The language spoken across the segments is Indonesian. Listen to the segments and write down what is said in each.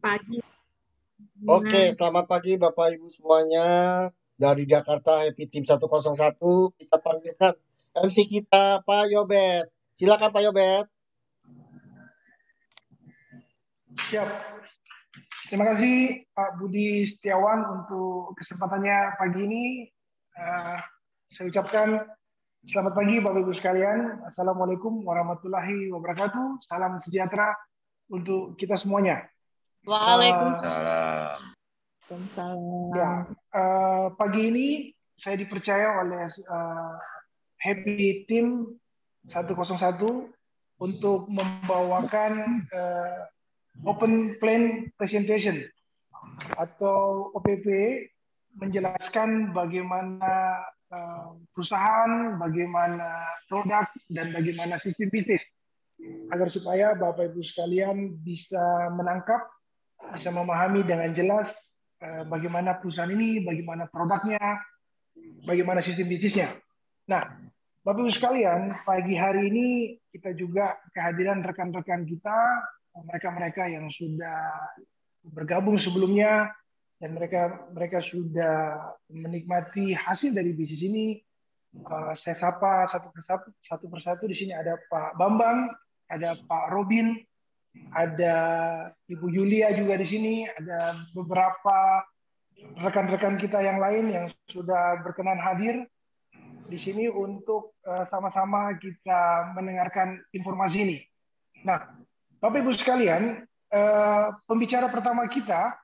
pagi. Oke, selamat pagi Bapak Ibu semuanya. Dari Jakarta Happy Team 101, kita panggilkan MC kita Pak Yobet. Silakan Pak Yobet. Siap. Terima kasih Pak Budi Setiawan untuk kesempatannya pagi ini. Saya ucapkan selamat pagi Bapak Ibu sekalian. Assalamualaikum warahmatullahi wabarakatuh. Salam sejahtera untuk kita semuanya. Waalaikumsalam. Ya, pagi ini saya dipercaya oleh Happy Team 101 untuk membawakan Open Plan Presentation atau OPP, menjelaskan bagaimana perusahaan, bagaimana produk, dan bagaimana sistem bisnis, agar supaya Bapak Ibu sekalian bisa menangkap, bisa memahami dengan jelas bagaimana perusahaan ini, bagaimana produknya, bagaimana sistem bisnisnya. Nah, Bapak Ibu sekalian, pagi hari ini kita juga kehadiran rekan-rekan kita, mereka-mereka yang sudah bergabung sebelumnya, dan mereka sudah menikmati hasil dari bisnis ini. Saya sapa satu persatu. Di sini ada Pak Bambang, ada Pak Robin, ada Ibu Yulia juga di sini, ada beberapa rekan-rekan kita yang lain yang sudah berkenan hadir di sini untuk sama-sama kita mendengarkan informasi ini. Nah, Bapak Ibu sekalian, pembicara pertama kita,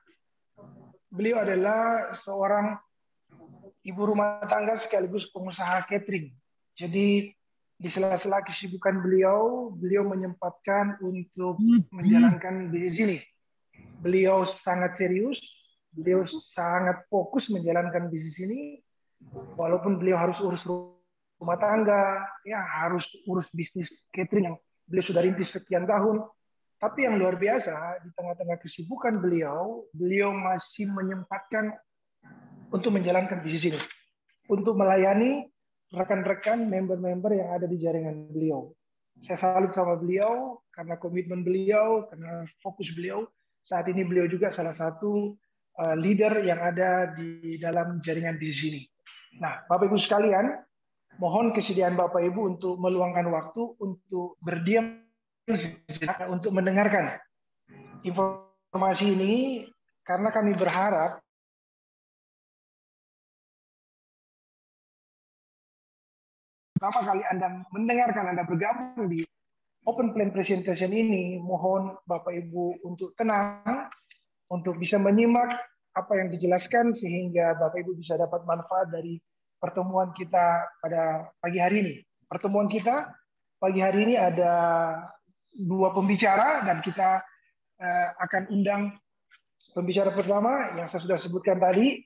beliau adalah seorang ibu rumah tangga sekaligus pengusaha catering. Jadi di sela-sela kesibukan beliau menyempatkan untuk menjalankan bisnis ini. Beliau sangat serius, beliau sangat fokus menjalankan bisnis ini, walaupun beliau harus urus rumah tangga, ya harus urus bisnis catering yang beliau sudah rintis sekian tahun. Tapi yang luar biasa, di tengah-tengah kesibukan beliau masih menyempatkan untuk menjalankan bisnis ini, untuk melayani rekan-rekan, member-member yang ada di jaringan beliau. Saya salut sama beliau karena komitmen beliau, karena fokus beliau. Saat ini beliau juga salah satu leader yang ada di dalam jaringan bisnis ini. Nah, Bapak Ibu sekalian, mohon kesediaan Bapak Ibu untuk meluangkan waktu untuk berdiam untuk mendengarkan informasi ini, karena kami berharap pertama kali Anda mendengarkan, Anda bergabung di Open Plan Presentation ini, mohon Bapak Ibu untuk tenang, untuk bisa menyimak apa yang dijelaskan, sehingga Bapak Ibu bisa dapat manfaat dari pertemuan kita pada pagi hari ini. Pertemuan kita pagi hari ini ada dua pembicara, dan kita akan undang pembicara pertama yang saya sudah sebutkan tadi.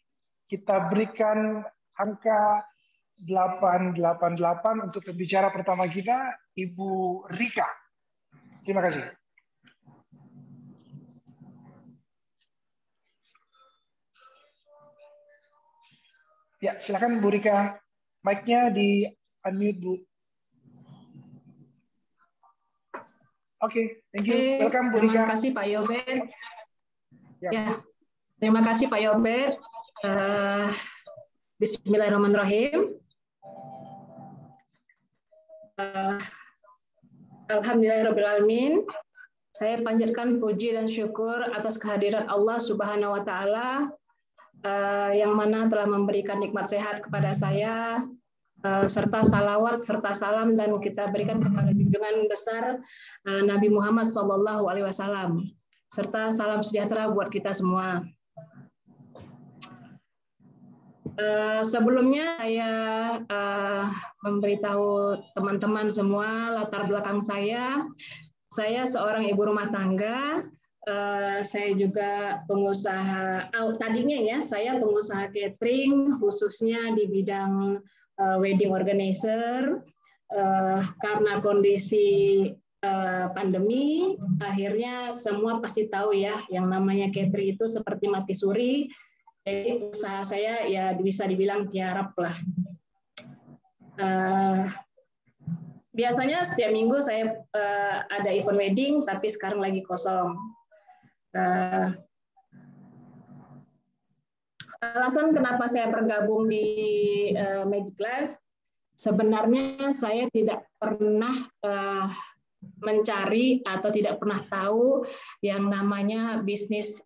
Kita berikan angka 888 untuk pembicara pertama kita, Ibu Rika. Terima kasih. Ya, silakan Bu Rika. Mic-nya di unmute, Bu. Oke, thank you. Welcome, Bu Rika. Terima kasih Pak Yobet. Ya, terima kasih Pak Yobet. Bismillahirrahmanirrahim. Alhamdulillahirrahmanirrahim. Saya panjatkan puji dan syukur atas kehadiran Allah Subhanahu wa Ta'ala, yang mana telah memberikan nikmat sehat kepada saya, serta salawat serta salam dan kita berikan kepada junjungan besar Nabi Muhammad SAW, serta salam sejahtera buat kita semua. Sebelumnya saya memberitahu teman-teman semua latar belakang saya. Saya seorang ibu rumah tangga. Saya juga pengusaha. Tadinya ya saya pengusaha catering, khususnya di bidang wedding organizer. Karena kondisi pandemi, akhirnya semua pasti tahu ya, yang namanya catering itu seperti mati suri. Jadi usaha saya ya bisa dibilang tiarap lah. Biasanya setiap minggu saya ada event wedding, tapi sekarang lagi kosong. Uh, Alasan kenapa saya bergabung di Magic Life, sebenarnya saya tidak pernah mencari atau tidak pernah tahu yang namanya bisnis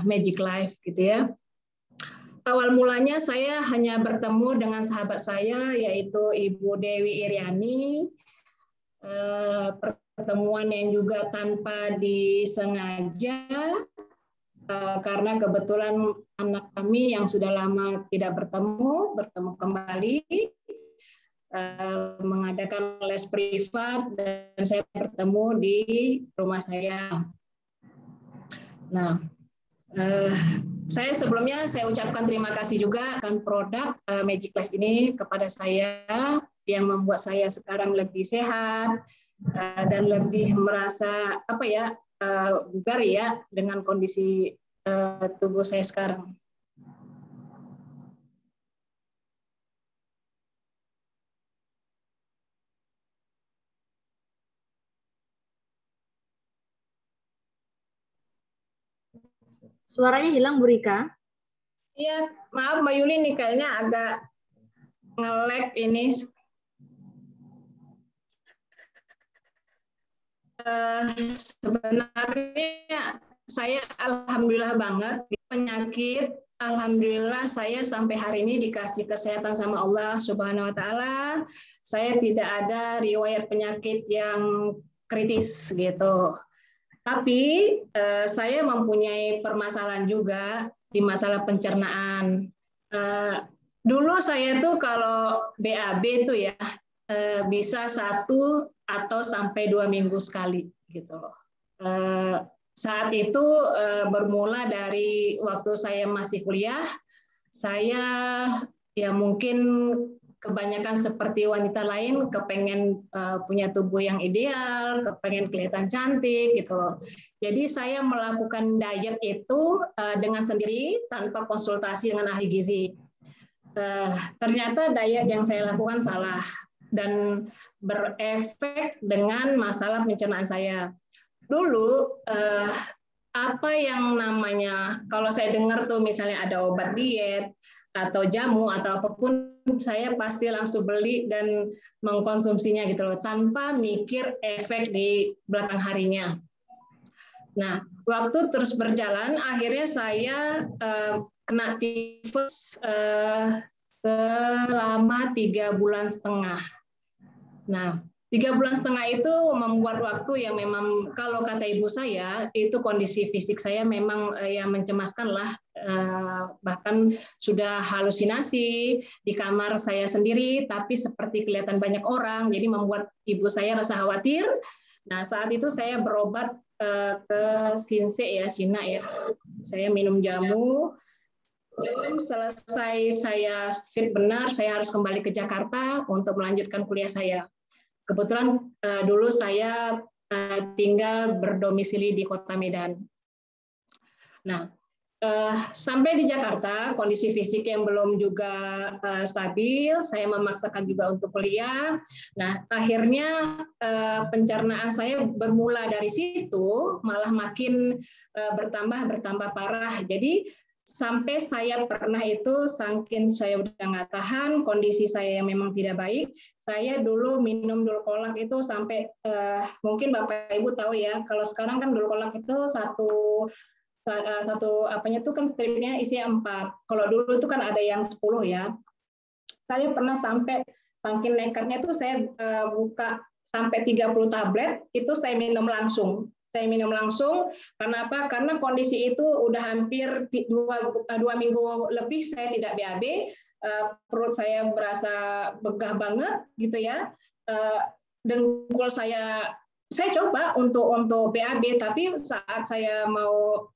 Magic Life gitu ya. Awal mulanya saya hanya bertemu dengan sahabat saya yaitu Ibu Dewi Iriani. Pertemuan yang juga tanpa disengaja karena kebetulan anak kami yang sudah lama tidak bertemu kembali, mengadakan les privat dan saya bertemu di rumah saya. Nah, saya sebelumnya saya ucapkan terima kasih juga akan produk Magic Life ini kepada saya yang membuat saya sekarang lebih sehat dan lebih merasa bugar ya dengan kondisi tubuh saya sekarang. Suaranya hilang, Bu Rika. Iya, maaf Mbak Yuli nih kayaknya agak nge-lag ini. Sebenarnya saya alhamdulillah banget penyakit. Alhamdulillah saya sampai hari ini dikasih kesehatan sama Allah Subhanahu wa taala. Saya tidak ada riwayat penyakit yang kritis gitu. Tapi saya mempunyai permasalahan juga di masalah pencernaan. Dulu saya tuh kalau BAB tuh ya bisa 1 atau sampai 2 minggu sekali gitu loh. Saat itu bermula dari waktu saya masih kuliah, saya ya mungkin kebanyakan seperti wanita lain kepengen punya tubuh yang ideal, kepengen kelihatan cantik gitu loh. Jadi saya melakukan diet itu dengan sendiri tanpa konsultasi dengan ahli gizi. Ternyata diet yang saya lakukan salah dan berefek dengan masalah pencernaan saya. Dulu apa yang namanya kalau saya dengar tuh misalnya ada obat diet atau jamu atau apapun, saya pasti langsung beli dan mengkonsumsinya gitu loh tanpa mikir efek di belakang harinya. Nah, waktu terus berjalan, akhirnya saya kena tifus selama 3,5 bulan. Nah, 3,5 bulan itu membuat waktu yang memang kalau kata ibu saya itu kondisi fisik saya memang yang mencemaskan lah, bahkan sudah halusinasi di kamar saya sendiri tapi seperti kelihatan banyak orang, jadi membuat ibu saya rasa khawatir. Nah, saat itu saya berobat ke Sinse ya, Cina ya. Saya minum jamu. Belum selesai saya fit benar, saya harus kembali ke Jakarta untuk melanjutkan kuliah saya. Kebetulan dulu saya tinggal berdomisili di Kota Medan. Nah, sampai di Jakarta, kondisi fisik yang belum juga stabil, saya memaksakan juga untuk kuliah. Nah, akhirnya pencernaan saya bermula dari situ, malah makin bertambah parah. Jadi sampai saya pernah itu, saking saya udah nggak tahan, kondisi saya yang memang tidak baik, saya dulu minum Dulcolak itu sampai, mungkin Bapak Ibu tahu ya, kalau sekarang kan Dulcolak itu satu apanya tuh kan stripnya isinya 4. Kalau dulu itu kan ada yang 10 ya. Saya pernah sampai saking nekatnya tuh saya buka sampai 30 tablet, itu saya minum langsung. Saya minum langsung karena apa? Karena kondisi itu udah hampir 2 minggu lebih saya tidak BAB, perut saya berasa begah banget gitu ya. Dengkul saya coba untuk BAB, tapi saat saya mau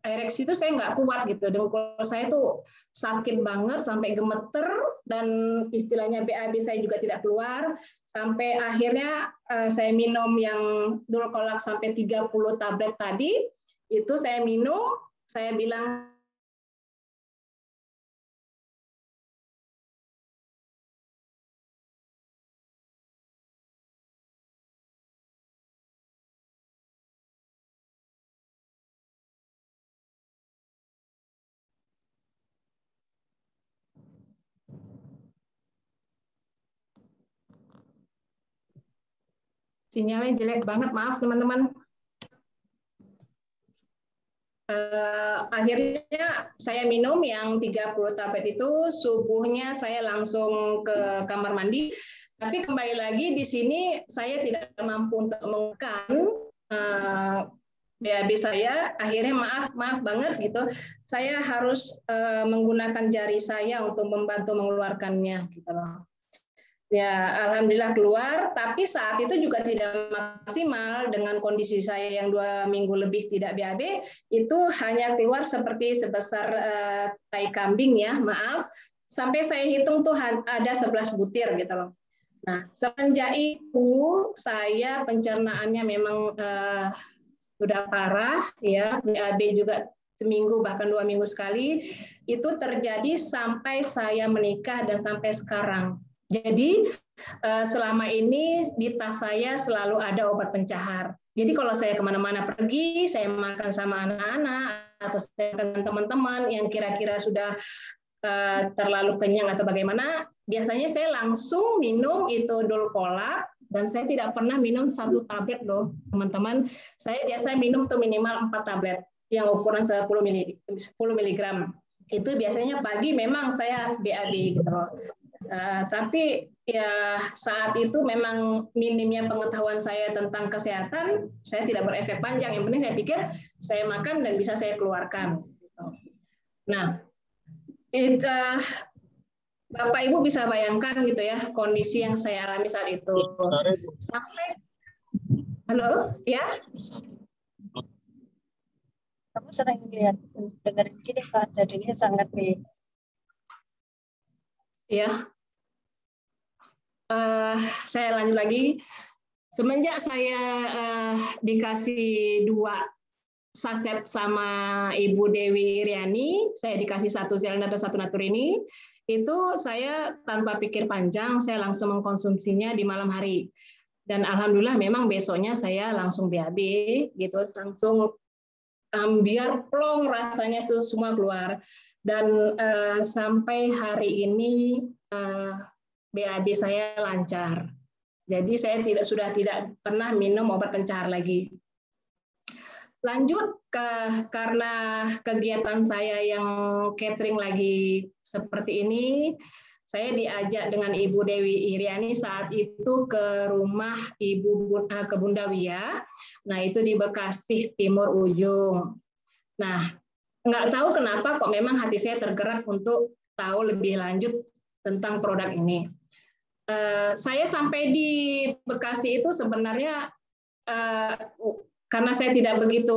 ereksi itu saya nggak kuat gitu, dengkul saya tuh sakit banget sampai gemeter dan istilahnya BAB saya juga tidak keluar, sampai akhirnya saya minum yang Dulcolak sampai 30 tablet tadi, itu saya minum, saya bilang Sinyalnya jelek banget, maaf teman-teman. Akhirnya saya minum yang 30 tablet itu, subuhnya saya langsung ke kamar mandi. Tapi kembali lagi di sini saya tidak mampu untuk menggunakan BAB saya. Akhirnya maaf banget gitu. Saya harus menggunakan jari saya untuk membantu mengeluarkannya gitu loh. Ya, alhamdulillah keluar, tapi saat itu juga tidak maksimal dengan kondisi saya yang 2 minggu lebih tidak BAB, itu hanya keluar seperti sebesar tai kambing ya, maaf. Sampai saya hitung tuh ada 11 butir gitu loh. Nah, semenjak itu saya pencernaannya memang sudah parah ya, BAB juga seminggu bahkan 2 minggu sekali. Itu terjadi sampai saya menikah dan sampai sekarang. Jadi selama ini di tas saya selalu ada obat pencahar. Jadi kalau saya kemana-mana pergi, saya makan sama anak-anak atau saya dengan teman-teman yang kira-kira sudah terlalu kenyang atau bagaimana, biasanya saya langsung minum itu Dulcolak dan saya tidak pernah minum 1 tablet loh, teman-teman. Saya biasa minum tuh minimal 4 tablet yang ukuran 10 mg. Itu biasanya pagi memang saya BAB gitu loh. Tapi ya saat itu memang minimnya pengetahuan saya tentang kesehatan, saya tidak berefek panjang. Yang penting saya pikir saya makan dan bisa saya keluarkan. Nah, Bapak Ibu bisa bayangkan gitu ya kondisi yang saya alami saat itu. Sampai, halo, ya? Kamu sering lihat dengerin gini kan, jadinya sangat nih. Ya. Saya lanjut lagi. Semenjak saya dikasih 2 saset sama Ibu Dewi Iriani, saya dikasih 1 Zelner dan 1 Naturini, itu saya tanpa pikir panjang, saya langsung mengkonsumsinya di malam hari. Dan alhamdulillah memang besoknya saya langsung BAB, gitu, langsung biar plong rasanya semua keluar. Dan sampai hari ini BAB saya lancar. Jadi saya sudah tidak pernah minum obat pencahar lagi. Lanjut karena kegiatan saya yang catering lagi seperti ini, saya diajak dengan Ibu Dewi Iriani saat itu ke rumah ke Bunda Wia. Nah, itu di Bekasi Timur Ujung. Nah, nggak tahu kenapa kok memang hati saya tergerak untuk tahu lebih lanjut tentang produk ini. Saya sampai di Bekasi itu sebenarnya karena saya tidak begitu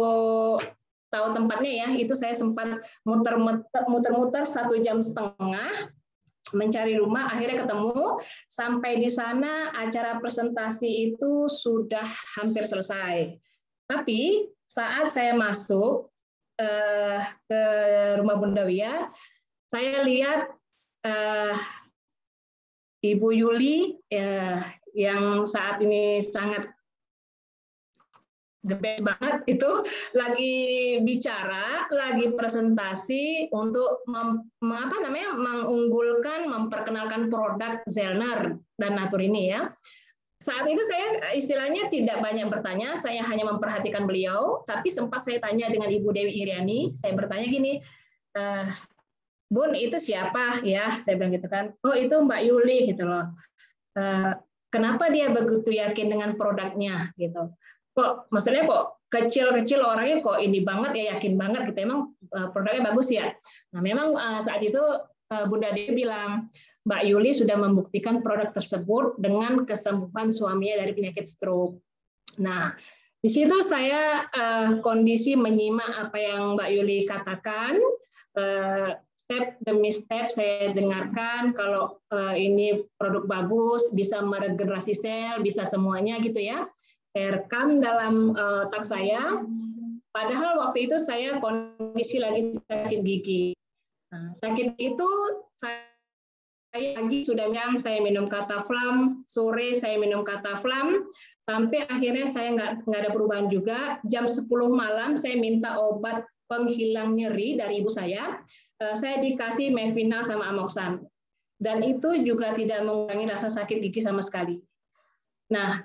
tahu tempatnya ya, itu saya sempat muter-muter 1,5 jam mencari rumah, akhirnya ketemu. Sampai di sana acara presentasi itu sudah hampir selesai. Tapi saat saya masuk ke rumah Bunda Wia, saya lihat Ibu Yuli yang saat ini sangat the best banget, itu lagi bicara, lagi presentasi untuk mengunggulkan, memperkenalkan produk Zelner dan Naturini ya. Saat itu saya istilahnya tidak banyak bertanya, saya hanya memperhatikan beliau, tapi sempat saya tanya dengan Ibu Dewi Iriani, saya bertanya gini, Bun, itu siapa ya? Saya bilang gitu kan. Oh, itu Mbak Yuli gitu loh. Kenapa dia begitu yakin dengan produknya gitu? Kok maksudnya kok kecil-kecil orangnya kok ini banget ya, yakin banget gitu, emang produknya bagus ya. Nah, memang saat itu Bunda Dewi bilang Mbak Yuli sudah membuktikan produk tersebut dengan kesembuhan suaminya dari penyakit stroke. Nah, di situ saya kondisi menyimak apa yang Mbak Yuli katakan, step demi step saya dengarkan kalau ini produk bagus, bisa meregenerasi sel, bisa semuanya gitu ya. Saya rekam dalam otak saya, padahal waktu itu saya kondisi lagi sakit gigi. Nah, sakit itu saya pagi sudah bilang saya minum Cataflam, sore saya minum Cataflam, sampai akhirnya saya nggak ada perubahan juga. Jam 10 malam saya minta obat penghilang nyeri dari ibu saya dikasih Mevinal sama Amoxan. Dan itu juga tidak mengurangi rasa sakit gigi sama sekali. Nah,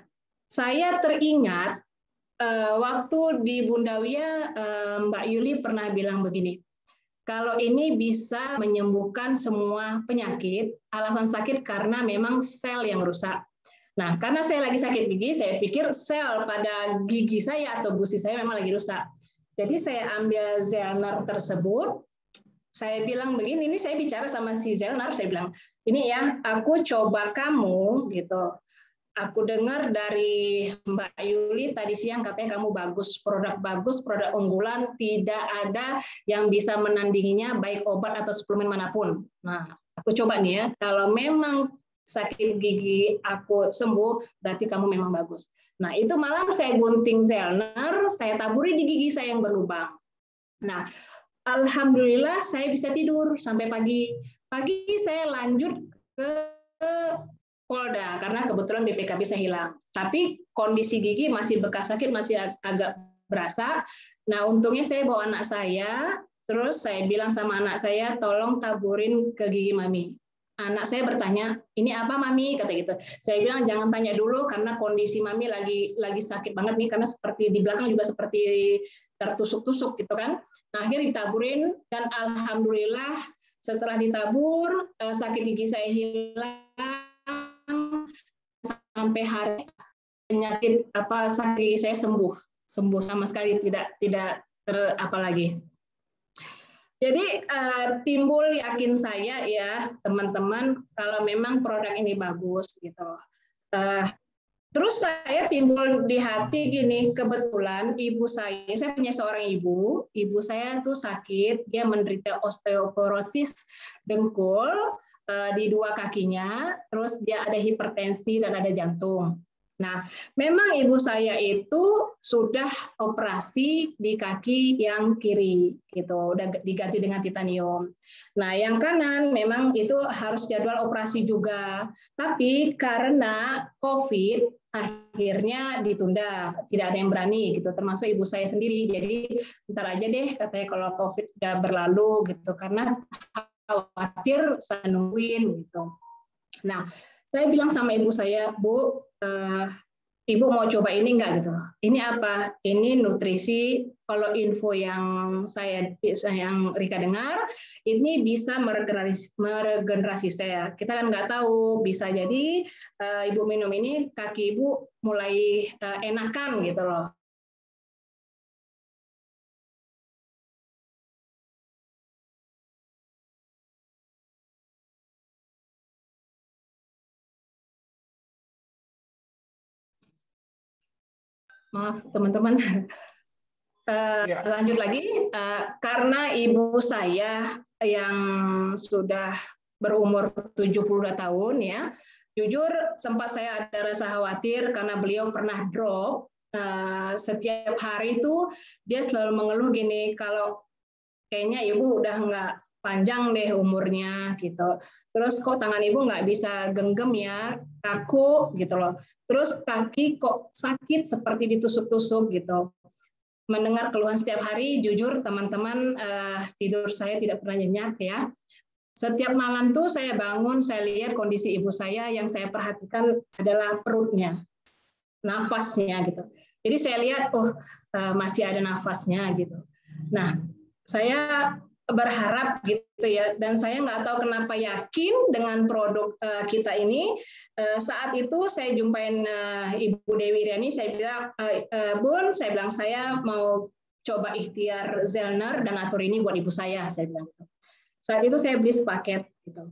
saya teringat waktu di Bundawia Mbak Yuli pernah bilang begini, kalau ini bisa menyembuhkan semua penyakit, alasan sakit karena memang sel yang rusak. Nah, karena saya lagi sakit gigi, saya pikir sel pada gigi saya atau gusi saya memang lagi rusak. Jadi saya ambil Zelner tersebut, saya bilang begini, ini saya bicara sama si Zelner, saya bilang, ini ya, aku coba kamu, gitu. Aku dengar dari Mbak Yuli tadi siang katanya kamu bagus, produk unggulan, tidak ada yang bisa menandinginya baik obat atau suplemen manapun. Nah, aku coba nih ya, kalau memang sakit gigi aku sembuh, berarti kamu memang bagus. Nah, itu malam saya gunting Zelner, saya taburi di gigi saya yang berlubang. Nah, alhamdulillah saya bisa tidur sampai pagi. Pagi saya lanjut ke Polda karena kebetulan BPKB saya hilang. Tapi kondisi gigi masih bekas sakit, masih agak berasa. Nah, untungnya saya bawa anak saya, terus saya bilang sama anak saya, tolong taburin ke gigi mami. Anak saya bertanya, ini apa mami? Kata gitu. Saya bilang jangan tanya dulu karena kondisi mami lagi sakit banget nih, karena seperti di belakang juga seperti tertusuk-tusuk gitu kan. Nah, akhirnya ditaburin dan alhamdulillah setelah ditabur sakit gigi saya hilang. Sampai hari penyakit sakit saya sembuh sama sekali, tidak apa lagi. Jadi timbul yakin saya ya teman-teman kalau memang produk ini bagus gitu. Terus saya timbul di hati gini, kebetulan ibu saya punya seorang ibu saya tuh sakit, dia menderita osteoporosis dengkul di dua kakinya, terus dia ada hipertensi dan ada jantung. Nah, memang ibu saya itu sudah operasi di kaki yang kiri, gitu, udah diganti dengan titanium. Nah, yang kanan memang itu harus jadwal operasi juga, tapi karena COVID akhirnya ditunda, tidak ada yang berani, gitu, termasuk ibu saya sendiri. Jadi ntar aja deh, katanya kalau COVID sudah berlalu, gitu, karena khawatir saya nungguin gitu. Nah, saya bilang sama ibu saya, Bu, ibu mau coba ini enggak gitu. Ini apa? Ini nutrisi. Kalau info yang Rika dengar, ini bisa meregenerasi saya. Kita kan nggak tahu, bisa jadi ibu minum ini kaki ibu mulai enakan gitu loh. Maaf teman-teman, lanjut lagi. Karena ibu saya yang sudah berumur 72 tahun ya, jujur sempat saya ada rasa khawatir karena beliau pernah drop. Setiap hari itu dia selalu mengeluh gini, kalau kayaknya ibu udah nggak panjang deh umurnya gitu. Terus kok tangan ibu nggak bisa genggam ya, kaku gitu loh. Terus kaki kok sakit seperti ditusuk-tusuk gitu. Mendengar keluhan setiap hari, jujur teman-teman, tidur saya tidak pernah nyenyak ya. Setiap malam tuh saya bangun, saya lihat kondisi ibu saya, yang saya perhatikan adalah perutnya, nafasnya gitu. Jadi saya lihat, masih ada nafasnya gitu. Nah, saya berharap gitu ya, dan saya nggak tahu kenapa yakin dengan produk kita ini. Saat itu saya jumpain Ibu Dewi Riani, saya bilang, Bun, saya bilang saya mau coba ikhtiar Zelner dan atur ini buat ibu saya bilang gitu. Saat itu saya beli sepaket gitu.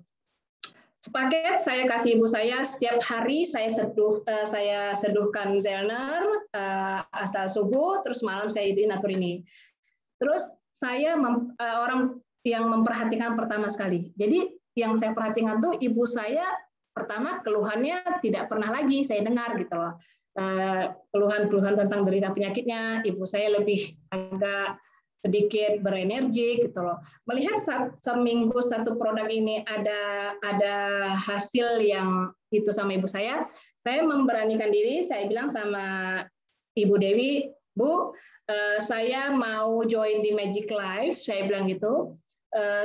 Sepaket saya kasih ibu saya, setiap hari saya seduhkan Zelner asal subuh, terus malam saya ituin atur ini. Terus saya orang yang memperhatikan pertama sekali. Jadi yang saya perhatikan tuh ibu saya pertama keluhannya tidak pernah lagi saya dengar gitu loh. Keluhan-keluhan tentang derita penyakitnya, ibu saya lebih agak sedikit berenergi gitu loh. Melihat seminggu satu produk ini ada hasil yang itu sama ibu saya memberanikan diri, saya bilang sama Ibu Dewi, Bu, saya mau join di Magic Life, saya bilang gitu.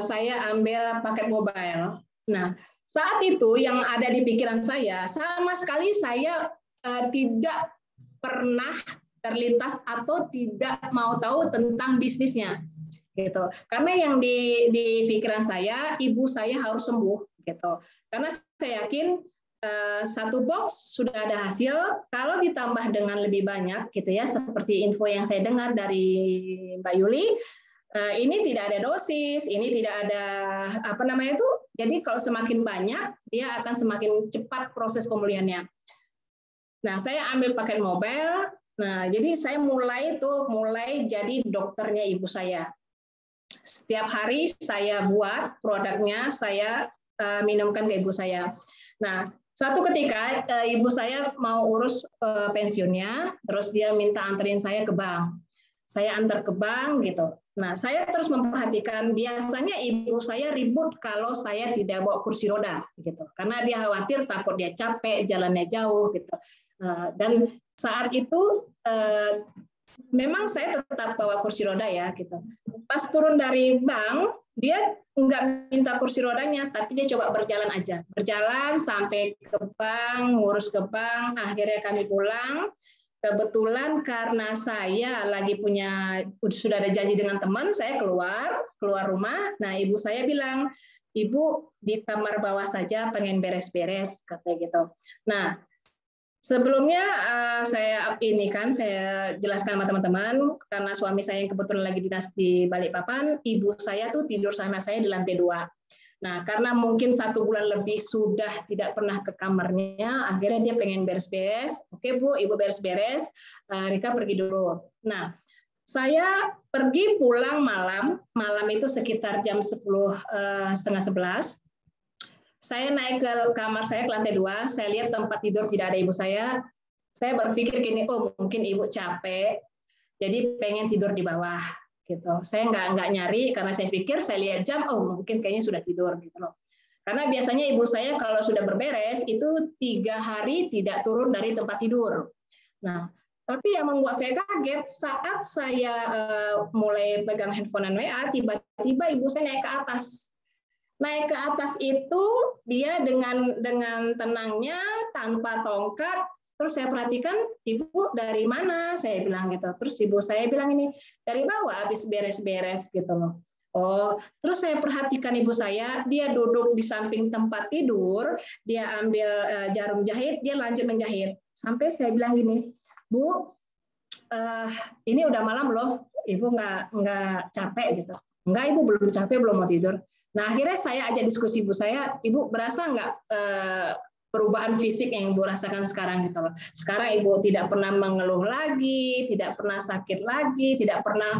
Saya ambil paket mobile. Nah, saat itu yang ada di pikiran saya, sama sekali saya tidak pernah terlintas atau tidak mau tahu tentang bisnisnya gitu. Karena yang di pikiran saya, ibu saya harus sembuh gitu. Karena saya yakin satu box sudah ada hasil, kalau ditambah dengan lebih banyak gitu ya, seperti info yang saya dengar dari Mbak Yuli, ini tidak ada dosis, ini tidak ada apa namanya itu. Jadi kalau semakin banyak, dia akan semakin cepat proses pemulihannya. Nah, saya ambil paket mobile. Nah, jadi saya mulai jadi dokternya ibu saya. Setiap hari saya buat produknya, saya minumkan ke ibu saya. Nah, suatu ketika ibu saya mau urus pensiunnya, terus dia minta anterin saya ke bank. Saya antar ke bank gitu. Nah, saya terus memperhatikan, biasanya ibu saya ribut kalau saya tidak bawa kursi roda gitu. Karena dia khawatir, takut dia capek, jalannya jauh gitu. Dan saat itu memang saya tetap bawa kursi roda ya gitu. Pas turun dari bank, dia nggak minta kursi rodanya, tapi dia coba berjalan aja. Berjalan sampai ke bank, ngurus ke bank, akhirnya kami pulang. Kebetulan karena saya lagi sudah ada janji dengan teman, saya keluar rumah. Nah, ibu saya bilang, ibu di kamar bawah saja pengen beres-beres, katanya gitu. Nah, sebelumnya saya jelaskan sama teman-teman, karena suami saya yang kebetulan lagi dinas di Balikpapan, ibu saya tuh tidur sama saya di lantai 2. Nah, karena mungkin 1 bulan lebih sudah tidak pernah ke kamarnya, akhirnya dia pengen beres-beres. Oke Bu, Ibu beres-beres, Rika pergi dulu. Nah, saya pergi pulang malam itu sekitar jam 10:30. Saya naik ke kamar saya ke lantai 2, saya lihat tempat tidur tidak ada ibu saya. Saya berpikir gini, oh mungkin ibu capek, jadi pengen tidur di bawah. Gitu. Saya nggak nyari karena saya pikir, saya lihat jam, oh mungkin kayaknya sudah tidur gitu loh. Karena biasanya ibu saya kalau sudah berberes itu 3 hari tidak turun dari tempat tidur. Nah, tapi yang membuat saya kaget saat saya mulai pegang handphone dan WA, tiba-tiba ibu saya naik ke atas. Naik ke atas itu dia dengan tenangnya tanpa tongkat. Terus saya perhatikan, ibu dari mana? Saya bilang gitu. Terus ibu saya bilang ini, dari bawah habis beres-beres gitu loh. Oh, terus saya perhatikan ibu saya, dia duduk di samping tempat tidur, dia ambil jarum jahit, dia lanjut menjahit. Sampai saya bilang gini, Bu, ini udah malam loh, ibu nggak capek gitu. Enggak, ibu belum capek, belum mau tidur. Nah, akhirnya saya ajak diskusi ibu saya, ibu berasa nggak perubahan fisik yang ibu rasakan sekarang gitu loh. Sekarang ibu tidak pernah mengeluh lagi, tidak pernah sakit lagi, tidak pernah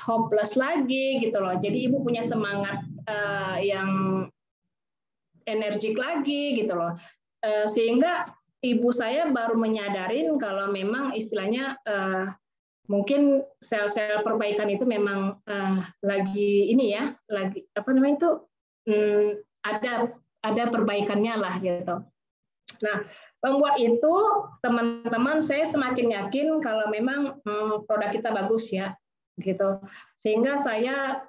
hopeless lagi gitu loh. Jadi ibu punya semangat yang energik lagi gitu loh. Sehingga ibu saya baru menyadarin kalau memang istilahnya mungkin sel-sel perbaikan itu memang lagi ini ya, lagi apa namanya itu ada perbaikannya lah gitu. Nah, membuat itu teman-teman saya semakin yakin kalau memang produk kita bagus ya, gitu. Sehingga saya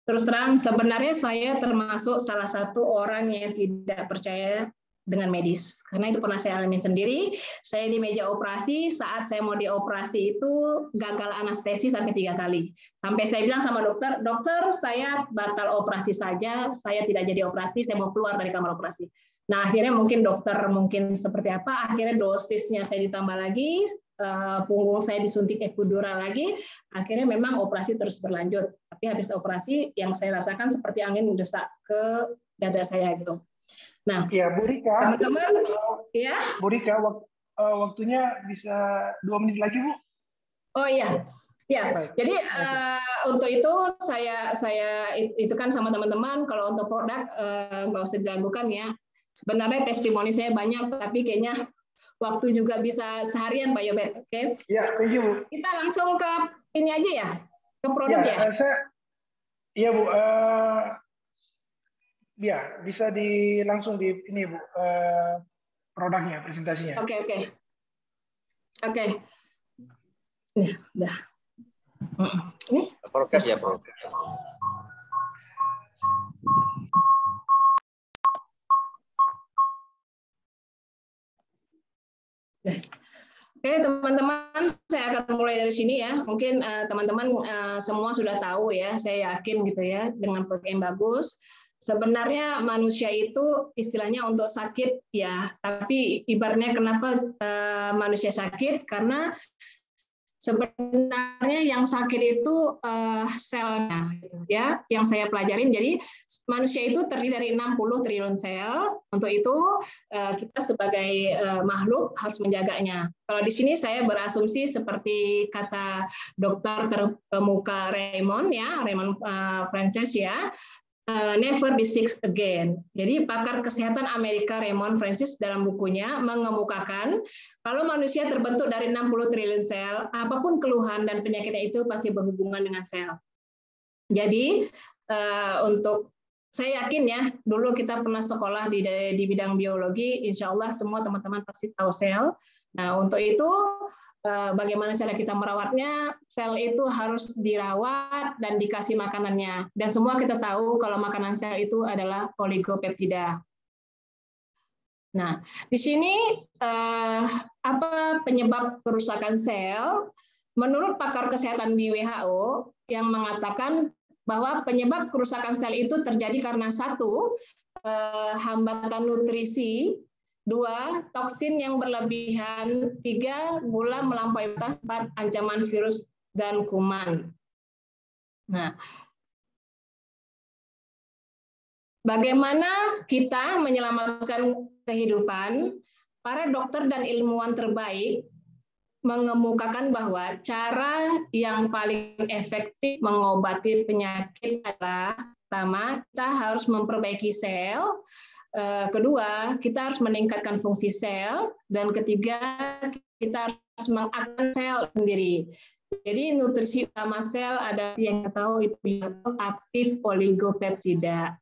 terus terang sebenarnya saya termasuk salah satu orang yang tidak percaya dengan medis, karena itu pernah saya alami sendiri. Saya di meja operasi, saat saya mau dioperasi itu gagal anestesi sampai 3 kali. Sampai saya bilang sama dokter, dokter saya batal operasi saja, saya tidak jadi operasi, saya mau keluar dari kamar operasi. Nah, akhirnya mungkin dokter seperti apa, akhirnya dosisnya saya ditambah lagi, punggung saya disuntik epidural lagi, akhirnya memang operasi terus berlanjut. Tapi habis operasi yang saya rasakan seperti angin mendesak ke dada saya gitu. Nah, ya Bu Rika, teman-teman, ya. Bu Rika, waktunya bisa 2 menit lagi Bu. Oh iya. Ya, baik. Jadi untuk itu saya itu kan sama teman-teman, kalau untuk produk nggak usah diragukan ya. Sebenarnya testimoni saya banyak, tapi kayaknya waktu juga bisa seharian Pak Yobet. Oke? Ya, thank you Bu. Kita langsung ke ini aja ya, ke produk ya. Iya Bu. Ya, bisa langsung di ini Bu, produknya, presentasinya. Oke. Nih, udah. Ini proses ya, Bro. Oke, teman-teman, saya akan mulai dari sini ya. Mungkin teman-teman semua sudah tahu ya, saya yakin gitu ya, dengan program yang bagus. Sebenarnya manusia itu istilahnya untuk sakit ya, tapi ibaratnya kenapa manusia sakit? Karena sebenarnya yang sakit itu selnya, gitu ya. Yang saya pelajarin, jadi manusia itu terdiri dari 60 triliun sel. Untuk itu kita sebagai makhluk harus menjaganya. Kalau di sini saya berasumsi seperti kata dokter terkemuka Raymond ya, Raymond Frances ya. Never be sick again. Jadi pakar kesehatan Amerika Raymond Francis dalam bukunya mengemukakan kalau manusia terbentuk dari 60 triliun sel, apapun keluhan dan penyakitnya itu pasti berhubungan dengan sel. Jadi untuk saya yakin ya, dulu kita pernah sekolah di bidang biologi, insya Allah semua teman-teman pasti tahu sel. Nah untuk itu bagaimana cara kita merawatnya, sel itu harus dirawat dan dikasih makanannya. Dan semua kita tahu kalau makanan sel itu adalah oligopeptida. Nah, di sini apa penyebab kerusakan sel? Menurut pakar kesehatan di WHO yang mengatakan bahwa penyebab kerusakan sel itu terjadi karena satu, hambatan nutrisi, 2, toksin yang berlebihan, 3, gula melampaui batas, 4, ancaman virus dan kuman. Nah, bagaimana kita menyelamatkan kehidupan? Para dokter dan ilmuwan terbaik mengemukakan bahwa cara yang paling efektif mengobati penyakit adalah pertama, kita harus memperbaiki sel. Kedua, kita harus meningkatkan fungsi sel. Dan ketiga, kita harus mengaktifkan sel sendiri. Jadi nutrisi utama sel ada yang kita tahu itu aktif oligopeptida.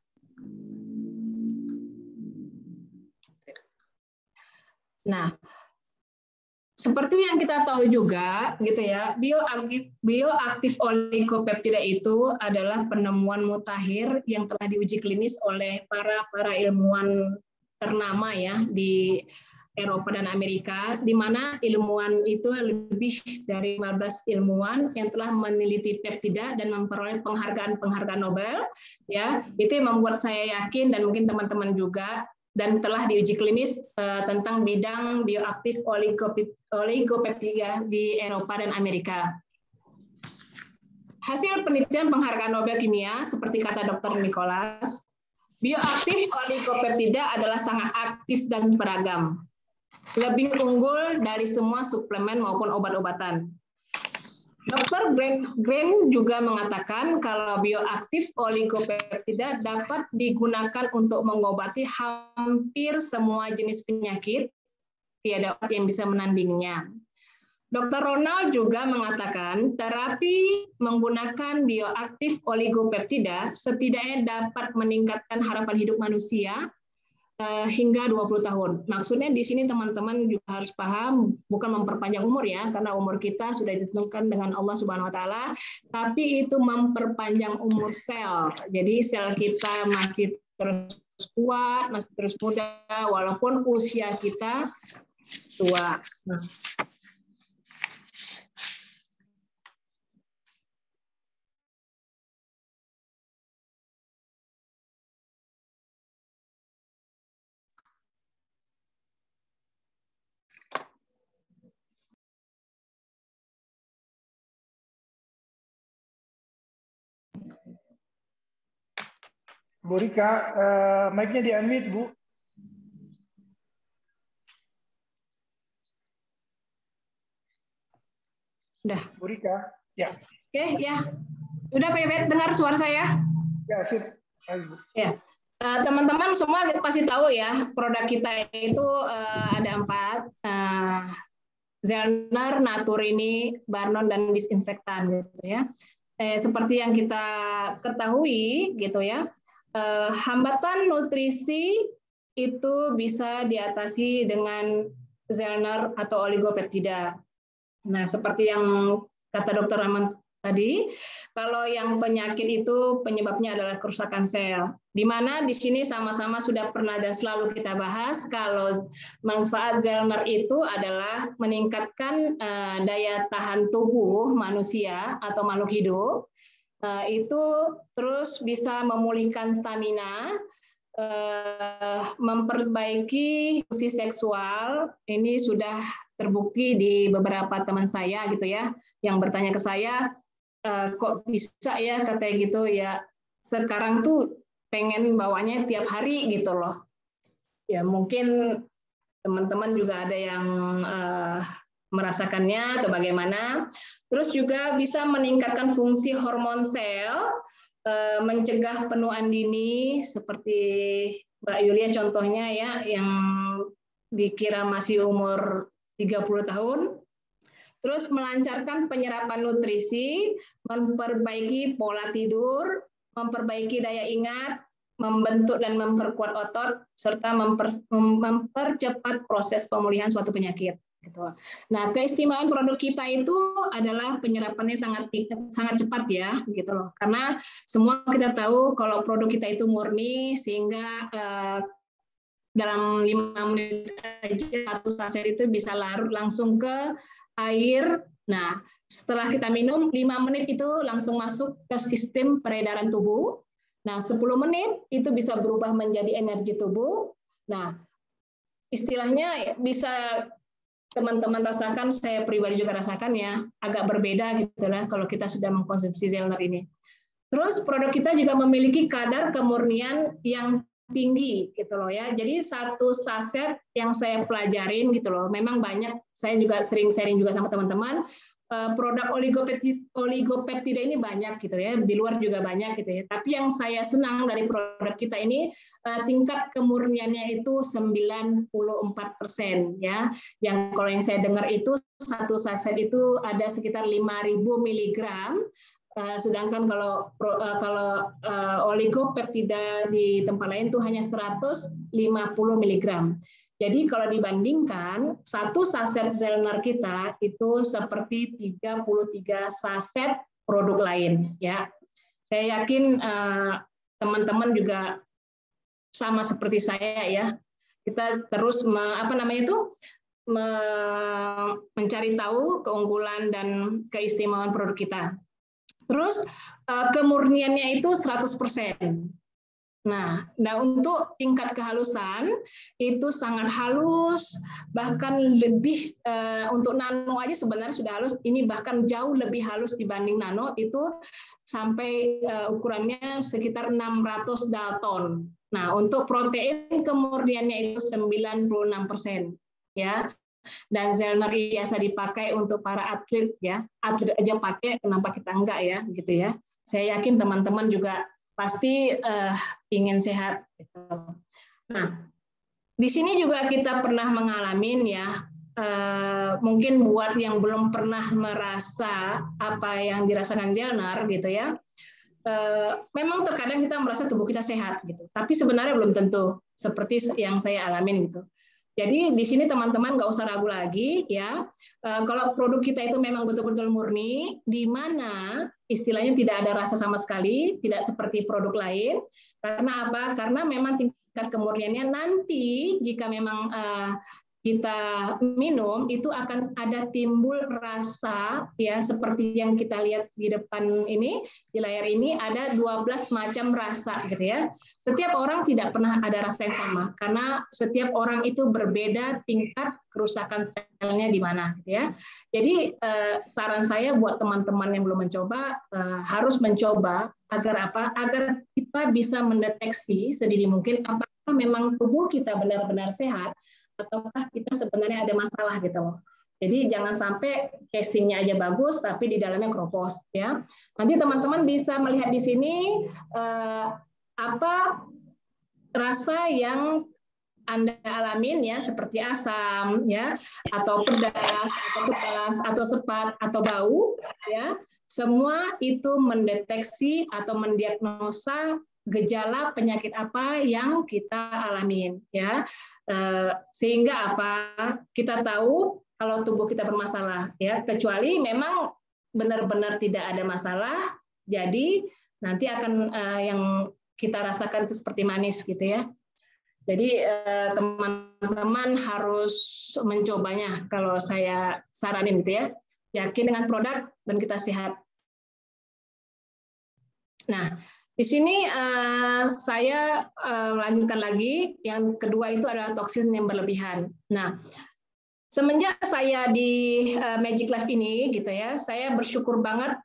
Nah, seperti yang kita tahu juga, gitu ya, bioaktif oligopeptida itu adalah penemuan mutakhir yang telah diuji klinis oleh para ilmuwan ternama ya di Eropa dan Amerika, di mana ilmuwan itu lebih dari 15 ilmuwan yang telah meneliti peptida dan memperoleh penghargaan Nobel, ya, itu yang membuat saya yakin dan mungkin teman-teman juga. Dan telah diuji klinis tentang bidang bioaktif oligopeptida di Eropa dan Amerika. Hasil penelitian penghargaan Nobel kimia, seperti kata Dr. Nicholas, bioaktif oligopeptida adalah sangat aktif dan beragam. Lebih unggul dari semua suplemen maupun obat-obatan. Dr. Green juga mengatakan kalau bioaktif oligopeptida dapat digunakan untuk mengobati hampir semua jenis penyakit, tiada obat yang bisa menandingnya. Dr. Ronald juga mengatakan terapi menggunakan bioaktif oligopeptida setidaknya dapat meningkatkan harapan hidup manusia hingga 20 tahun. Maksudnya di sini teman-teman juga harus paham, bukan memperpanjang umur ya, karena umur kita sudah ditentukan dengan Allah Subhanahu wa taala, tapi itu memperpanjang umur sel. Jadi sel kita masih terus kuat, masih terus muda walaupun usia kita tua. Bu Rika, mic-nya di-unmute, Bu. Sudah. Bu Rika, ya. Oke, ya. Udah Pak Yobet dengar suara saya? Ya, sip. Baik, Bu. Ya. Teman-teman semua pasti tahu ya, produk kita itu ada 4. Zellner, Naturini, Barnon, dan disinfektan gitu ya. Seperti yang kita ketahui gitu ya, hambatan nutrisi itu bisa diatasi dengan Zellner atau oligopeptida. Nah, seperti yang kata Dr. tadi. Kalau yang penyakit itu penyebabnya adalah kerusakan sel. Di mana di sini sama-sama sudah pernah dan selalu kita bahas kalau manfaat Zellner itu adalah meningkatkan daya tahan tubuh manusia atau makhluk hidup. Itu terus bisa memulihkan stamina, memperbaiki fungsi seksual. Ini sudah terbukti di beberapa teman saya gitu ya, yang bertanya ke saya, kok bisa ya katanya gitu ya, sekarang tuh pengen bawanya tiap hari gitu loh. Ya mungkin teman-teman juga ada yang merasakannya atau bagaimana. Terus juga bisa meningkatkan fungsi hormon sel, mencegah penuaan dini seperti Mbak Yulia contohnya ya, yang dikira masih umur 30 tahun. Terus melancarkan penyerapan nutrisi, memperbaiki pola tidur, memperbaiki daya ingat, membentuk dan memperkuat otot, serta mempercepat proses pemulihan suatu penyakit. Nah, keistimewaan produk kita itu adalah penyerapannya sangat cepat ya, gitu loh. Karena semua kita tahu kalau produk kita itu murni, sehingga dalam 5 menit aja satu saset itu bisa larut langsung ke air. Nah, setelah kita minum 5 menit itu langsung masuk ke sistem peredaran tubuh. Nah, 10 menit itu bisa berubah menjadi energi tubuh. Nah, istilahnya bisa teman-teman rasakan, saya pribadi juga rasakan ya, agak berbeda gitu lah kalau kita sudah mengkonsumsi Zellner ini. Terus produk kita juga memiliki kadar kemurnian yang tinggi gitu loh ya. Jadi satu saset yang saya pelajarin gitu loh, memang banyak, saya juga sering sharing juga sama teman-teman, produk oligopeptida ini banyak gitu ya, di luar juga banyak gitu ya. Tapi yang saya senang dari produk kita ini tingkat kemurniannya itu 94% ya. Yang kalau yang saya dengar itu satu saset itu ada sekitar 5.000 mg. Sedangkan kalau oligopeptida di tempat lain itu hanya 150 mg. Jadi kalau dibandingkan satu saset Zellner kita itu seperti 33 saset produk lain ya. Saya yakin teman-teman juga sama seperti saya ya. Kita terus mencari tahu keunggulan dan keistimewaan produk kita. Terus kemurniannya itu 100%. Nah, untuk tingkat kehalusan itu sangat halus, bahkan lebih untuk nano aja sebenarnya sudah halus. Ini bahkan jauh lebih halus dibanding nano, itu sampai ukurannya sekitar 600 Dalton. Nah, untuk protein kemurniannya itu 96% ya. Dan Zellner biasa dipakai untuk para atlet ya, atlet aja pakai, kenapa kita enggak ya, gitu ya. Saya yakin teman-teman juga pasti ingin sehat. Nah, di sini juga kita pernah mengalami ya, mungkin buat yang belum pernah merasa apa yang dirasakan Zellner gitu ya. Memang terkadang kita merasa tubuh kita sehat gitu, tapi sebenarnya belum tentu seperti yang saya alamin gitu. Jadi di sini teman-teman nggak usah ragu lagi ya. Kalau produk kita itu memang betul-betul murni, di mana istilahnya tidak ada rasa sama sekali, tidak seperti produk lain. Karena apa? Karena memang tingkat kemurniannya nanti jika memang kita minum itu akan ada timbul rasa ya, seperti yang kita lihat di depan ini, di layar ini ada 12 macam rasa gitu ya. Setiap orang tidak pernah ada rasa yang sama karena setiap orang itu berbeda tingkat kerusakan selnya di mana gitu ya. Jadi saran saya buat teman-teman yang belum mencoba harus mencoba agar apa? Agar kita bisa mendeteksi sedini mungkin apakah memang tubuh kita benar-benar sehat ataukah kita sebenarnya ada masalah gitu loh. Jadi jangan sampai casingnya aja bagus tapi di dalamnya kropos ya. Nanti teman-teman bisa melihat di sini apa rasa yang Anda alamin ya, seperti asam ya, atau pedas, atau keras, atau sepat, atau bau ya. Semua itu mendeteksi atau mendiagnosa gejala penyakit apa yang kita alamin ya, sehingga apa kita tahu kalau tubuh kita bermasalah ya, kecuali memang benar-benar tidak ada masalah, jadi nanti akan yang kita rasakan itu seperti manis gitu ya. Jadi teman-teman harus mencobanya kalau saya saranin gitu ya. Yakin dengan produk dan kita sehat. Nah, di sini saya lanjutkan lagi. Yang kedua itu adalah toksin yang berlebihan. Nah, semenjak saya di Magic Life ini gitu ya, saya bersyukur banget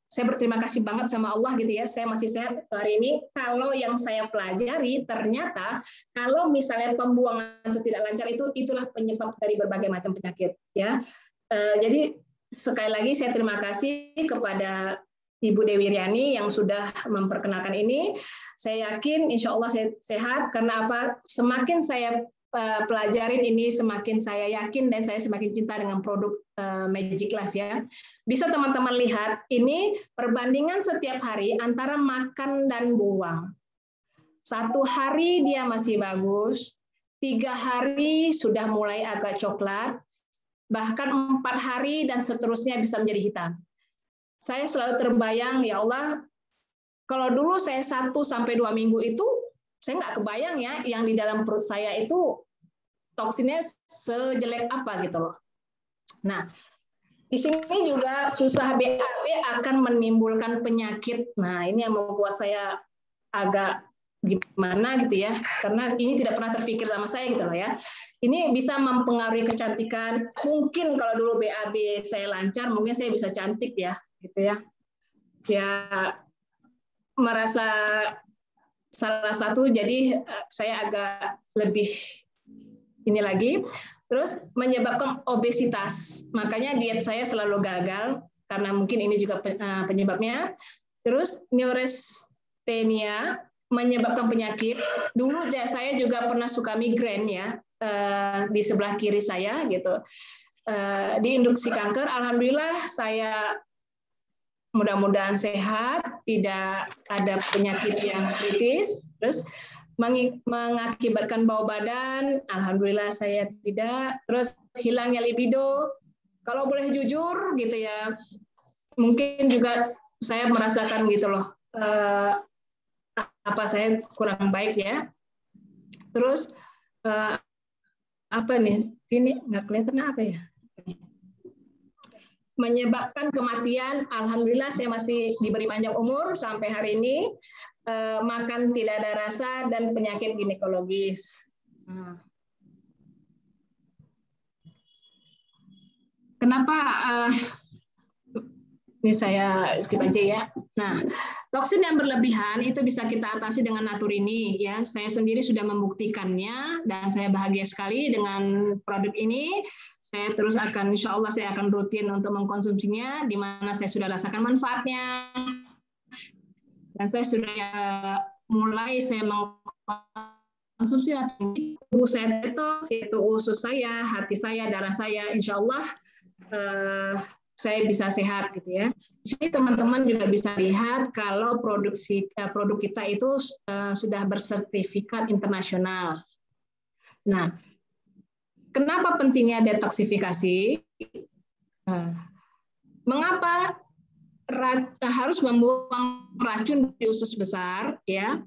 saya berterima kasih banget sama Allah gitu ya, saya masih sehat hari ini. Kalau yang saya pelajari ternyata kalau misalnya pembuangan itu tidak lancar, itulah penyebab dari berbagai macam penyakit ya. Jadi sekali lagi saya terima kasih kepada Ibu Dewi Riani yang sudah memperkenalkan ini. Saya yakin insya Allah saya sehat, karena apa? Semakin saya pelajarin ini, semakin saya yakin dan saya semakin cinta dengan produk Magic Life ya. Bisa teman-teman lihat, ini perbandingan setiap hari antara makan dan buang. 1 hari dia masih bagus, 3 hari sudah mulai agak coklat, bahkan 4 hari dan seterusnya bisa menjadi hitam. Saya selalu terbayang, ya Allah, kalau dulu saya 1 sampai 2 minggu itu, saya nggak kebayang ya, yang di dalam perut saya itu toksinnya sejelek apa gitu loh. Nah, di sini juga susah BAB akan menimbulkan penyakit. Nah, ini yang membuat saya agak gimana gitu ya, karena ini tidak pernah terpikir sama saya gitu loh ya. Ini bisa mempengaruhi kecantikan. Mungkin kalau dulu BAB saya lancar, mungkin saya bisa cantik ya, gitu ya. Ya merasa salah satu, jadi saya agak lebih ini lagi. Terus menyebabkan obesitas. Makanya diet saya selalu gagal karena mungkin ini juga penyebabnya. Terus neurastenia menyebabkan penyakit. Dulu saya juga pernah suka migrain ya, di sebelah kiri saya gitu. Diinduksi kanker, alhamdulillah saya mudah-mudahan sehat, tidak ada penyakit yang kritis. Terus mengakibatkan bau badan, alhamdulillah saya tidak. Terus hilangnya libido, kalau boleh jujur gitu ya, mungkin juga saya merasakan gitu loh, apa saya kurang baik ya. Terus apa nih, ini nggak kelihatan apa ya, menyebabkan kematian, alhamdulillah saya masih diberi panjang umur sampai hari ini. Makan tidak ada rasa dan penyakit ginekologis. Kenapa ini saya skip aja ya. Nah, toksin yang berlebihan itu bisa kita atasi dengan Naturini ya. Saya sendiri sudah membuktikannya dan saya bahagia sekali dengan produk ini. Saya terus akan, insya Allah saya akan rutin untuk mengkonsumsinya, di mana saya sudah rasakan manfaatnya. Dan saya sudah mulai saya mengkonsumsi tubuh saya detox, yaitu usus saya, hati saya, darah saya, insya Allah saya bisa sehat gitu ya. Di sini teman-teman juga bisa lihat kalau produk kita itu sudah bersertifikat internasional. Nah, kenapa pentingnya detoksifikasi? Mengapa harus membuang racun di usus besar ya,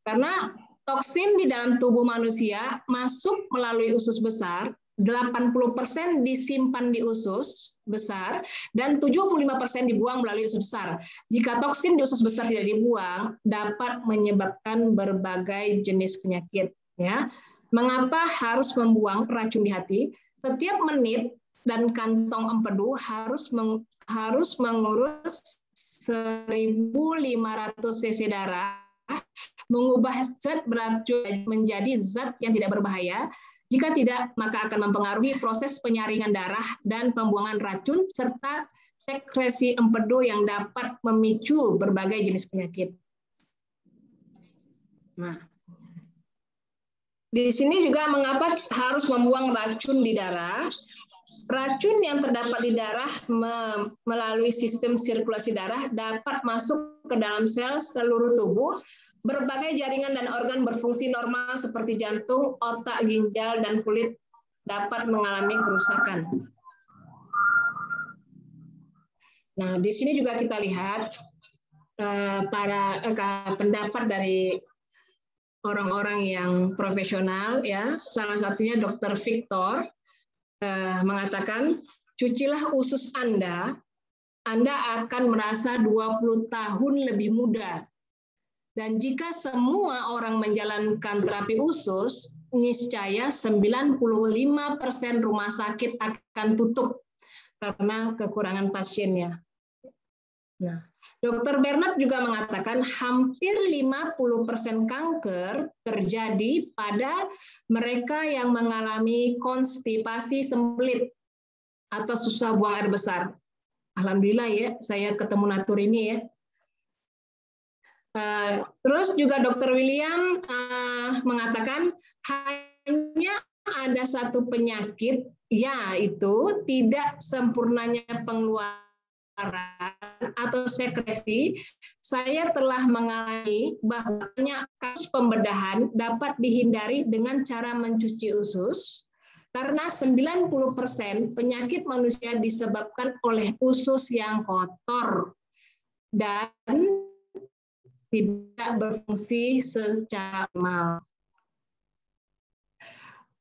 karena toksin di dalam tubuh manusia masuk melalui usus besar, 80% disimpan di usus besar dan 75% dibuang melalui usus besar. Jika toksin di usus besar tidak dibuang, dapat menyebabkan berbagai jenis penyakit ya. Mengapa harus membuang racun di hati? Setiap menit dan kantong empedu harus mengurus 1.500 cc darah, mengubah zat beracun menjadi zat yang tidak berbahaya. Jika tidak, maka akan mempengaruhi proses penyaringan darah dan pembuangan racun serta sekresi empedu yang dapat memicu berbagai jenis penyakit. Nah, di sini juga mengapa harus membuang racun di darah. Racun yang terdapat di darah melalui sistem sirkulasi darah dapat masuk ke dalam sel seluruh tubuh. Berbagai jaringan dan organ berfungsi normal seperti jantung, otak, ginjal, dan kulit dapat mengalami kerusakan. Nah, di sini juga kita lihat pendapat dari orang-orang yang profesional, ya. Salah satunya Dr. Victor mengatakan, cucilah usus Anda akan merasa 20 tahun lebih muda. Dan jika semua orang menjalankan terapi usus, niscaya 95% rumah sakit akan tutup karena kekurangan pasiennya. Nah, Dr. Bernard juga mengatakan hampir 50% kanker terjadi pada mereka yang mengalami konstipasi sembelit atau susah buang air besar. Alhamdulillah ya, saya ketemu Natur ini ya. Terus juga Dr. William mengatakan hanya ada satu penyakit, yaitu tidak sempurnanya pengeluaran atau sekresi. Saya telah mengalami bahwa kasus pembedahan dapat dihindari dengan cara mencuci usus, karena 90% penyakit manusia disebabkan oleh usus yang kotor dan tidak berfungsi secara optimal.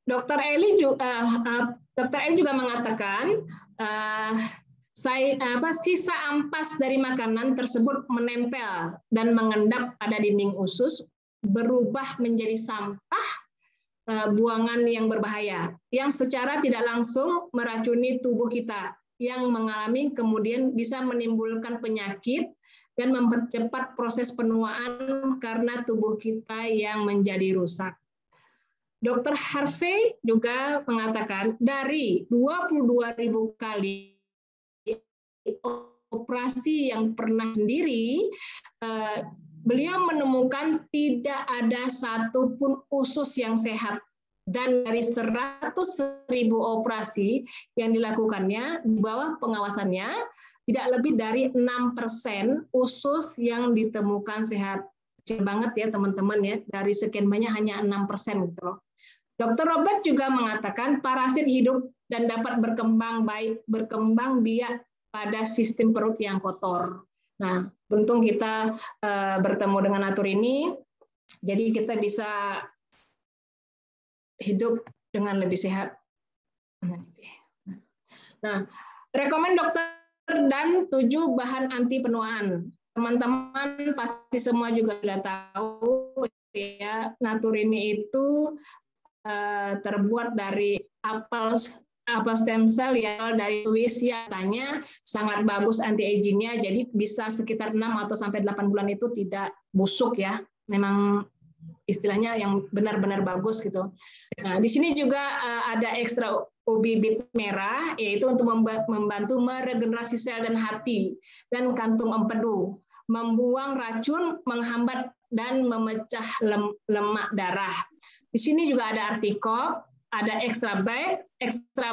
Dr. Eli juga mengatakan sisa ampas dari makanan tersebut menempel dan mengendap pada dinding usus, berubah menjadi sampah buangan yang berbahaya, yang secara tidak langsung meracuni tubuh kita, yang mengalami kemudian bisa menimbulkan penyakit dan mempercepat proses penuaan karena tubuh kita yang menjadi rusak. Dr. Harvey juga mengatakan dari 22.000 kali operasi yang pernah sendiri, beliau menemukan tidak ada satupun usus yang sehat. Dan dari 100.000 operasi yang dilakukannya, di bawah pengawasannya, tidak lebih dari 6% usus yang ditemukan sehat. Kecil banget ya teman-teman ya, dari sekian banyak hanya 6% gitu loh. Dr. Robert juga mengatakan parasit hidup dan dapat berkembang biak pada sistem perut yang kotor. Nah, beruntung kita bertemu dengan Natur ini, jadi kita bisa hidup dengan lebih sehat. Nah, rekomen dokter dan 7 bahan anti penuaan. Teman-teman pasti semua juga sudah tahu ya, Natur ini itu terbuat dari apel stem cell ya, dari Swiss ya, katanya sangat bagus anti agingnya, jadi bisa sekitar 6 atau sampai 8 bulan itu tidak busuk ya, memang istilahnya yang benar-benar bagus gitu. Nah, di sini juga ada ekstra ubi bit merah, yaitu untuk membantu meregenerasi sel dan hati dan kantung empedu, membuang racun, menghambat dan memecah lemak darah. Di sini juga ada artikop, ada ekstra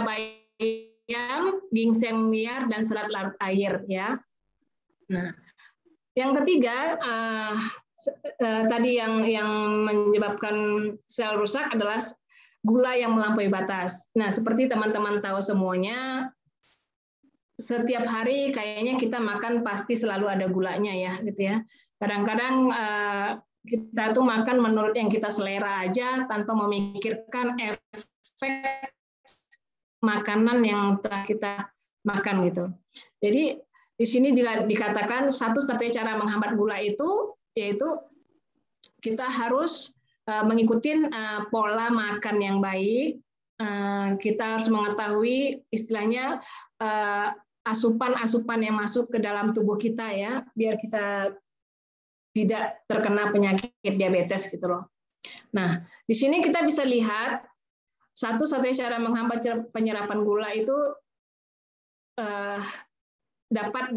bayam, ginseng liar, dan serat larut air ya. Nah, yang ketiga tadi yang menyebabkan sel rusak adalah gula yang melampaui batas. Nah, seperti teman-teman tahu semuanya, setiap hari kayaknya kita makan pasti selalu ada gulanya ya, gitu ya. Kadang-kadang kita tuh makan menurut yang kita selera aja tanpa memikirkan efek makanan yang telah kita makan gitu. Jadi di sini juga dikatakan satu-satunya cara menghambat gula itu yaitu kita harus mengikuti pola makan yang baik. Kita harus mengetahui istilahnya asupan-asupan yang masuk ke dalam tubuh kita ya, biar kita tidak terkena penyakit diabetes gitu loh. Nah, di sini kita bisa lihat satu-satunya cara menghambat penyerapan gula itu dapat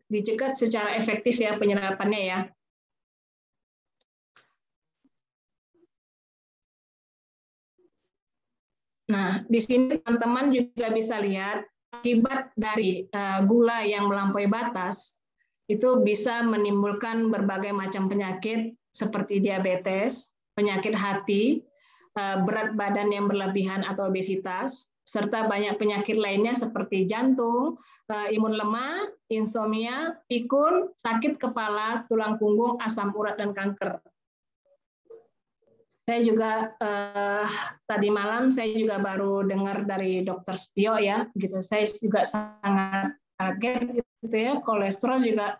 dicegat secara efektif ya penyerapannya ya. Nah, di sini teman-teman juga bisa lihat akibat dari gula yang melampaui batas itu bisa menimbulkan berbagai macam penyakit seperti diabetes, penyakit hati, berat badan yang berlebihan atau obesitas, serta banyak penyakit lainnya seperti jantung, imun lemah, insomnia, pikun, sakit kepala, tulang punggung, asam urat, dan kanker. Saya juga tadi malam saya juga baru dengar dari Dokter Setio ya, gitu. Saya juga sangat kaget gitu ya, kolesterol juga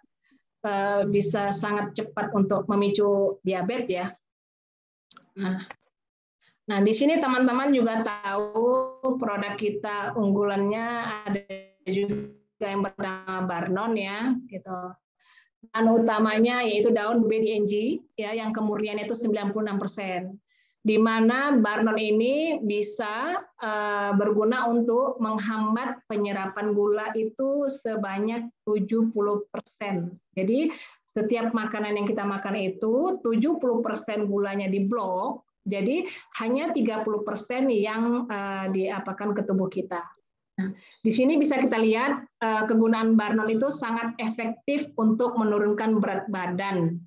bisa sangat cepat untuk memicu diabetes ya. Nah, di sini teman-teman juga tahu produk kita unggulannya ada juga yang bernama Barnon ya, gitu. Bahan utamanya yaitu daun BDNG ya, yang kemurniannya itu 96%. Di mana Barnon ini bisa berguna untuk menghambat penyerapan gula itu sebanyak 70%. Jadi setiap makanan yang kita makan itu 70% gulanya diblok, jadi hanya 30% yang diapakan ke tubuh kita. Nah, di sini bisa kita lihat kegunaan Barnon itu sangat efektif untuk menurunkan berat badan.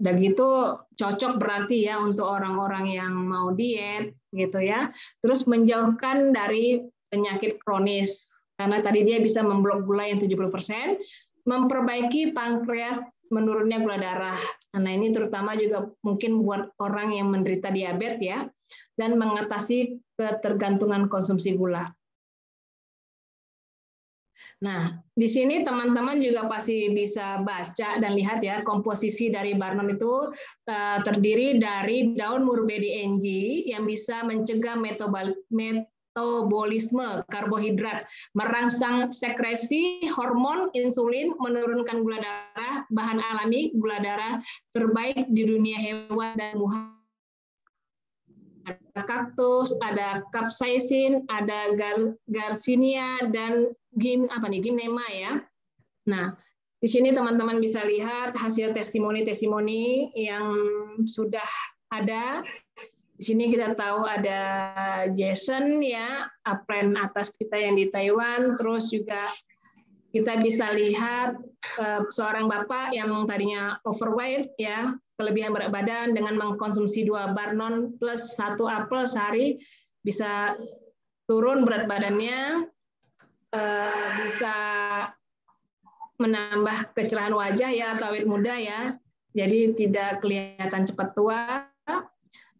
Dan gitu cocok berarti ya untuk orang-orang yang mau diet gitu ya. Terus menjauhkan dari penyakit kronis karena tadi dia bisa memblok gula yang 70%, memperbaiki pankreas, menurunnya gula darah. Nah, ini terutama juga mungkin buat orang yang menderita diabetes ya, dan mengatasi ketergantungan konsumsi gula. Nah, di sini teman-teman juga pasti bisa baca dan lihat ya, komposisi dari Barnon itu terdiri dari daun mur BDNG yang bisa mencegah metabolisme karbohidrat, merangsang sekresi hormon insulin, menurunkan gula darah, bahan alami gula darah terbaik di dunia hewan dan tumbuhan. Ada kaktus, ada capsaicin, ada garcinia, dan gymnema ya. Nah, di sini teman-teman bisa lihat hasil testimoni-testimoni yang sudah ada. Di sini kita tahu ada Jason ya, apren atas kita yang di Taiwan, terus juga kita bisa lihat seorang bapak yang tadinya overweight ya, kelebihan berat badan, dengan mengkonsumsi 2 Barnon plus 1 apel sehari bisa turun berat badannya, bisa menambah kecerahan wajah ya atau awet muda ya, jadi tidak kelihatan cepat tua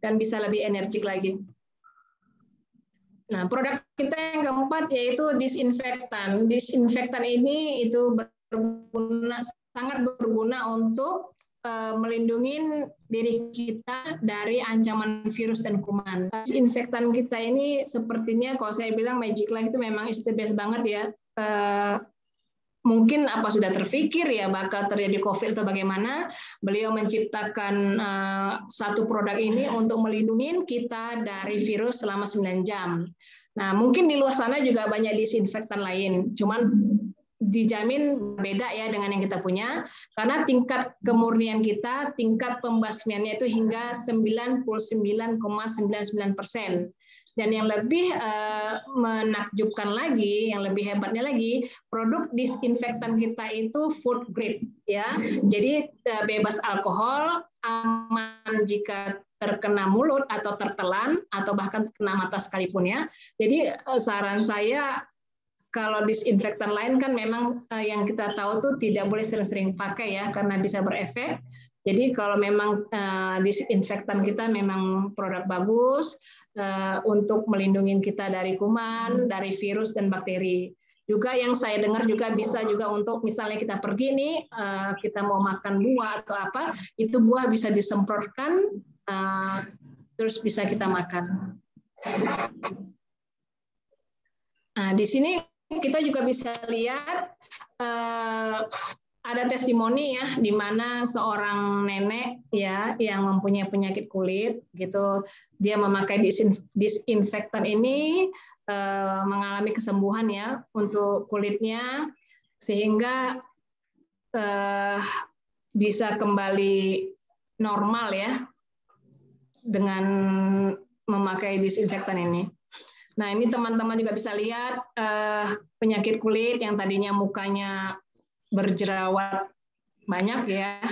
dan bisa lebih energik lagi. Nah, produk kita yang keempat yaitu disinfektan. Disinfektan ini itu sangat berguna untuk melindungi diri kita dari ancaman virus dan kuman. Disinfektan kita ini sepertinya kalau saya bilang Magic Life itu memang is the best banget ya. Mungkin apa sudah terpikir ya bakal terjadi COVID atau bagaimana, beliau menciptakan satu produk ini untuk melindungi kita dari virus selama 9 jam. Nah, mungkin di luar sana juga banyak disinfektan lain, cuman dijamin beda ya dengan yang kita punya, karena tingkat kemurnian kita, tingkat pembasmiannya itu hingga 99,99%. Dan yang lebih menakjubkan lagi, yang lebih hebatnya lagi, produk disinfektan kita itu food grade ya. Jadi bebas alkohol, aman jika terkena mulut atau tertelan atau bahkan kena mata sekalipun ya. Jadi saran saya, kalau disinfektan lain kan memang yang kita tahu tuh tidak boleh sering-sering pakai ya karena bisa berefek. Jadi kalau memang disinfektan kita memang produk bagus untuk melindungi kita dari kuman, dari virus dan bakteri. Juga yang saya dengar juga bisa juga untuk misalnya kita pergi nih, kita mau makan buah atau apa, itu buah bisa disemprotkan, terus bisa kita makan. Nah, di sini kita juga bisa lihat ada testimoni ya, di mana seorang nenek ya yang mempunyai penyakit kulit gitu, dia memakai disinfektan ini mengalami kesembuhan ya untuk kulitnya, sehingga bisa kembali normal ya dengan memakai disinfektan ini. Nah, ini teman-teman juga bisa lihat penyakit kulit yang tadinya mukanya berjerawat banyak ya.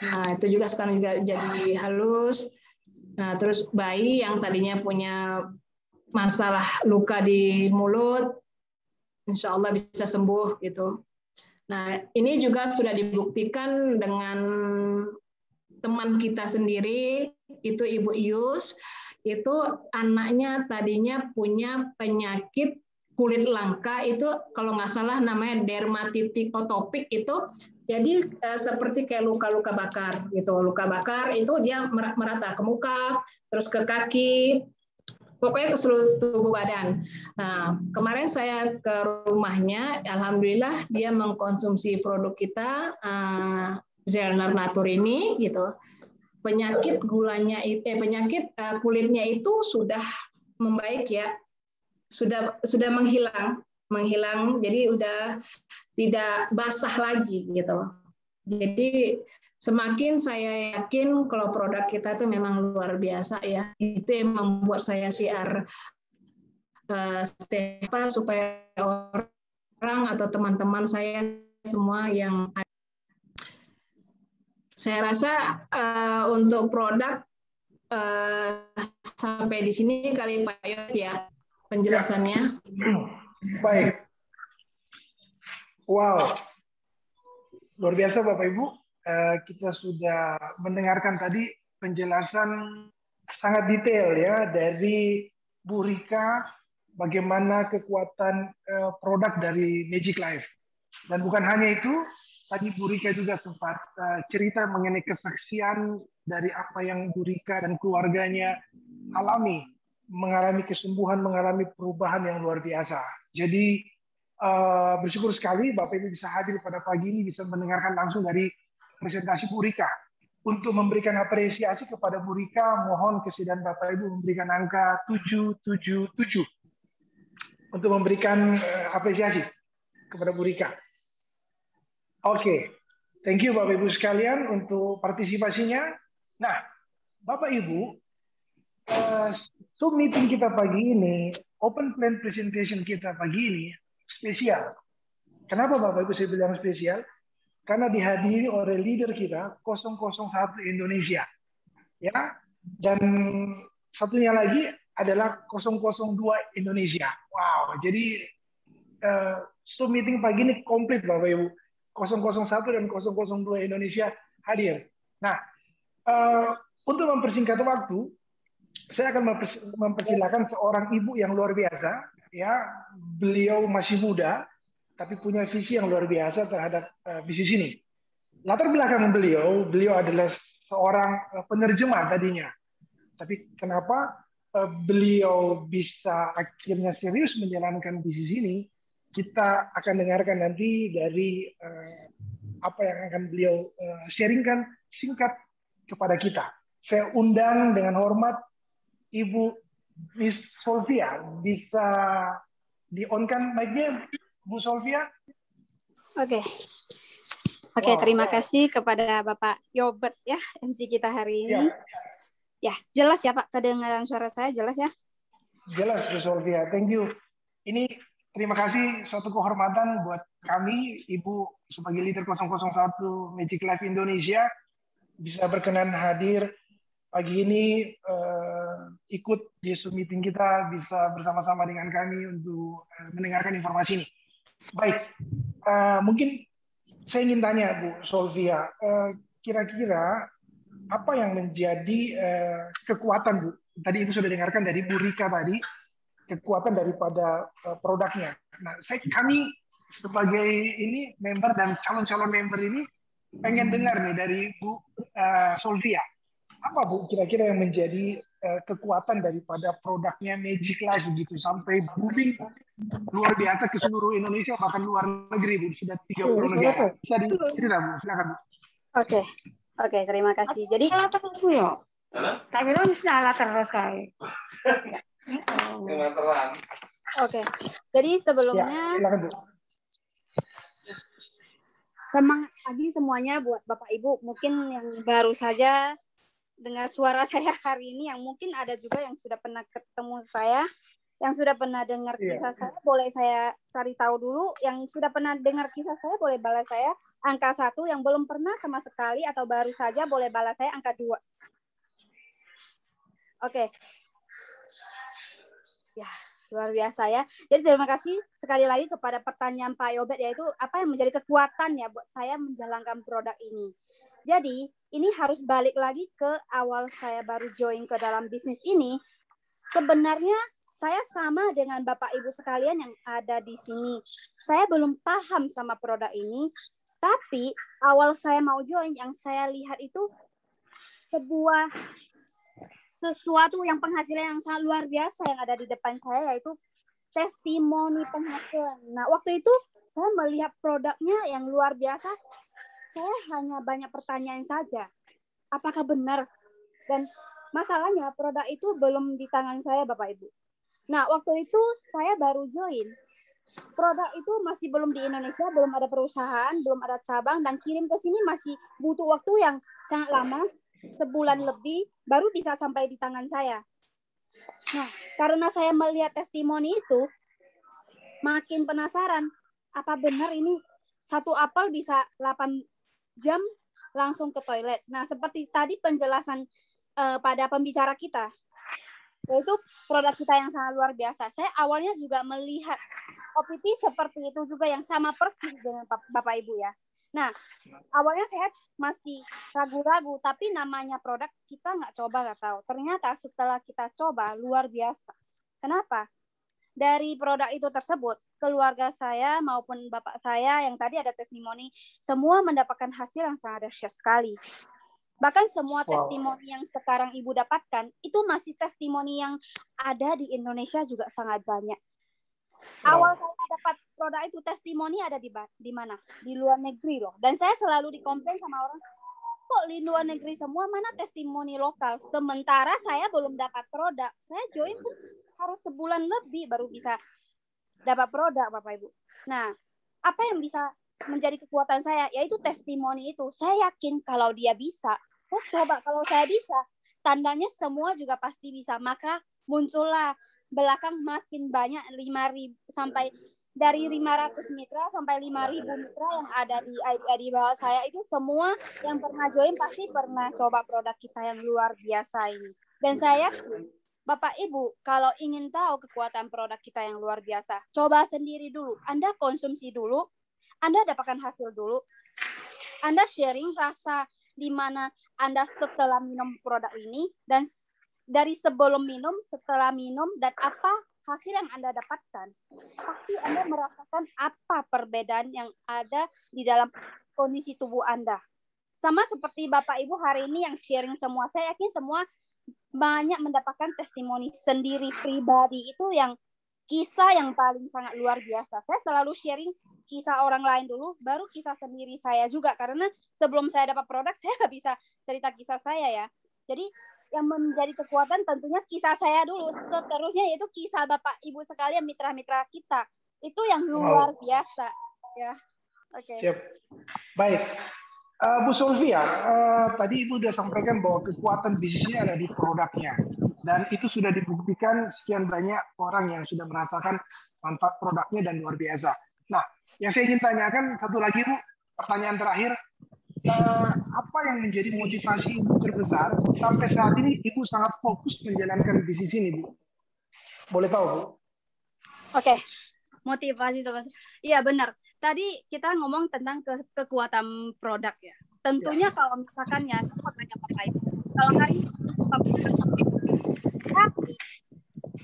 Nah, itu juga sekarang juga jadi halus. Nah, terus bayi yang tadinya punya masalah luka di mulut, insya Allah bisa sembuh gitu. Nah, ini juga sudah dibuktikan dengan teman kita sendiri, itu Ibu Ius, itu anaknya tadinya punya penyakit kulit langka, itu kalau nggak salah namanya dermatitis atopik itu, jadi seperti kayak luka-luka bakar gitu. Luka bakar itu dia merata ke muka, terus ke kaki, pokoknya ke seluruh tubuh badan. Nah, kemarin saya ke rumahnya, alhamdulillah dia mengkonsumsi produk kita, Zelner Natur ini, gitu. Penyakit gulanya, penyakit kulitnya itu sudah membaik ya, sudah menghilang, jadi udah tidak basah lagi gitu. Jadi semakin saya yakin kalau produk kita itu memang luar biasa ya. Itu yang membuat saya siar supaya orang atau teman-teman saya semua yang ada. Saya rasa untuk produk sampai di sini kali Pak Yot ya penjelasannya. Baik. Wow. Luar biasa Bapak Ibu. Kita sudah mendengarkan tadi penjelasan sangat detail ya dari Bu Rika bagaimana kekuatan produk dari Magic Life. Dan bukan hanya itu, tadi Bu Rika juga sempat cerita mengenai kesaksian dari apa yang Bu Rika dan keluarganya alami, mengalami kesembuhan, mengalami perubahan yang luar biasa. Jadi bersyukur sekali Bapak Ibu bisa hadir pada pagi ini, bisa mendengarkan langsung dari presentasi Bu Rika. Untuk memberikan apresiasi kepada Bu Rika, mohon kesediaan Bapak Ibu memberikan angka 777 untuk memberikan apresiasi kepada Bu Rika. Oke, thank you Bapak Ibu sekalian untuk partisipasinya. Nah, Bapak Ibu, Zoom meeting kita pagi ini, open plan presentation kita pagi ini spesial. Kenapa Bapak Ibu saya bilang spesial? Karena dihadiri oleh leader kita 001 Indonesia. Ya. Dan satunya lagi adalah 002 Indonesia. Wow, jadi Zoom meeting pagi ini komplit Bapak Ibu. 001 dan 002 Indonesia hadir. Nah, untuk mempersingkat waktu, saya akan mempersilahkan seorang ibu yang luar biasa. Ya, beliau masih muda, tapi punya visi yang luar biasa terhadap bisnis ini. Latar belakang beliau adalah seorang penerjemah tadinya. Tapi kenapa beliau bisa akhirnya serius menjalankan bisnis ini? Kita akan dengarkan nanti dari apa yang akan beliau sharingkan singkat kepada kita. Saya undang dengan hormat Ibu Miss Solvia, bisa di-on-kan mic-nya, Bu Solvia? Oke, Wow. Terima kasih kepada Bapak Yobert ya, MC kita hari ini. Ya, jelas ya Pak, kedengaran suara saya jelas ya? Jelas Bu Solvia, thank you. Ini terima kasih, suatu kehormatan buat kami, Ibu sebagai leader 001 Magic Life Indonesia, bisa berkenan hadir pagi ini, ikut di Zoom meeting kita, bisa bersama-sama dengan kami untuk mendengarkan informasi ini. Baik, mungkin saya ingin tanya Bu Solvia, kira-kira apa yang menjadi kekuatan Bu? Tadi Ibu sudah dengarkan dari Bu Rika tadi, kekuatan daripada produknya. Nah, kami sebagai ini member dan calon-calon member ini pengen dengar nih dari Bu Solvia. Apa Bu kira-kira yang menjadi kekuatan daripada produknya Magic Life begitu sampai booming luar biasa ke seluruh Indonesia bahkan luar negeri Bu, sudah 30 negara. Bisa dicerita Bu, silakan Bu. Oke, terima kasih. Jadi Kami bilang salah terus kayak. Oke. Jadi sebelumnya Silakan Bu. semangat pagi semuanya buat Bapak Ibu. Mungkin yang baru saja dengar suara saya hari ini, yang mungkin ada juga yang sudah pernah ketemu saya, yang sudah pernah dengar kisah saya, boleh saya cari tahu dulu. Yang sudah pernah dengar kisah saya, boleh balas saya angka 1. Yang belum pernah sama sekali atau baru saja, boleh balas saya angka 2. Oke. Ya, luar biasa ya. Jadi terima kasih sekali lagi kepada pertanyaan Pak Yobet, yaitu apa yang menjadi kekuatan ya buat saya menjalankan produk ini. Jadi ini harus balik lagi ke awal saya baru join ke dalam bisnis ini. Sebenarnya saya sama dengan Bapak Ibu sekalian yang ada di sini. Saya belum paham sama produk ini, tapi awal saya mau join yang saya lihat itu sesuatu yang penghasilan yang sangat luar biasa yang ada di depan saya, yaitu testimoni penghasilan. Nah, waktu itu saya melihat produknya yang luar biasa, saya hanya banyak pertanyaan saja. Apakah benar? Dan masalahnya produk itu belum di tangan saya, Bapak Ibu. Nah, waktu itu saya baru join. Produk itu masih belum di Indonesia, belum ada perusahaan, belum ada cabang, dan kirim ke sini masih butuh waktu yang sangat lama, sebulan lebih, baru bisa sampai di tangan saya. Nah, karena saya melihat testimoni itu, makin penasaran, apa benar ini satu apel bisa 8 jam langsung ke toilet. Nah, seperti tadi penjelasan pada pembicara kita, yaitu produk kita yang sangat luar biasa. Saya awalnya juga melihat OPP seperti itu juga, yang sama persis dengan Bapak Ibu ya. Nah, awalnya saya masih ragu-ragu, tapi namanya produk kita nggak coba nggak tahu. Ternyata setelah kita coba luar biasa. Kenapa? Dari produk itu tersebut, keluarga saya maupun bapak saya yang tadi ada testimoni, semua mendapatkan hasil yang sangat dahsyat sekali. Bahkan semua testimoni yang sekarang Ibu dapatkan, itu masih testimoni yang ada di Indonesia juga sangat banyak. Awal saya dapat produk itu testimoni ada di mana? Di luar negeri loh. Dan saya selalu dikomplain sama orang, kok di luar negeri semua, mana testimoni lokal? Sementara saya belum dapat produk. Saya join pun harus sebulan lebih baru bisa dapat produk, Bapak Ibu. Nah, apa yang bisa menjadi kekuatan saya? Yaitu testimoni itu. Saya yakin kalau dia bisa, saya coba kalau saya bisa, tandanya semua juga pasti bisa. Maka muncullah belakang makin banyak 5.000 sampai dari 500 mitra sampai 5.000 mitra yang ada di ID bawah saya, itu semua yang pernah join pasti pernah coba produk kita yang luar biasa ini. Dan saya yakin Bapak Ibu kalau ingin tahu kekuatan produk kita yang luar biasa, coba sendiri dulu. Anda konsumsi dulu, Anda dapatkan hasil dulu. Anda sharing rasa di mana Anda setelah minum produk ini, dan dari sebelum minum, setelah minum, dan apa hasil yang Anda dapatkan. Pasti Anda merasakan apa perbedaan yang ada di dalam kondisi tubuh Anda. Sama seperti Bapak Ibu hari ini yang sharing semua. Saya yakin semua banyak mendapatkan testimoni sendiri pribadi, itu yang kisah yang paling sangat luar biasa. Saya selalu sharing kisah orang lain dulu, baru kisah sendiri saya juga. Karena sebelum saya dapat produk, saya nggak bisa cerita kisah saya ya. Jadi yang menjadi kekuatan tentunya kisah saya dulu. Seterusnya yaitu kisah Bapak Ibu sekalian, mitra-mitra kita. Itu yang luar biasa. Ya, oke. Siap. Baik. Bu Solvia, tadi Ibu sudah sampaikan bahwa kekuatan bisnisnya ada di produknya. Dan itu sudah dibuktikan sekian banyak orang yang sudah merasakan manfaat produknya dan luar biasa. Nah, yang saya ingin tanyakan satu lagi, Bu, pertanyaan terakhir. Apa yang menjadi motivasi Ibu terbesar sampai saat ini Ibu sangat fokus menjalankan bisnis ini, Bu? Boleh tahu, Bu? Oke, motivasi terbesar. Iya benar. Tadi kita ngomong tentang kekuatan produk ya. Tentunya kalau misalkan ya, tanya Bapak Ibu. Kalau hari ini tapi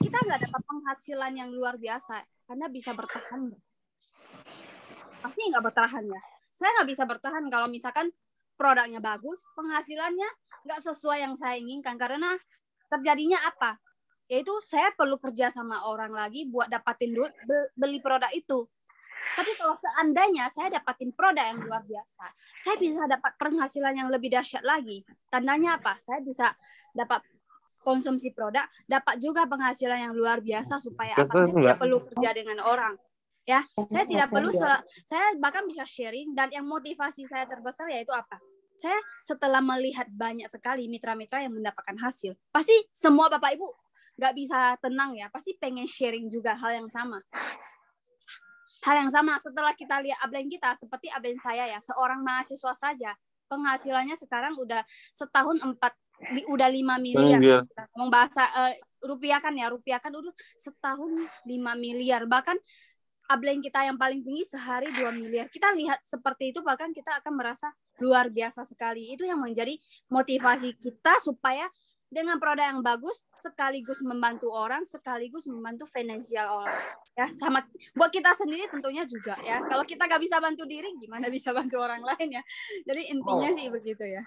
kita nggak dapat penghasilan yang luar biasa, Anda bisa bertahan? Pasti nggak bertahan ya. Saya nggak bisa bertahan kalau misalkan produknya bagus, penghasilannya nggak sesuai yang saya inginkan. Karena terjadinya apa? Yaitu saya perlu kerja sama orang lagi buat dapatin duit beli produk itu. Tapi kalau seandainya saya dapatin produk yang luar biasa, saya bisa dapat penghasilan yang lebih dahsyat lagi. Tandanya apa? Saya bisa dapat konsumsi produk, dapat juga penghasilan yang luar biasa supaya apa? Saya tidak perlu kerja dengan orang. Ya, saya tidak perlu, saya bahkan bisa sharing. Dan yang motivasi saya terbesar yaitu apa? Saya setelah melihat banyak sekali mitra-mitra yang mendapatkan hasil, pasti semua Bapak Ibu nggak bisa tenang ya, pasti pengen sharing juga hal yang sama. Hal yang sama setelah kita lihat upline kita, seperti upline saya ya, seorang mahasiswa saja, penghasilannya sekarang udah setahun udah 5 miliar. Ngomong bahasa rupiahkan udah setahun 5 miliar, bahkan upline kita yang paling tinggi sehari 2 miliar. Kita lihat seperti itu, bahkan kita akan merasa luar biasa sekali. Itu yang menjadi motivasi kita supaya dengan produk yang bagus sekaligus membantu orang, sekaligus membantu finansial orang. Ya, sama buat kita sendiri tentunya juga ya. Kalau kita nggak bisa bantu diri, gimana bisa bantu orang lain ya. Jadi intinya sih begitu ya.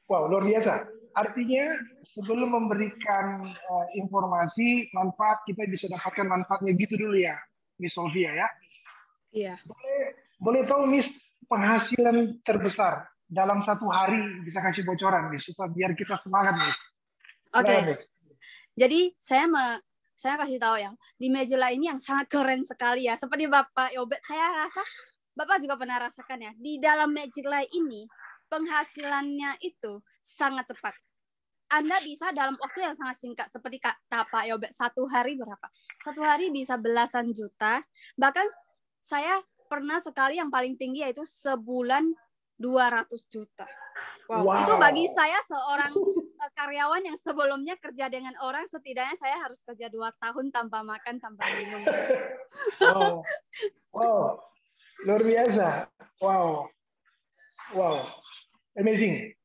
Wow, luar biasa. Artinya sebelum memberikan informasi, manfaat, kita bisa dapatkan manfaatnya gitu dulu ya, Miss Solvia ya. Iya. Boleh tahu Miss, penghasilan terbesar dalam satu hari, bisa kasih bocoran Miss, supaya biar kita semangat Miss. Oke. Jadi saya kasih tahu yang di Magiclight ini yang sangat keren sekali ya. Seperti Bapak Yobet, saya rasa Bapak juga pernah rasakan ya. Di dalam Magiclight ini penghasilannya itu sangat cepat. Anda bisa dalam waktu yang sangat singkat, seperti kata Pak Yobet, 1 hari berapa? 1 hari bisa belasan juta. Bahkan saya pernah sekali yang paling tinggi yaitu sebulan 200 juta. Wow. Itu bagi saya seorang karyawan yang sebelumnya kerja dengan orang, setidaknya saya harus kerja 2 tahun tanpa makan, tanpa minum. Wow. Luar biasa. Wow. Amazing.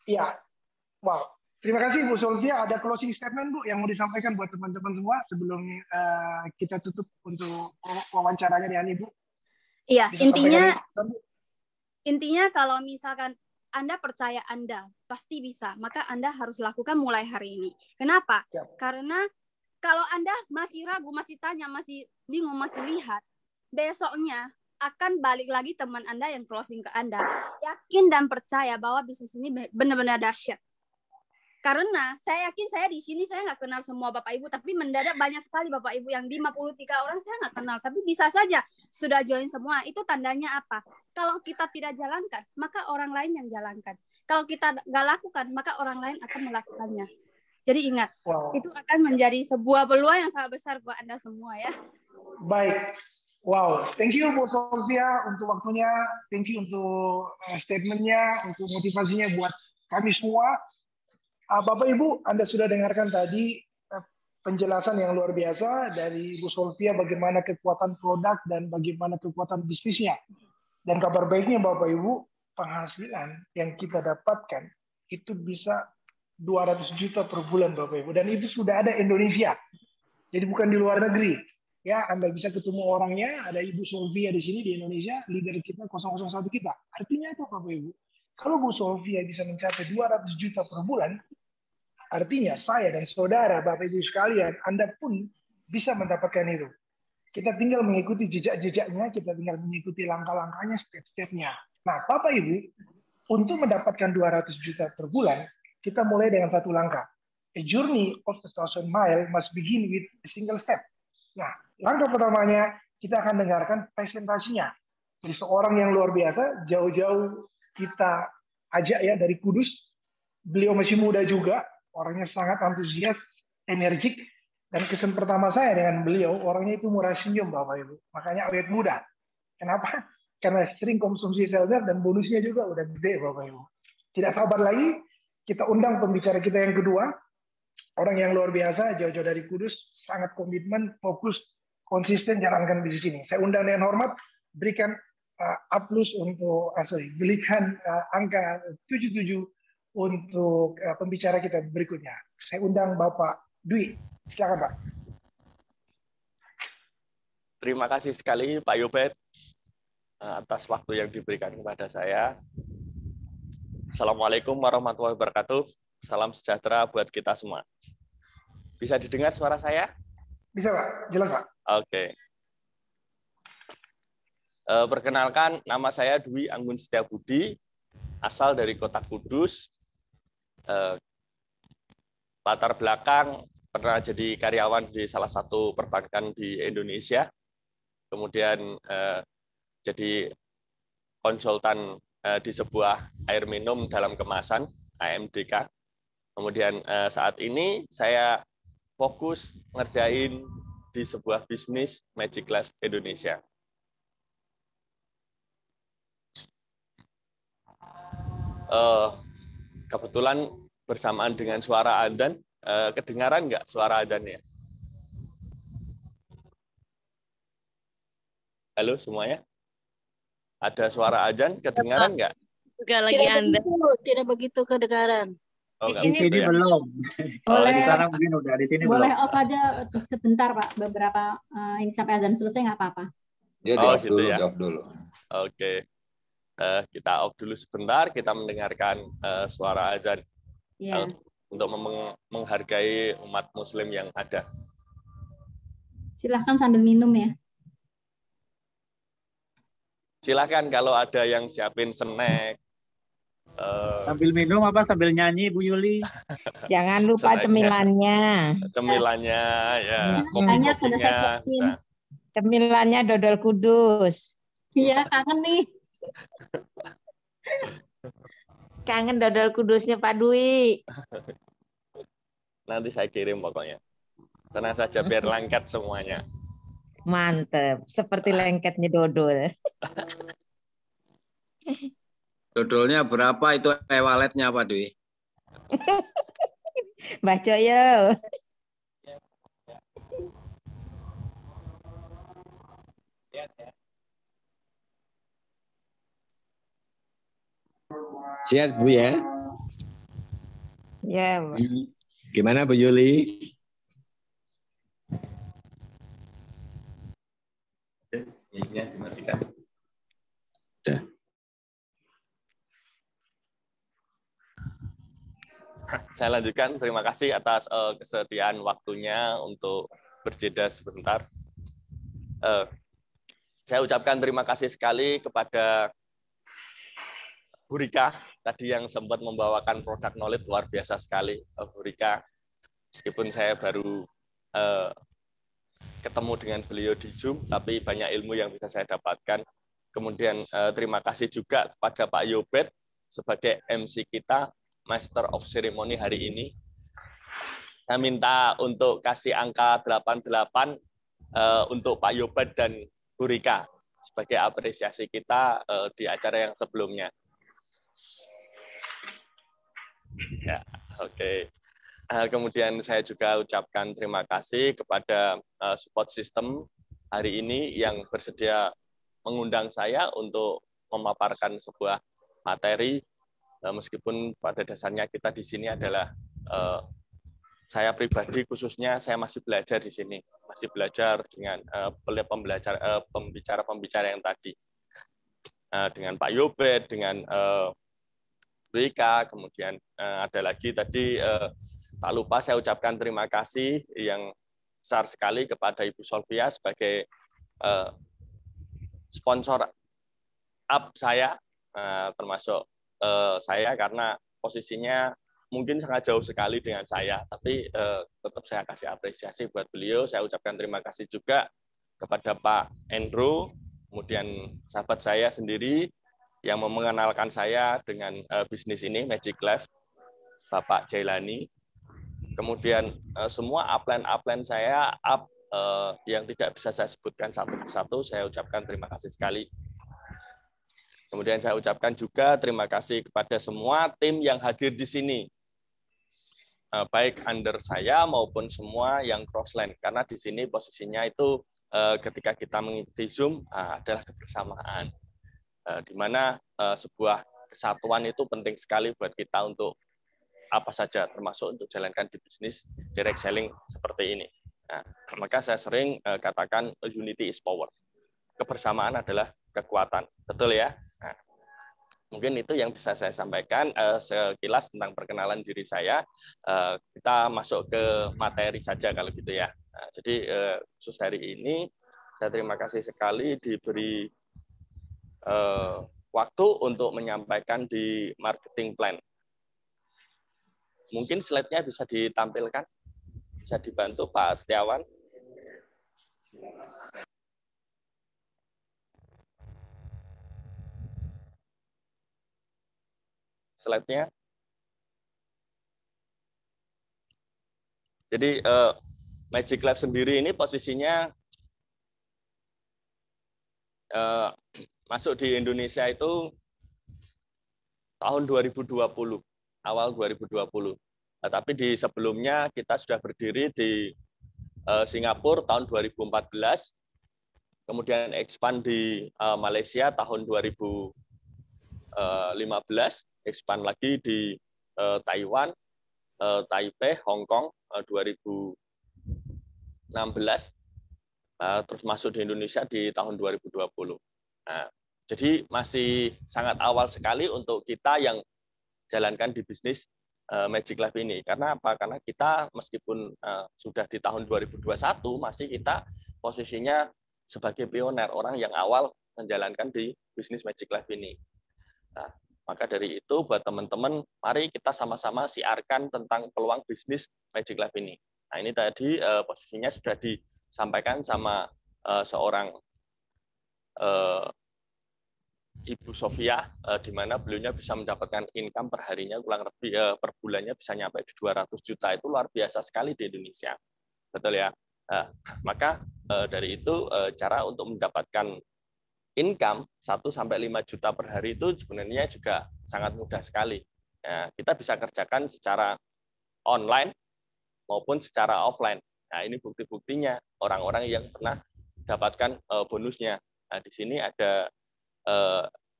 Iya. Wow. Terima kasih Bu Solvia. Ada closing statement Bu yang mau disampaikan buat teman-teman semua sebelum kita tutup untuk wawancaranya dengan Ibu. Iya, intinya kalau misalkan Anda percaya Anda pasti bisa, maka Anda harus lakukan mulai hari ini. Kenapa? Karena kalau Anda masih ragu, masih tanya, masih bingung, masih lihat, besoknya akan balik lagi teman Anda yang closing ke Anda. Yakin dan percaya bahwa bisnis ini benar-benar dahsyat. Karena saya yakin saya di sini saya nggak kenal semua Bapak Ibu, tapi mendadak banyak sekali Bapak Ibu yang 53 orang saya nggak kenal, tapi bisa saja sudah join semua. Itu tandanya apa? Kalau kita tidak jalankan, maka orang lain yang jalankan. Kalau kita nggak lakukan, maka orang lain akan melakukannya. Jadi ingat, itu akan menjadi sebuah peluang yang sangat besar buat Anda semua ya. Baik. Wow, thank you Bu Solvia untuk waktunya, thank you untuk statementnya, untuk motivasinya buat kami semua. Bapak Ibu, Anda sudah dengarkan tadi penjelasan yang luar biasa dari Bu Solvia bagaimana kekuatan produk dan bagaimana kekuatan bisnisnya. Dan kabar baiknya Bapak Ibu, penghasilan yang kita dapatkan itu bisa 200 juta per bulan Bapak Ibu. Dan itu sudah ada Indonesia. Jadi bukan di luar negeri. Ya, Anda bisa ketemu orangnya, ada Ibu Solvia di sini di Indonesia, leader kita 001 kita. Artinya apa Bapak Ibu? Kalau Bu Solvia bisa mencapai 200 juta per bulan, artinya saya dan saudara, Bapak Ibu sekalian, Anda pun bisa mendapatkan itu. Kita tinggal mengikuti jejak-jejaknya, kita tinggal mengikuti langkah-langkahnya, step-stepnya. Nah, Bapak Ibu, untuk mendapatkan 200 juta per bulan, kita mulai dengan satu langkah. A journey of 1,000 mile must begin with a single step. Nah, langkah pertamanya, kita akan dengarkan presentasinya. Dari seorang yang luar biasa, jauh-jauh kita ajak ya dari Kudus. Beliau masih muda juga, orangnya sangat antusias, energik, dan kesan pertama saya dengan beliau, orangnya itu murah senyum Bapak Ibu. Makanya awet muda. Kenapa? Karena sering konsumsi selder dan bonusnya juga udah gede Bapak Ibu. Tidak sabar lagi, kita undang pembicara kita yang kedua, orang yang luar biasa, jauh-jauh dari Kudus, sangat komitmen, fokus, konsisten jalankan bisnis ini. Saya undang dengan hormat, berikan berikan angka 77 untuk pembicara kita berikutnya. Saya undang Bapak Dwi. Silakan Pak. Terima kasih sekali Pak Yobet atas waktu yang diberikan kepada saya. Assalamualaikum warahmatullahi wabarakatuh. Salam sejahtera buat kita semua. Bisa didengar suara saya? Bisa Pak, jelas Pak. Oke. Perkenalkan, nama saya Dwi Anggun Setiabudi, asal dari Kota Kudus. Latar belakang pernah jadi karyawan di salah satu perbankan di Indonesia, kemudian jadi konsultan di sebuah air minum dalam kemasan AMDK. Kemudian saat ini saya fokus ngerjain di sebuah bisnis Magiclight Indonesia. Kebetulan bersamaan dengan suara adzan, Kedengaran nggak suara azannya? Halo semuanya? Ada suara azan, kedengaran nggak? Enggak lagi Anda. Tidak begitu kedengaran. Oh, Di nggak sini begitu ya? belum. Boleh, Di sana mungkin udah, di sini boleh belum. off aja sebentar Pak, beberapa ini sampai azan selesai nggak apa-apa. Dia di Oh, off gitu dulu, ya? di off dulu. Oke. Kita off dulu sebentar, kita mendengarkan suara azan Iya. untuk menghargai umat muslim yang ada. Silahkan sambil minum ya. Silakan kalau ada yang siapin snack. Sambil minum apa sambil nyanyi Bu Yuli? Jangan lupa Snacknya. cemilannya. Cemilannya, ya, Banyak udah saya kopi-kopinya. siapin. Cemilannya dodol kudus. Iya, kangen nih. Kangen dodol kudusnya Pak Dwi. Nanti saya kirim pokoknya. Tenang saja biar lengket semuanya. Mantep, seperti lengketnya dodol. Dodolnya berapa itu e-walletnya Pak Dwi? Mbah Coyo. Siap Bu ya? Ya, Gimana Bu Yuli? Mic-nya dimatikan. Udah. Saya lanjutkan. Terima kasih atas kesediaan waktunya untuk berjeda sebentar. Saya ucapkan terima kasih sekali kepada Bu Rika tadi yang sempat membawakan produk knowledge luar biasa sekali. Bu Rika, meskipun saya baru ketemu dengan beliau di Zoom, tapi banyak ilmu yang bisa saya dapatkan. Kemudian terima kasih juga kepada Pak Yobet sebagai MC kita, Master of Ceremony hari ini. Saya minta untuk kasih angka 88 untuk Pak Yobet dan Bu Rika sebagai apresiasi kita di acara yang sebelumnya. Ya, oke. Kemudian saya juga ucapkan terima kasih kepada support system hari ini yang bersedia mengundang saya untuk memaparkan sebuah materi, meskipun pada dasarnya kita di sini adalah saya pribadi khususnya saya masih belajar di sini, masih belajar dengan pembicara-pembicara yang tadi, dengan Pak Yobet, dengan Rika, kemudian ada lagi tadi tak lupa saya ucapkan terima kasih yang besar sekali kepada Ibu Solvia sebagai sponsor up saya, termasuk saya karena posisinya mungkin sangat jauh sekali dengan saya, tapi tetap saya kasih apresiasi buat beliau. Saya ucapkan terima kasih juga kepada Pak Andrew, kemudian sahabat saya sendiri yang mengenalkan saya dengan bisnis ini, Magic Life, Bapak Jailani. Kemudian semua upline saya yang tidak bisa saya sebutkan satu persatu, saya ucapkan terima kasih sekali. Kemudian saya ucapkan juga terima kasih kepada semua tim yang hadir di sini, baik under saya maupun semua yang crossline, karena di sini posisinya itu ketika kita mengikuti Zoom adalah kebersamaan, di mana sebuah kesatuan itu penting sekali buat kita untuk apa saja, termasuk untuk jalankan di bisnis direct selling seperti ini. Nah, maka saya sering katakan unity is power. Kebersamaan adalah kekuatan. Betul ya? Nah, mungkin itu yang bisa saya sampaikan sekilas tentang perkenalan diri saya. Kita masuk ke materi saja kalau gitu ya. Nah, jadi khusus hari ini saya terima kasih sekali diberi waktu untuk menyampaikan di marketing plan. Mungkin slide-nya bisa ditampilkan, bisa dibantu Pak Setiawan. Slide-nya. Jadi Magic Life sendiri ini posisinya masuk di Indonesia itu tahun 2020, awal 2020. Tapi di sebelumnya kita sudah berdiri di Singapura tahun 2014, kemudian expand di Malaysia tahun 2015, expand lagi di Taiwan, Taipei, Hong Kong 2016, terus masuk di Indonesia di tahun 2020. Nah, jadi masih sangat awal sekali untuk kita yang jalankan di bisnis Magic Life ini. Karena apa? Karena kita meskipun sudah di tahun 2021, masih kita posisinya sebagai pioner, orang yang awal menjalankan di bisnis Magic Life ini. Nah, maka dari itu buat teman-teman, mari kita sama-sama siarkan tentang peluang bisnis Magic Life ini. Nah, ini tadi posisinya sudah disampaikan sama seorang Ibu Sofia, di mana beliaunya bisa mendapatkan income per harinya kurang lebih per bulannya bisa nyampe di 200 juta. Itu luar biasa sekali di Indonesia. Betul ya? Maka dari itu cara untuk mendapatkan income 1 sampai 5 juta per hari itu sebenarnya juga sangat mudah sekali. Kita bisa kerjakan secara online maupun secara offline. Nah, ini bukti-buktinya orang-orang yang pernah dapatkan bonusnya. Nah, di sini ada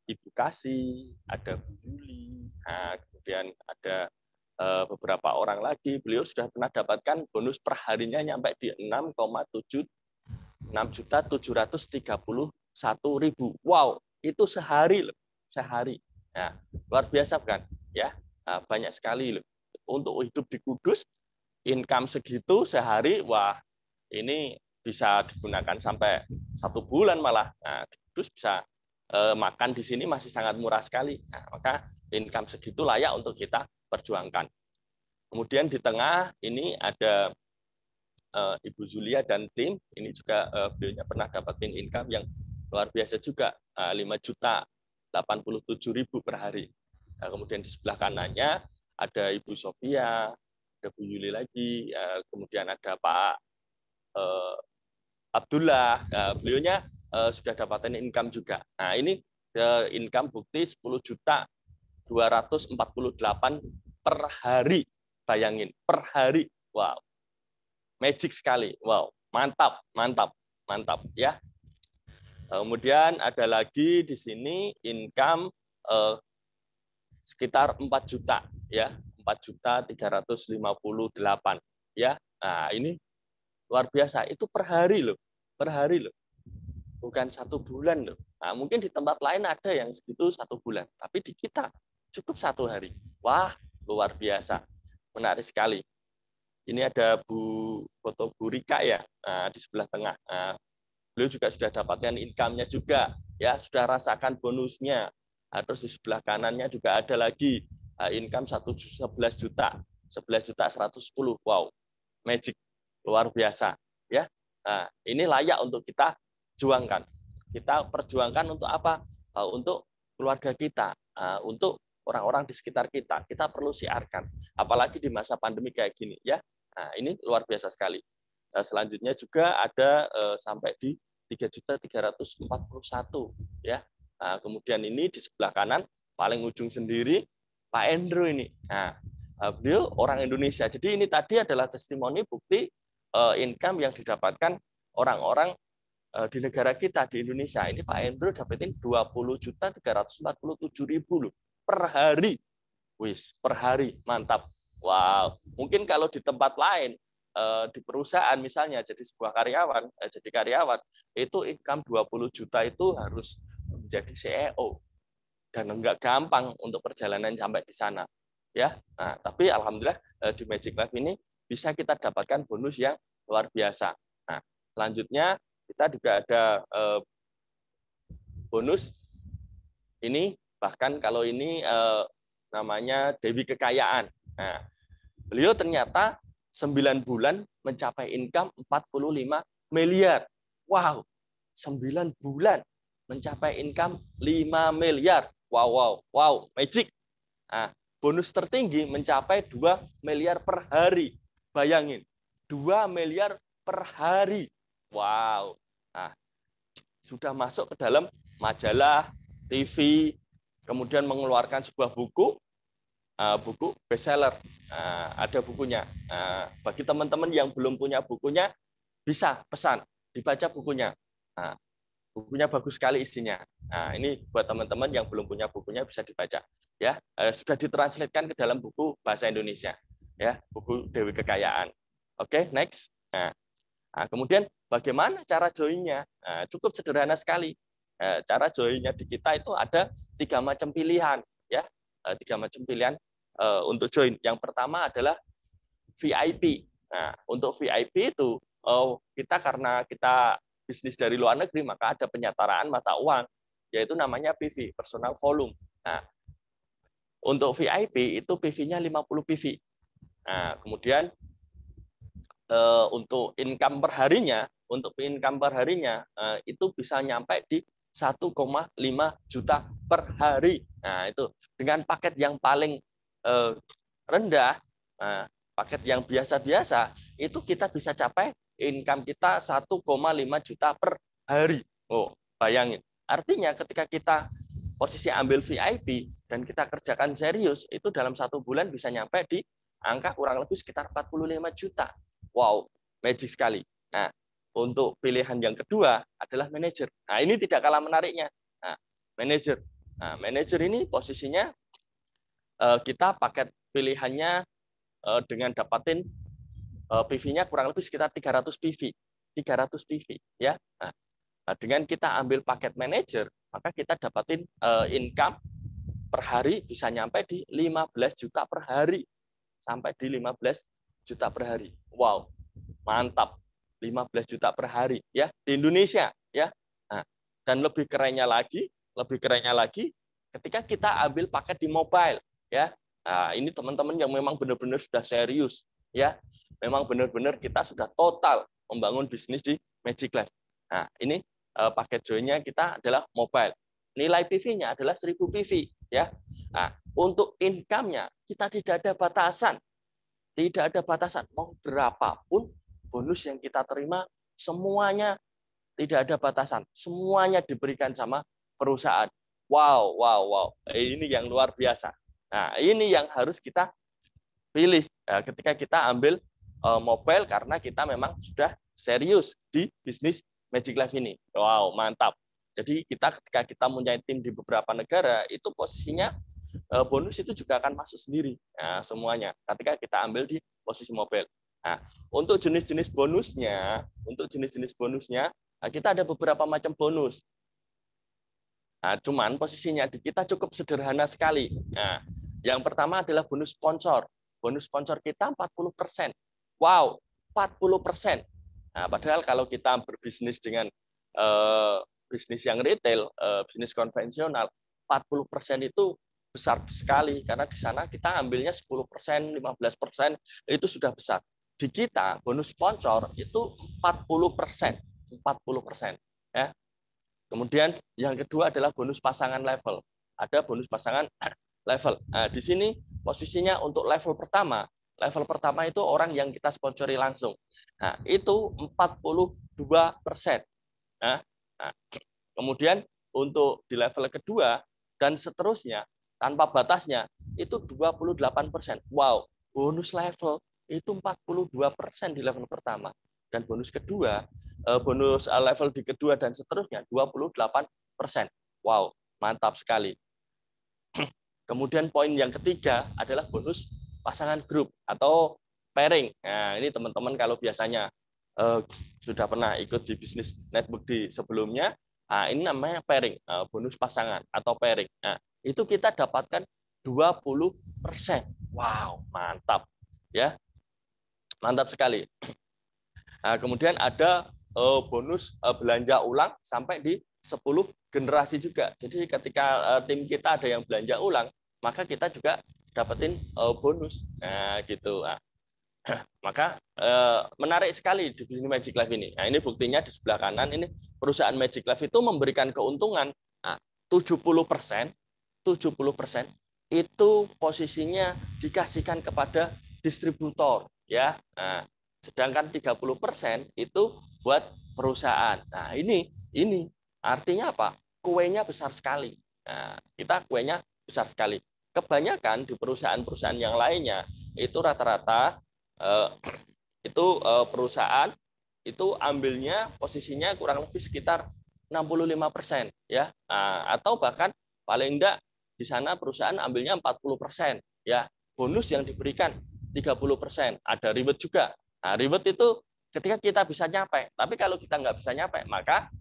Ibu Kasih, ada Bu Juli, nah, kemudian ada beberapa orang lagi. Beliau sudah pernah dapatkan bonus per harinya nyampe di 6.731.000. Wow, itu sehari loh, sehari. Nah, luar biasa kan? Ya, nah, banyak sekali loh. Untuk hidup di Kudus, income segitu sehari, wah, ini bisa digunakan sampai 1 bulan malah. Nah, di Kudus bisa makan di sini masih sangat murah sekali. Nah, maka income segitu layak untuk kita perjuangkan. Kemudian di tengah ini ada Ibu Zulia dan tim. Ini juga beliaunya pernah dapatin income yang luar biasa juga, 5.087.000 per hari. Nah, kemudian di sebelah kanannya ada Ibu Sofia, ada Bu Yuli lagi, kemudian ada Pak Abdullah. Beliaunya sudah dapatkan income juga. Nah, ini income bukti 10.248 per hari. Bayangin, per hari. Wow. Magic sekali. Wow, mantap, mantap, mantap ya. Kemudian ada lagi di sini income sekitar 4 juta ya. 4.358 ya. Nah, ini luar biasa. Itu per hari loh. Per hari loh. Bukan 1 bulan loh. Nah, mungkin di tempat lain ada yang segitu 1 bulan, tapi di kita cukup 1 hari. Wah, luar biasa, menarik sekali. Ini ada foto Bu Rika ya, di sebelah tengah. Beliau juga sudah dapatkan income-nya juga, ya sudah rasakan bonusnya. Terus di sebelah kanannya juga ada lagi income 11 juta, 11.110. Wow, magic, luar biasa, ya. Nah, ini layak untuk kita juangkan. Kita perjuangkan untuk apa? Untuk keluarga kita, untuk orang-orang di sekitar kita. Kita perlu siarkan, apalagi di masa pandemi kayak gini ya. Nah, ini luar biasa sekali. Selanjutnya juga ada sampai di 3.341 ya. Nah, kemudian ini di sebelah kanan paling ujung sendiri Pak Andrew ini. Nah, beliau orang Indonesia. Jadi ini tadi adalah testimoni bukti income yang didapatkan orang-orang di negara kita di Indonesia. Ini Pak Andrew dapetin 20.347.000 loh per hari. Wis, per hari. Mantap. Wow. Mungkin kalau di tempat lain di perusahaan misalnya jadi sebuah karyawan, jadi karyawan itu income 20 juta itu harus menjadi CEO. Dan enggak gampang untuk perjalanan sampai di sana. Ya. Nah, tapi alhamdulillah di Magic Life ini bisa kita dapatkan bonus yang luar biasa. Nah, selanjutnya kita juga ada bonus ini, bahkan kalau ini namanya Dewi Kekayaan. Nah, beliau ternyata 9 bulan mencapai income 45 miliar. Wow, 9 bulan mencapai income 5 miliar. Wow, magic. Nah, bonus tertinggi mencapai 2 miliar per hari. Bayangin, 2 miliar per hari. Wow. Nah, sudah masuk ke dalam majalah, TV, kemudian mengeluarkan sebuah buku, buku bestseller. Ada bukunya. Bagi teman-teman yang belum punya bukunya, bisa pesan, dibaca bukunya. Bukunya bagus sekali isinya. Nah, ini buat teman-teman yang belum punya bukunya bisa dibaca. Ya, sudah ditranslatekan ke dalam buku bahasa Indonesia. Ya, buku Dewi Kekayaan. Oke, next. Nah, kemudian bagaimana cara join-nya? Cukup sederhana sekali. Cara join-nya di kita itu ada 3 macam pilihan. Ya, 3 macam pilihan untuk join. Yang pertama adalah VIP. Nah, untuk VIP itu karena kita bisnis dari luar negeri, maka ada penyetaraan mata uang, yaitu namanya PV, personal volume. Nah, untuk VIP itu PV-nya 50 PV. Nah, kemudian untuk income perharinya, itu bisa nyampe di 1,5 juta per hari. Nah, itu dengan paket yang paling rendah, paket yang biasa-biasa, itu kita bisa capai income kita 1,5 juta per hari. Oh, bayangin. Artinya ketika kita posisi ambil VIP dan kita kerjakan serius, itu dalam 1 bulan bisa nyampe di angka kurang lebih sekitar 45 juta. Wow, magic sekali. Nah, untuk pilihan yang kedua adalah manajer. Nah, ini tidak kalah menariknya. Nah, manajer. Nah, manajer ini posisinya kita paket pilihannya dengan dapatin PV-nya kurang lebih sekitar 300 PV. 300 PV ya. Nah, dengan kita ambil paket manajer, maka kita dapatin income per hari bisa nyampe di 15 juta per hari. Sampai di 15 juta per hari. Wow, mantap. 15 juta per hari ya di Indonesia ya. Nah, dan lebih kerennya lagi ketika kita ambil paket di mobile ya. Nah, ini teman-teman yang memang benar-benar sudah serius ya. Memang benar-benar kita sudah total membangun bisnis di Magic Life. Nah, ini paket join-nya kita adalah mobile. Nilai PV-nya adalah 1000 PV ya. Nah, untuk income-nya kita tidak ada batasan. Tidak ada batasan. Mau berapapun bonus yang kita terima, semuanya tidak ada batasan. Semuanya diberikan sama perusahaan. Wow, wow, wow. Ini yang luar biasa. Nah, ini yang harus kita pilih ketika kita ambil mobile, karena kita memang sudah serius di bisnis Magic Life ini. Wow, mantap. Jadi ketika kita punya tim di beberapa negara, itu posisinya bonus itu juga akan masuk sendiri. Nah, semuanya ketika kita ambil di posisi mobile. Nah, untuk jenis-jenis bonusnya, kita ada beberapa macam bonus. Nah, cuman posisinya di kita cukup sederhana sekali. Nah, yang pertama adalah bonus sponsor. Bonus sponsor kita 40%. Wow, 40%. Nah, padahal kalau kita berbisnis dengan bisnis yang retail, bisnis konvensional, 40% itu besar sekali, karena di sana kita ambilnya 10%, 15%, itu sudah besar. Di kita bonus sponsor itu 40%, 40% ya. Kemudian yang kedua adalah bonus pasangan level. Ada bonus pasangan level. Nah, di sini posisinya untuk level pertama itu orang yang kita sponsori langsung. Nah, itu 42%. Nah, kemudian untuk di level kedua dan seterusnya tanpa batasnya itu 28%. Wow, bonus level itu 42% di level pertama, dan bonus kedua, bonus level di kedua dan seterusnya 28%. Wow, mantap sekali. Kemudian poin yang ketiga adalah bonus pasangan grup atau pairing. Nah, ini teman-teman kalau biasanya sudah pernah ikut di bisnis network di sebelumnya, ini namanya pairing, bonus pasangan atau pairing. Nah, itu kita dapatkan 20%. Wow, mantap. Ya. Mantap sekali. Nah, kemudian ada bonus belanja ulang sampai di 10 generasi juga. Jadi ketika tim kita ada yang belanja ulang, maka kita juga dapetin bonus. Nah, gitu. Nah, maka menarik sekali di bisnis Magic Life ini. Nah, ini buktinya di sebelah kanan, ini perusahaan Magic Life itu memberikan keuntungan 70%, 70% itu posisinya dikasihkan kepada distributor ya. Nah, sedangkan 30% itu buat perusahaan. Nah, ini artinya apa? Kuenya besar sekali. Nah, kita kuenya besar sekali. kebanyakan di perusahaan-perusahaan yang lainnya itu rata-rata perusahaan itu ambilnya posisinya kurang lebih sekitar 65% ya, atau bahkan paling enggak di sana perusahaan ambilnya 40% ya. Bonus yang diberikan 30%. Ada reward juga. Nah, reward itu ketika kita bisa nyampe. Tapi kalau kita nggak bisa nyampe, maka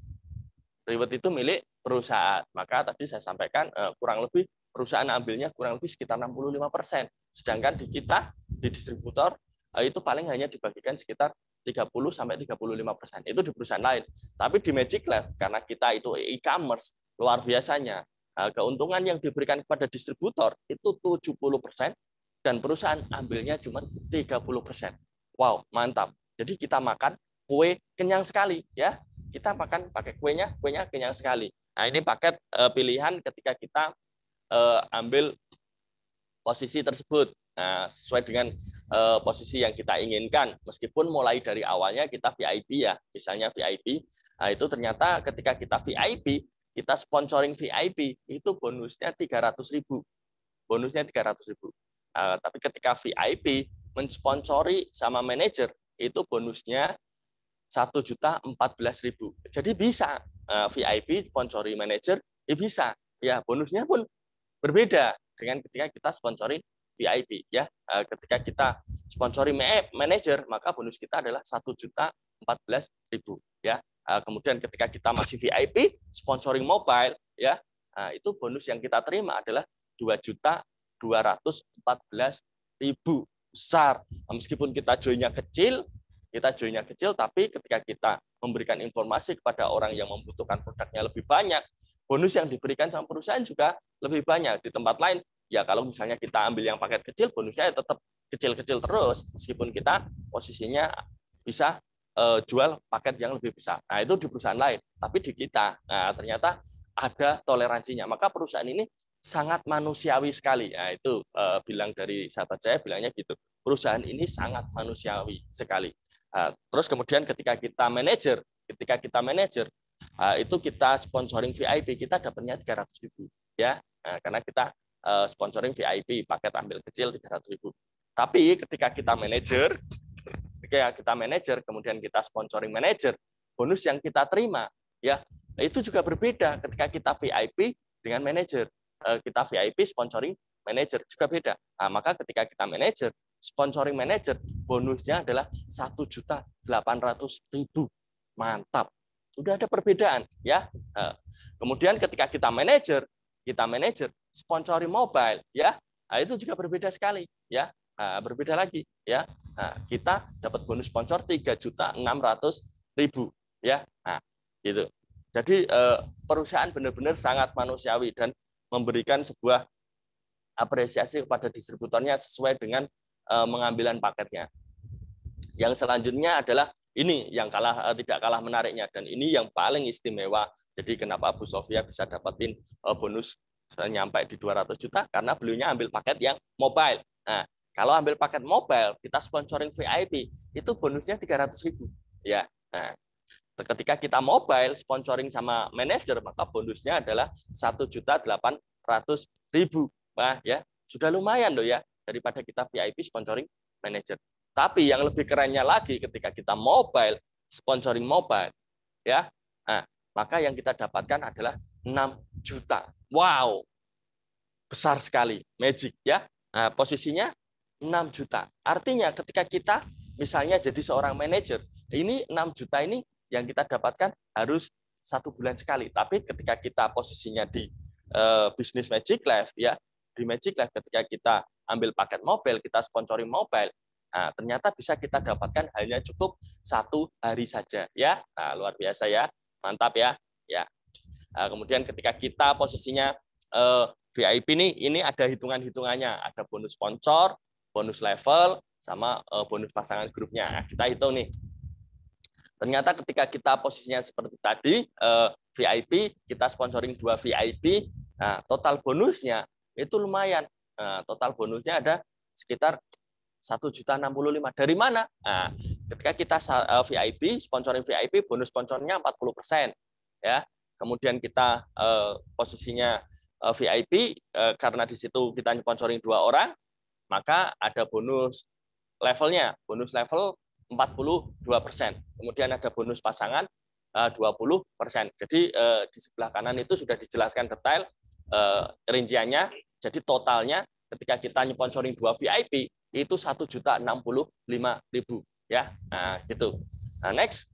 reward itu milik perusahaan. Maka tadi saya sampaikan kurang lebih perusahaan ambilnya kurang lebih sekitar 65%. Sedangkan di kita, di distributor, itu paling hanya dibagikan sekitar 30-35%. Itu di perusahaan lain. Tapi di Magic Lab, karena kita itu e-commerce, luar biasanya, keuntungan yang diberikan kepada distributor itu 70%, dan perusahaan ambilnya cuma 30%. Wow, mantap. Jadi kita makan kue kenyang sekali, ya. Kita makan pakai kuenya kenyang sekali. Nah, ini paket pilihan ketika kita ambil posisi tersebut. Nah, sesuai dengan posisi yang kita inginkan. Meskipun mulai dari awalnya kita VIP ya, misalnya VIP, nah itu ternyata ketika kita VIP, kita sponsoring VIP, itu bonusnya 300.000. Bonusnya 300.000. Tapi ketika VIP mensponsori sama manajer, itu bonusnya 1.014.000. Jadi bisa VIP sponsori manajer, ya bisa. Ya, bonusnya pun berbeda dengan ketika kita sponsori VIP ya. Ketika kita sponsori manajer, maka bonus kita adalah 1.014.000 ya. Kemudian ketika kita masih VIP sponsoring mobile ya, itu bonus yang kita terima adalah 2.214.000. Besar. Meskipun kita joinnya kecil, tapi ketika kita memberikan informasi kepada orang yang membutuhkan produknya lebih banyak, bonus yang diberikan sama perusahaan juga lebih banyak. Di tempat lain, ya kalau misalnya kita ambil yang paket kecil, bonusnya tetap kecil-kecil terus, meskipun kita posisinya bisa jual paket yang lebih besar. Nah, itu di perusahaan lain. Tapi di kita, ternyata ada toleransinya. Maka perusahaan ini sangat manusiawi sekali. Nah, itu bilang dari sahabat saya, bilangnya gitu. Perusahaan ini sangat manusiawi sekali. Terus kemudian ketika kita manajer, itu kita sponsoring VIP, kita dapatnya 300.000 ya. Karena kita sponsoring VIP, paket ambil kecil 300.000. Tapi ketika kita manajer, kemudian kita sponsoring manajer, bonus yang kita terima ya itu juga berbeda ketika kita VIP dengan manajer. Kita VIP sponsoring manajer juga beda. Maka ketika kita manajer sponsoring manajer, bonusnya adalah 1.800.000. Mantap. Sudah ada perbedaan ya. Kemudian ketika kita manajer sponsoring mobile ya, itu juga berbeda sekali ya. Berbeda lagi ya. Kita dapat bonus sponsor 3.600.000 ya. Gitu. Jadi perusahaan benar-benar sangat manusiawi dan memberikan sebuah apresiasi kepada distributornya sesuai dengan pengambilan paketnya. Yang selanjutnya adalah ini yang tidak kalah menariknya, dan ini yang paling istimewa. Jadi kenapa Bu Sofia bisa dapetin bonus nyampe di 200 juta? Karena beliaunya ambil paket yang mobile. Nah, kalau ambil paket mobile, kita sponsoring VIP, itu bonusnya 300.000 ya. Nah, ketika kita mobile sponsoring sama manajer, maka bonusnya adalah 1.800.000. Nah, ya, sudah lumayan loh ya daripada kita VIP sponsoring manajer. Tapi yang lebih kerennya lagi ketika kita mobile sponsoring mobile ya. Nah, maka yang kita dapatkan adalah 6 juta. Wow. Besar sekali Magic ya. Nah, posisinya 6 juta. Artinya ketika kita misalnya jadi seorang manajer, ini 6 juta ini yang kita dapatkan harus 1 bulan sekali. Tapi ketika kita posisinya di bisnis Magic Life ya, di Magic Life ketika kita ambil paket mobile, kita sponsoring mobile, nah, ternyata bisa kita dapatkan hanya cukup 1 hari saja ya. Nah, luar biasa ya, mantap ya. Ya. Nah, kemudian ketika kita posisinya VIP ini ada hitungannya, ada bonus sponsor, bonus level, sama bonus pasangan grupnya. Nah, kita hitung nih. Ternyata ketika kita posisinya seperti tadi, VIP, kita sponsoring 2 VIP, nah, total bonusnya itu lumayan. Nah, total bonusnya ada sekitar 1.065.000. Dari mana? Nah, ketika kita VIP, sponsoring VIP, bonus sponsornya 40%. Ya. Kemudian kita posisinya VIP karena di situ kita sponsoring 2 orang, maka ada bonus levelnya, bonus level 42%. Kemudian ada bonus pasangan 20%. Jadi di sebelah kanan itu sudah dijelaskan detail rinciannya. Jadi totalnya ketika kita sponsoring 2 VIP itu 1.065.000 ya. Nah, gitu. Nah, next.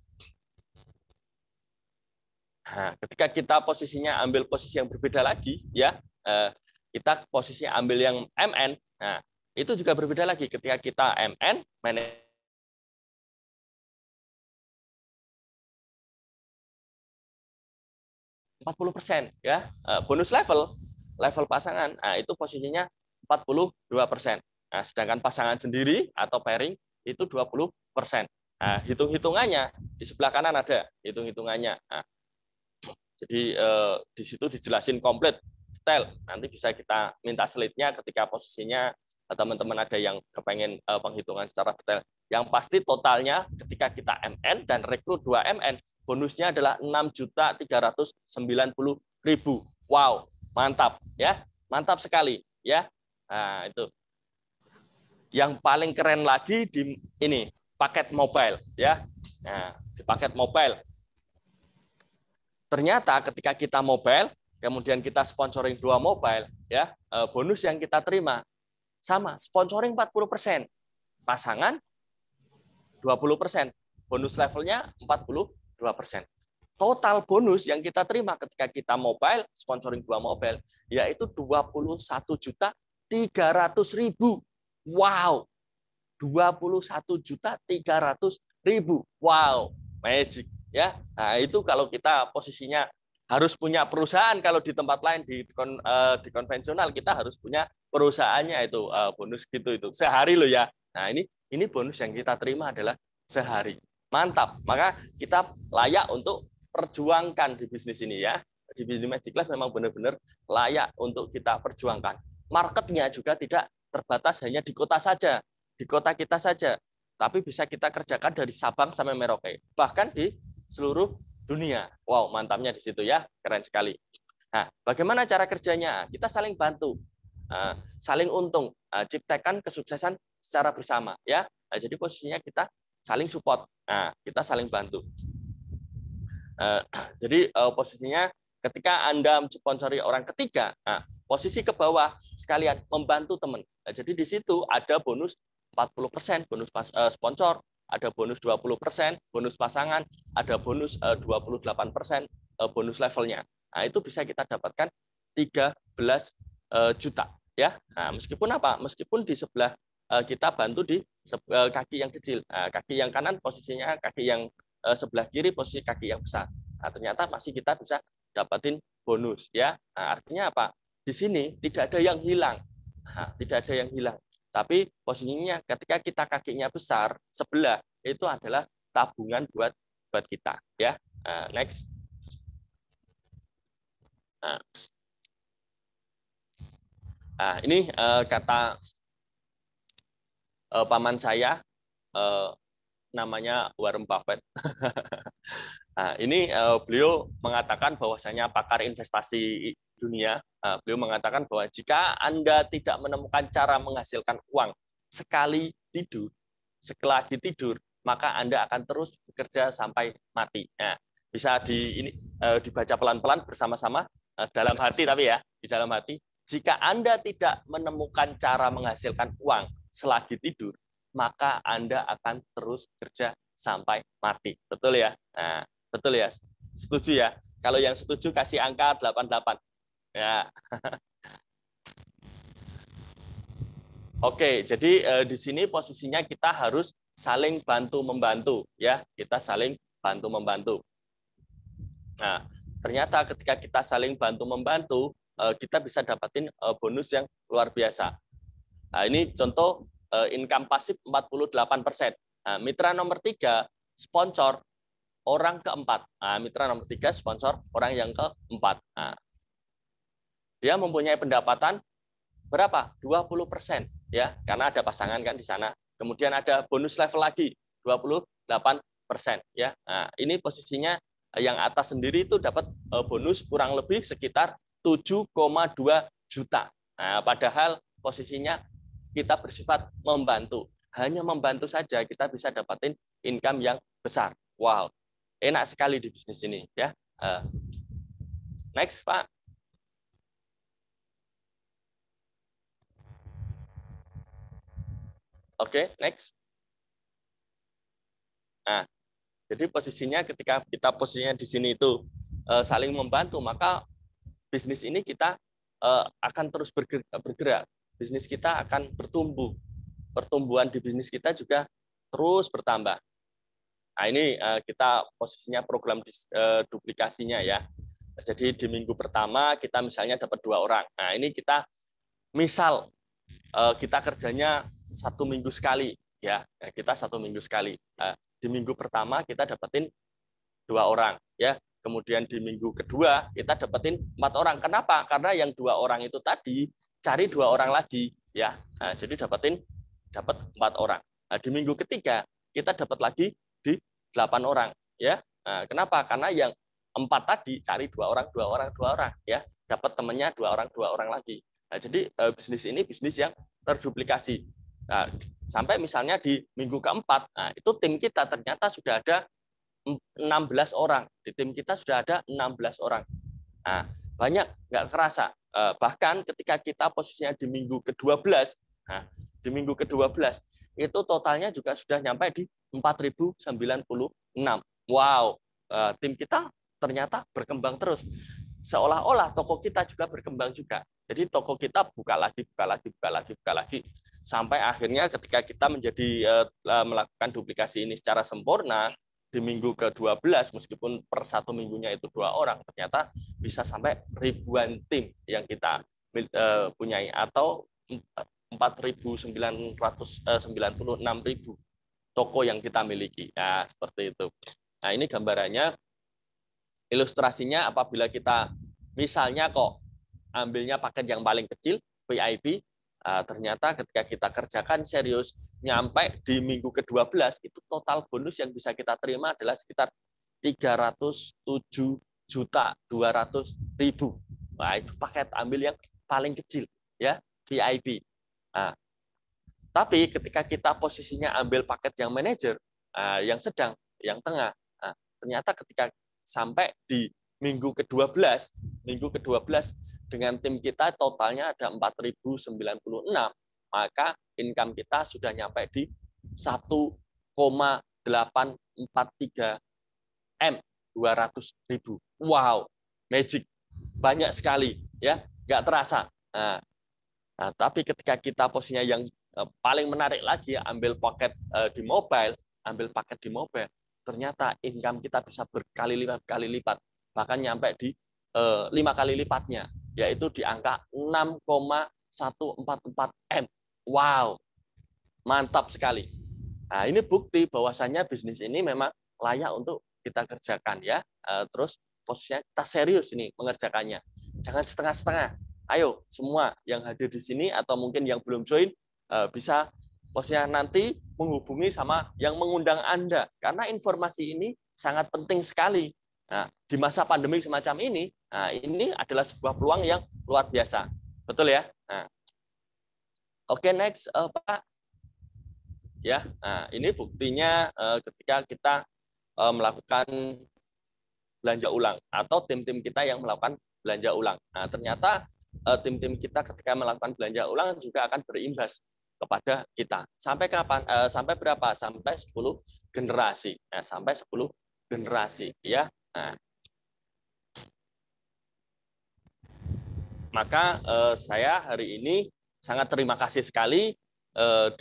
Nah, ketika kita posisinya ambil posisi yang berbeda lagi ya, kita posisinya ambil yang MN. Nah, itu juga berbeda lagi ketika kita MN 40% ya. Bonus level pasangan, nah itu posisinya 42%. Nah, sedangkan pasangan sendiri atau pairing itu 20%. Nah, hitung-hitungannya di sebelah kanan ada hitung-hitungannya. Nah, jadi di situ dijelasin komplit detail. Nanti bisa kita minta slide-nya ketika posisinya teman-teman ada yang kepengen penghitungan secara detail. Yang pasti totalnya ketika kita MN dan rekrut 2 MN, bonusnya adalah 6.390.000. Wow, mantap ya. Mantap sekali ya. Nah, itu. Yang paling keren lagi di ini, paket mobile ya. Nah, di paket mobile. Ternyata ketika kita mobile, kemudian kita sponsoring 2 mobile ya, bonus yang kita terima sama, sponsoring 40%, pasangan 20%, bonus levelnya 42%. Total bonus yang kita terima ketika kita mobile, sponsoring 2 mobile, yaitu 21.300.000. Wow, 21.300.000. Wow, magic ya. Nah, itu kalau kita posisinya harus punya perusahaan. Kalau di tempat lain di konvensional kita harus punya perusahaannya, itu bonus gitu itu sehari loh ya. Nah, ini bonus yang kita terima adalah sehari. Mantap. Maka kita layak untuk perjuangkan di bisnis ini ya. Di bisnis Magic Life memang benar-benar layak untuk kita perjuangkan. Marketnya juga tidak terbatas hanya di kota saja, di kota kita saja, tapi bisa kita kerjakan dari Sabang sampai Merauke, bahkan di seluruh dunia. Wow, mantapnya di situ ya, keren sekali. Nah, bagaimana cara kerjanya? Kita saling bantu, saling untung, ciptakan kesuksesan secara bersama ya. Nah, jadi posisinya kita saling support, kita saling bantu. Jadi posisinya ketika Anda mensponsori orang ketiga, posisi ke bawah sekalian membantu teman. Nah, jadi di situ ada bonus 40%, bonus sponsor, ada bonus 20%, bonus pasangan, ada bonus 28% bonus levelnya. Nah, itu bisa kita dapatkan 13 juta ya. Nah, meskipun apa? Meskipun di sebelah kita bantu di kaki yang kecil. Nah, kaki yang kanan posisinya kaki yang sebelah kiri posisi kaki yang besar. Nah, ternyata masih kita bisa dapatin bonus ya. Nah, artinya apa? Di sini tidak ada yang hilang. Nah, tidak ada yang hilang. Tapi posisinya ketika kita kakinya besar, sebelah itu adalah tabungan buat kita ya. Next. Nah, ini kata paman saya, namanya Warren Buffett. Nah, ini beliau mengatakan bahwasanya pakar investasi dunia. Beliau mengatakan bahwa jika Anda tidak menemukan cara menghasilkan uang sekali lagi tidur, maka Anda akan terus bekerja sampai mati. Nah, bisa dibaca pelan-pelan bersama-sama dalam hati, tapi ya di dalam hati. Jika Anda tidak menemukan cara menghasilkan uang selagi tidur, maka Anda akan terus kerja sampai mati. Betul ya? Nah, betul ya? Setuju ya? Kalau yang setuju kasih angka 88. Ya. Oke, jadi di sini posisinya kita harus saling bantu-membantu ya. Kita saling bantu-membantu. Nah, ternyata ketika kita saling bantu-membantu, kita bisa dapatin bonus yang luar biasa. Nah, ini contoh income pasif 48%. Nah, mitra nomor 3 sponsor orang keempat. Nah, mitra nomor 3 sponsor orang yang keempat. Nah, dia mempunyai pendapatan berapa? 20% ya, karena ada pasangan kan di sana. Kemudian ada bonus level lagi 28% ya. Nah, ini posisinya yang atas sendiri itu dapat bonus kurang lebih sekitar 7,2 juta. Nah, padahal posisinya kita bersifat membantu. Hanya membantu saja kita bisa dapatin income yang besar. Wow, enak sekali di bisnis ini ya. Next, Pak. Oke, next. Nah, jadi posisinya ketika kita posisinya di sini itu saling membantu, maka bisnis ini kita akan terus bergerak. Bisnis kita akan bertumbuh. Pertumbuhan di bisnis kita juga terus bertambah. Nah, ini kita posisinya program duplikasinya ya. Jadi di minggu pertama kita misalnya dapat 2 orang. Nah, ini kita misal kita kerjanya 1 minggu sekali ya. Kita 1 minggu sekali. Di minggu pertama kita dapetin 2 orang ya. Kemudian di minggu kedua kita dapetin 4 orang. Kenapa? Karena yang 2 orang itu tadi cari 2 orang lagi ya. Nah, jadi dapat 4 orang. Nah, di minggu ketiga kita dapat lagi di 8 orang ya. Nah, kenapa? Karena yang 4 tadi cari 2 orang ya. Dapat temannya 2 orang lagi. Nah, jadi bisnis ini bisnis yang terduplikasi. Nah, sampai misalnya di minggu keempat, nah, itu tim kita ternyata sudah ada 16 orang. Di tim kita sudah ada 16 orang. Nah, banyak, nggak kerasa. Bahkan ketika kita posisinya di minggu ke-12, nah, di minggu ke-12, itu totalnya juga sudah nyampe di 4.096. Wow, tim kita ternyata berkembang terus. Seolah-olah toko kita juga berkembang juga. Jadi toko kita buka lagi. Sampai akhirnya ketika kita melakukan duplikasi ini secara sempurna, di minggu ke-12, meskipun per 1 minggunya itu 2 orang, ternyata bisa sampai ribuan tim yang kita punyai, atau 4.996.000 toko yang kita miliki. Nah, seperti itu. Nah, ini gambarannya, ilustrasinya apabila kita misalnya kok ambilnya paket yang paling kecil, VIP, ternyata ketika kita kerjakan serius, nyampe di minggu ke-12, itu total bonus yang bisa kita terima adalah sekitar 307.200.000. Nah, itu paket ambil yang paling kecil, ya, VIP. Nah, tapi ketika kita posisinya ambil paket yang manajer, yang sedang, yang tengah, ternyata ketika sampai di minggu ke-12 dengan tim kita totalnya ada 4.096, maka income kita sudah nyampe di 1,843 M, 200.000. Wow, magic, banyak sekali ya, nggak terasa. Nah, tapi ketika kita posisinya yang paling menarik lagi, ambil paket di mobile, ternyata income kita bisa berkali lipat, bahkan nyampe di 5 kali lipatnya, yaitu di angka 6,144 M. Wow, mantap sekali. Nah, ini bukti bahwasannya bisnis ini memang layak untuk kita kerjakan ya. Terus posisinya kita serius ini mengerjakannya. Jangan setengah-setengah. Ayo semua yang hadir di sini atau mungkin yang belum join bisa posisinya nanti menghubungi sama yang mengundang Anda, karena informasi ini sangat penting sekali. Nah, di masa pandemi semacam ini, ini adalah sebuah peluang yang luar biasa. Betul ya? Nah. Oke, next, Pak. Ya, nah, ini buktinya ketika kita melakukan belanja ulang, atau tim-tim kita yang melakukan belanja ulang. Nah, ternyata tim-tim kita ketika melakukan belanja ulang juga akan berimbas kepada kita. Sampai kapan? Sampai berapa? Sampai 10 generasi. Nah, sampai 10 generasi, ya. Nah, maka saya hari ini sangat terima kasih sekali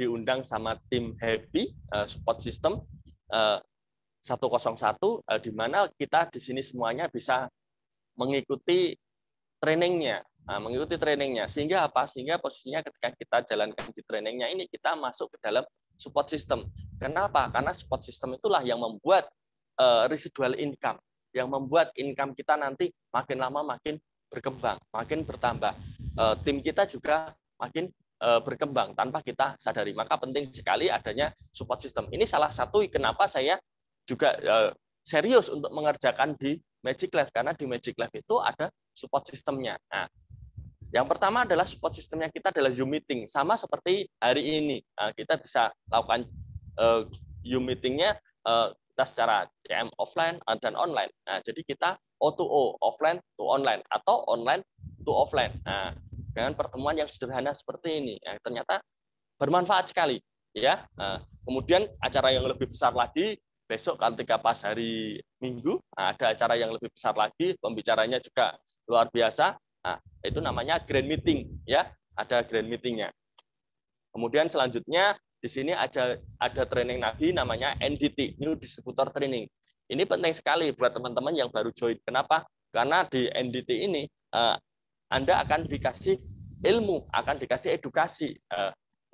diundang sama tim Happy Support System 101, di mana kita di sini semuanya bisa mengikuti trainingnya, sehingga apa? Sehingga posisinya ketika kita jalankan di trainingnya ini, kita masuk ke dalam support system. Kenapa? Karena support system itulah yang membuat residual income, yang membuat income kita nanti makin lama makin berkembang, makin bertambah. Tim kita juga makin berkembang tanpa kita sadari. Maka penting sekali adanya support system. Ini salah satu kenapa saya juga serius untuk mengerjakan di Magic Lab karena di Magic Lab itu ada support sistemnya. Nah, yang pertama adalah support sistemnya kita adalah Zoom meeting, sama seperti hari ini. Kita bisa lakukan Zoom meetingnya kita secara CM offline dan online. Nah, jadi kita O2O, offline to online, atau online to offline. Nah, dengan pertemuan yang sederhana seperti ini, ternyata bermanfaat sekali. Ya, kemudian acara yang lebih besar lagi besok ketika pas hari Minggu ada acara yang lebih besar lagi, pembicaranya juga luar biasa. Nah, itu namanya grand meeting, ya, ada grand meetingnya. Kemudian selanjutnya di sini ada training lagi namanya NDT, New Distributor Training. Ini penting sekali buat teman-teman yang baru join. Kenapa? Karena di NDT ini Anda akan dikasih ilmu, akan dikasih edukasi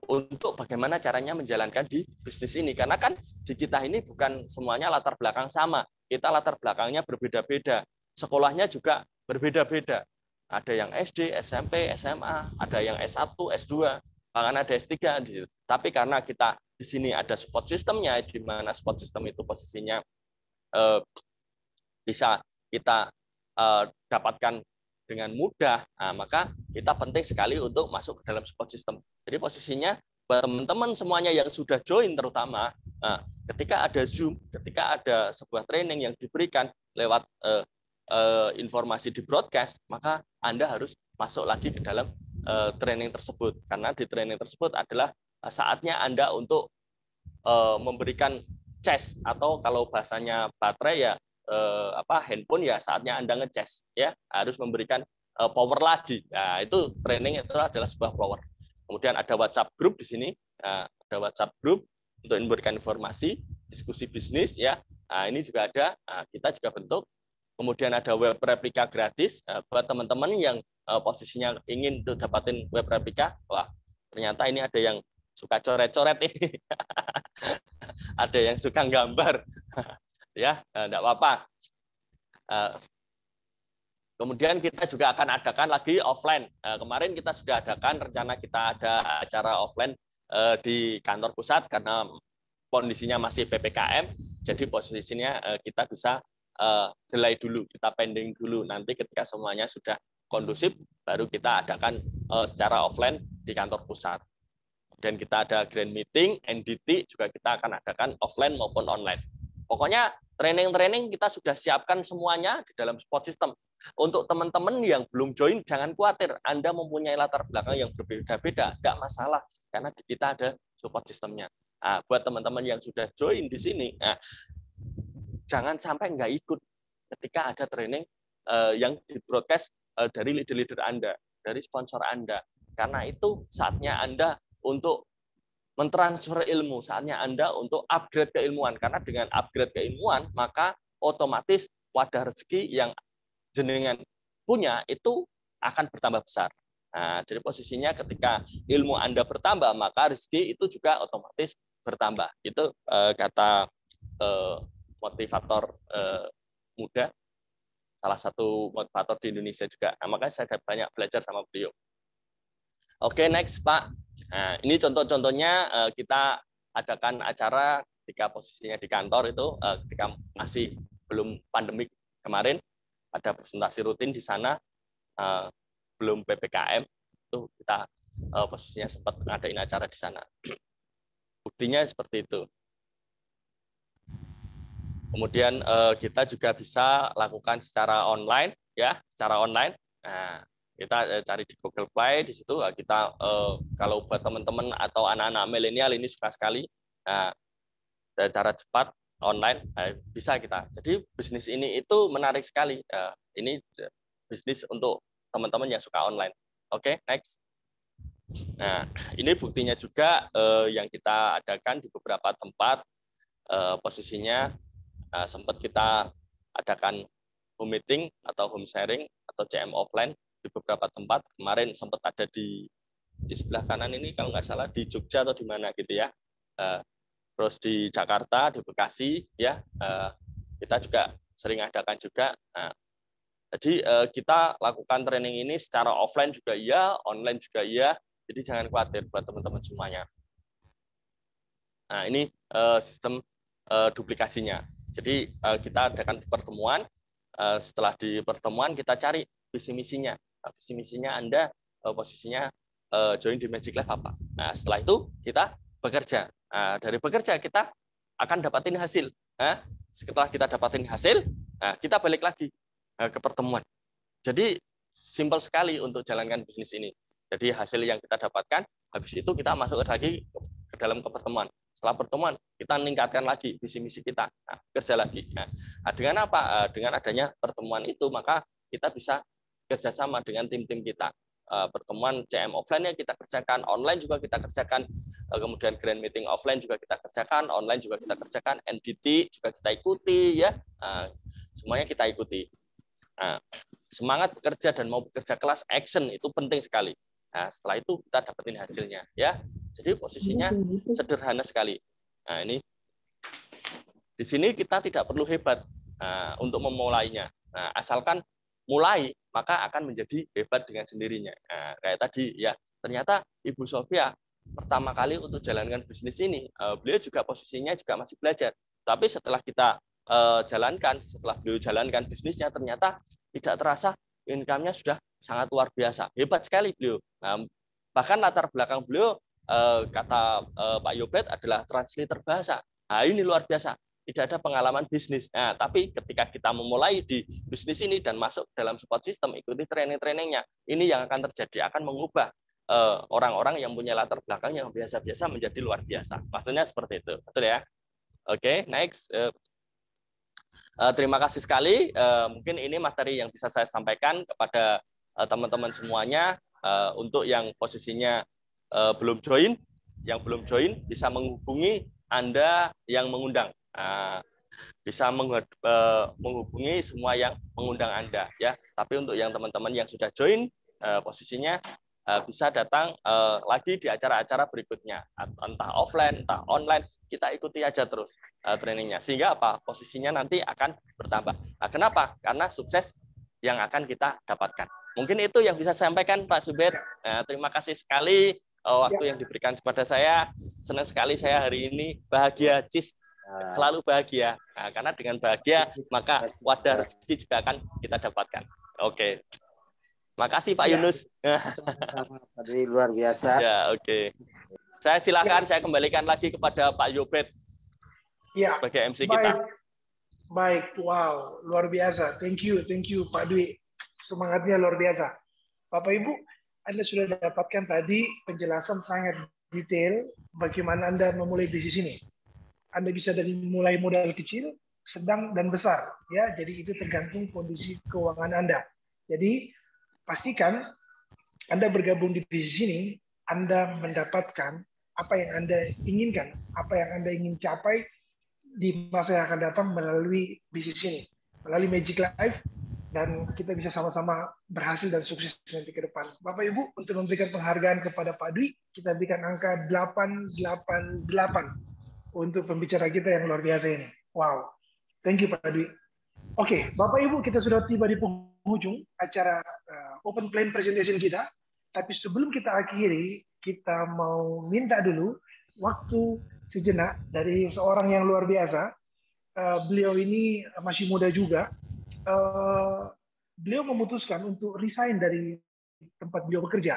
untuk bagaimana caranya menjalankan di bisnis ini. Karena kan di kita ini bukan semuanya latar belakang sama. Kita latar belakangnya berbeda-beda. Sekolahnya juga berbeda-beda. Ada yang SD, SMP, SMA, ada yang S1, S2, bahkan ada S3 di situ. Tapi karena kita di sini ada support sistemnya, di mana support system itu posisinya bisa kita dapatkan dengan mudah, maka kita penting sekali untuk masuk ke dalam support system. Jadi posisinya buat teman-teman semuanya yang sudah join terutama, ketika ada Zoom, ketika ada sebuah training yang diberikan lewat informasi di broadcast, maka Anda harus masuk lagi ke dalam training tersebut. Karena di training tersebut adalah saatnya Anda untuk memberikan cas, atau kalau bahasanya baterai ya handphone, ya saatnya Anda ngecas, ya harus memberikan power lagi. Nah, itu training itu adalah sebuah power. Kemudian ada WhatsApp group di sini, ada WhatsApp group untuk memberikan informasi, diskusi bisnis, ya. Nah, ini juga ada, kita juga bentuk. Kemudian ada web replika gratis buat teman-teman yang posisinya ingin untuk dapatin web replika. Wah, ternyata ini ada yang suka coret-coret ini. Ada yang suka gambar. Ya, enggak apa-apa. Kemudian kita juga akan adakan lagi offline. Kemarin kita sudah adakan, rencana kita ada acara offline di kantor pusat karena kondisinya masih PPKM. Jadi posisinya kita bisa delay dulu, kita pending dulu. Nanti ketika semuanya sudah kondusif, baru kita adakan secara offline di kantor pusat. Dan kita ada grand meeting, NDT juga kita akan adakan offline maupun online. Pokoknya training-training kita sudah siapkan semuanya di dalam support system. Untuk teman-teman yang belum join, jangan khawatir. Anda mempunyai latar belakang yang berbeda-beda, tidak masalah. Karena di kita ada support systemnya. Nah, buat teman-teman yang sudah join di sini, jangan sampai nggak ikut ketika ada training yang di-broadcast dari leader-leader Anda, dari sponsor Anda. Karena itu saatnya Anda untuk mentransfer ilmu, saatnya Anda untuk upgrade keilmuan. Karena dengan upgrade keilmuan, maka otomatis wadah rezeki yang jenengan punya itu akan bertambah besar. Nah, jadi posisinya ketika ilmu Anda bertambah, maka rezeki itu juga otomatis bertambah. Itu kata motivator muda, salah satu motivator di Indonesia juga. Nah, makanya saya banyak belajar sama beliau. Oke, next Pak. Nah, ini contoh-contohnya kita adakan acara ketika posisinya di kantor itu, ketika masih belum pandemik kemarin, ada presentasi rutin di sana, belum PPKM, itu kita posisinya sempat ngadain acara di sana. Buktinya seperti itu. Kemudian kita juga bisa lakukan secara online, ya, secara online. Nah, kita cari di Google Play, di situ kita kalau buat teman-teman atau anak-anak milenial ini suka sekali, cara cepat online bisa kita. Jadi bisnis ini itu menarik sekali. Ini bisnis untuk teman-teman yang suka online. Oke, next. Nah, ini buktinya juga yang kita adakan di beberapa tempat, posisinya sempat kita adakan home meeting atau home sharing atau CM offline di beberapa tempat. Kemarin sempat ada di sebelah kanan ini kalau nggak salah di Jogja atau di mana gitu ya. Terus di Jakarta, di Bekasi, ya kita juga sering adakan juga. Nah, jadi kita lakukan training ini secara offline juga iya, online juga iya. Jadi jangan khawatir buat teman-teman semuanya. Nah, ini sistem duplikasinya. Jadi kita adakan pertemuan, Setelah di pertemuan kita cari visi misinya. Visi misinya Anda posisinya join di Magic Life apa. Nah, setelah itu kita bekerja. Nah, dari bekerja kita akan dapatin hasil. Nah, setelah kita dapatin hasil, nah, kita balik lagi ke pertemuan. Jadi simpel sekali untuk jalankan bisnis ini. Jadi hasil yang kita dapatkan, habis itu kita masuk lagi ke dalam pertemuan. Setelah pertemuan, kita meningkatkan lagi visi misi kita, nah, kerja lagi. Nah, dengan apa? Dengan adanya pertemuan itu, maka kita bisa kerjasama dengan tim-tim kita. Pertemuan CM offline yang kita kerjakan, online juga kita kerjakan, kemudian grand meeting offline juga kita kerjakan, online juga kita kerjakan, NDT juga kita ikuti, ya, semuanya kita ikuti. Nah, semangat bekerja dan mau bekerja kelas action itu penting sekali. Nah, setelah itu kita dapetin hasilnya, ya. Jadi posisinya sederhana sekali. Nah, ini di sini kita tidak perlu hebat untuk memulainya. Nah, asalkan mulai, maka akan menjadi hebat dengan sendirinya. Nah, kayak tadi, ya, ternyata Ibu Sofia pertama kali untuk jalankan bisnis ini, beliau juga posisinya juga masih belajar. Tapi setelah kita setelah beliau jalankan bisnisnya, ternyata tidak terasa income-nya sudah sangat luar biasa. Hebat sekali beliau. Nah, bahkan latar belakang beliau, kata Pak Yobet, adalah translator bahasa. Nah, ini luar biasa. Tidak ada pengalaman bisnis. Nah, tapi ketika kita memulai di bisnis ini dan masuk dalam support system, ikuti training-trainingnya, ini yang akan terjadi, akan mengubah orang-orang yang punya latar belakang yang biasa-biasa menjadi luar biasa. Maksudnya seperti itu. Betul ya? Oke, next. Terima kasih sekali. Mungkin ini materi yang bisa saya sampaikan kepada teman-teman semuanya. Untuk yang posisinya belum join, bisa menghubungi Anda yang mengundang. Bisa menghubungi semua yang mengundang Anda, ya. Tapi untuk yang teman-teman yang sudah join, posisinya bisa datang lagi di acara-acara berikutnya, entah offline, entah online, kita ikuti aja terus trainingnya, sehingga apa, posisinya nanti akan bertambah. Nah, kenapa? Karena sukses yang akan kita dapatkan. Mungkin itu yang bisa saya sampaikan, Pak Subed. Terima kasih sekali waktu yang diberikan kepada saya. Senang sekali saya hari ini bahagia, Cis. Selalu bahagia. Nah, karena dengan bahagia, maka wadah rezeki juga akan kita dapatkan. Oke. Makasih Pak Yunus. Tadi luar biasa. Ya, oke. Saya silakan, saya kembalikan lagi kepada Pak Yobet sebagai MC kita. Baik, wow, luar biasa. Thank you Pak Dwi. Semangatnya luar biasa. Bapak Ibu, Anda sudah dapatkan tadi penjelasan sangat detail bagaimana Anda memulai bisnis ini. Anda bisa dari mulai modal kecil, sedang, dan besar. Ya, jadi itu tergantung kondisi keuangan Anda. Jadi pastikan Anda bergabung di bisnis ini, Anda mendapatkan apa yang Anda inginkan, apa yang Anda ingin capai di masa yang akan datang melalui bisnis ini, melalui Magic Life, dan kita bisa sama-sama berhasil dan sukses nanti ke depan. Bapak Ibu, untuk memberikan penghargaan kepada Pak Dwi, kita berikan angka 888 untuk pembicara kita yang luar biasa ini. Wow, thank you Pak Dwi. Oke, Bapak Ibu, kita sudah tiba di penghujung acara open plan presentation kita. Tapi sebelum kita akhiri, kita mau minta dulu waktu sejenak dari seorang yang luar biasa. Beliau ini masih muda juga. Beliau memutuskan untuk resign dari tempat beliau bekerja.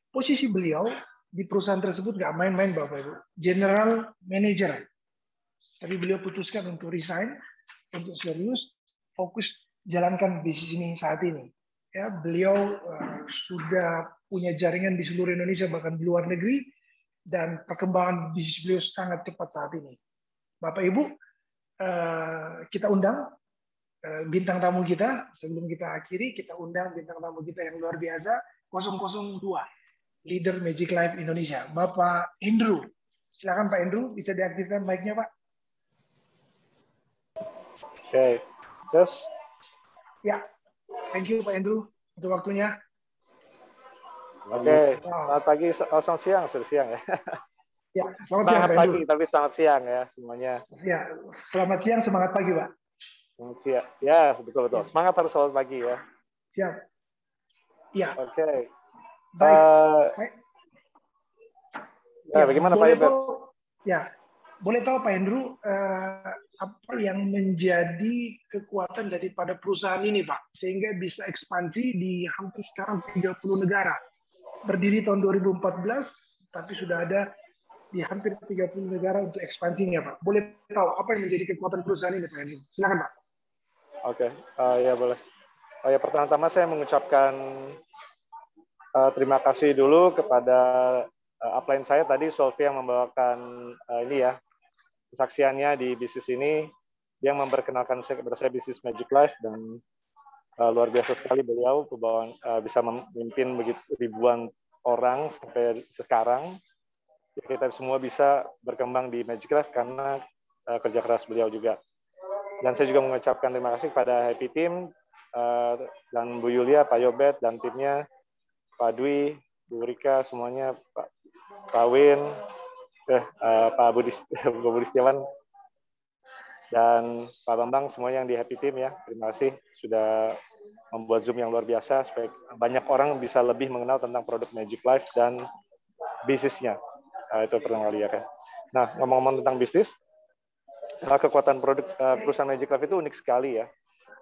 Posisi beliau di perusahaan tersebut nggak main-main, Bapak Ibu. General Manager. Tapi beliau putuskan untuk resign, untuk serius, fokus jalankan bisnis ini saat ini. Ya, beliau sudah punya jaringan di seluruh Indonesia, bahkan di luar negeri, dan perkembangan bisnis beliau sangat cepat saat ini. Bapak Ibu, kita undang bintang tamu kita. Sebelum kita akhiri, kita undang bintang tamu kita yang luar biasa, 002. Leader Magic Life Indonesia, Bapak Andrew. Silakan Pak Andrew, bisa diaktifkan mic-nya Pak. Oke, terus? Ya, thank you Pak Andrew untuk waktunya. Oke, selamat pagi, selamat siang, sudah siang ya. Ya, selamat siang Pak pagi, Andrew. tapi selamat siang ya semuanya. Ya, selamat siang, semangat pagi Pak. Selamat siang, ya betul. Semangat harus selamat pagi ya. Siap. Ya. Oke. Baik. Ya, bagaimana Pak Ibu? Ya, boleh tahu Pak Hendru apa yang menjadi kekuatan daripada perusahaan ini Pak sehingga bisa ekspansi di hampir sekarang 30 negara. Berdiri tahun 2014 tapi sudah ada di hampir 30 negara untuk ekspansinya Pak. Boleh tahu apa yang menjadi kekuatan perusahaan ini Pak Hendru? Silakan Pak. Oke, ya boleh. Ya pertama-tama saya mengucapkan terima kasih dulu kepada upline saya tadi Solvi yang membawakan ini ya kesaksiannya di bisnis ini, yang memperkenalkan saya kepada saya bisnis Magic Life, dan luar biasa sekali beliau bisa memimpin begitu ribuan orang sampai sekarang. Kita semua bisa berkembang di Magic Life karena kerja keras beliau juga. Dan saya juga mengucapkan terima kasih kepada Happy Team dan Bu Yulia, Pak Yobet dan timnya, Pak Dwi, Bu Rika, semuanya, Pak Win, Pak Budi Setiawan, dan Pak Bambang, semuanya yang di Happy Team ya. Terima kasih sudah membuat Zoom yang luar biasa supaya banyak orang bisa lebih mengenal tentang produk Magic Life dan bisnisnya. Itu pertama kali ya kan. Nah, ngomong-ngomong tentang bisnis, kekuatan produk perusahaan Magic Life itu unik sekali ya.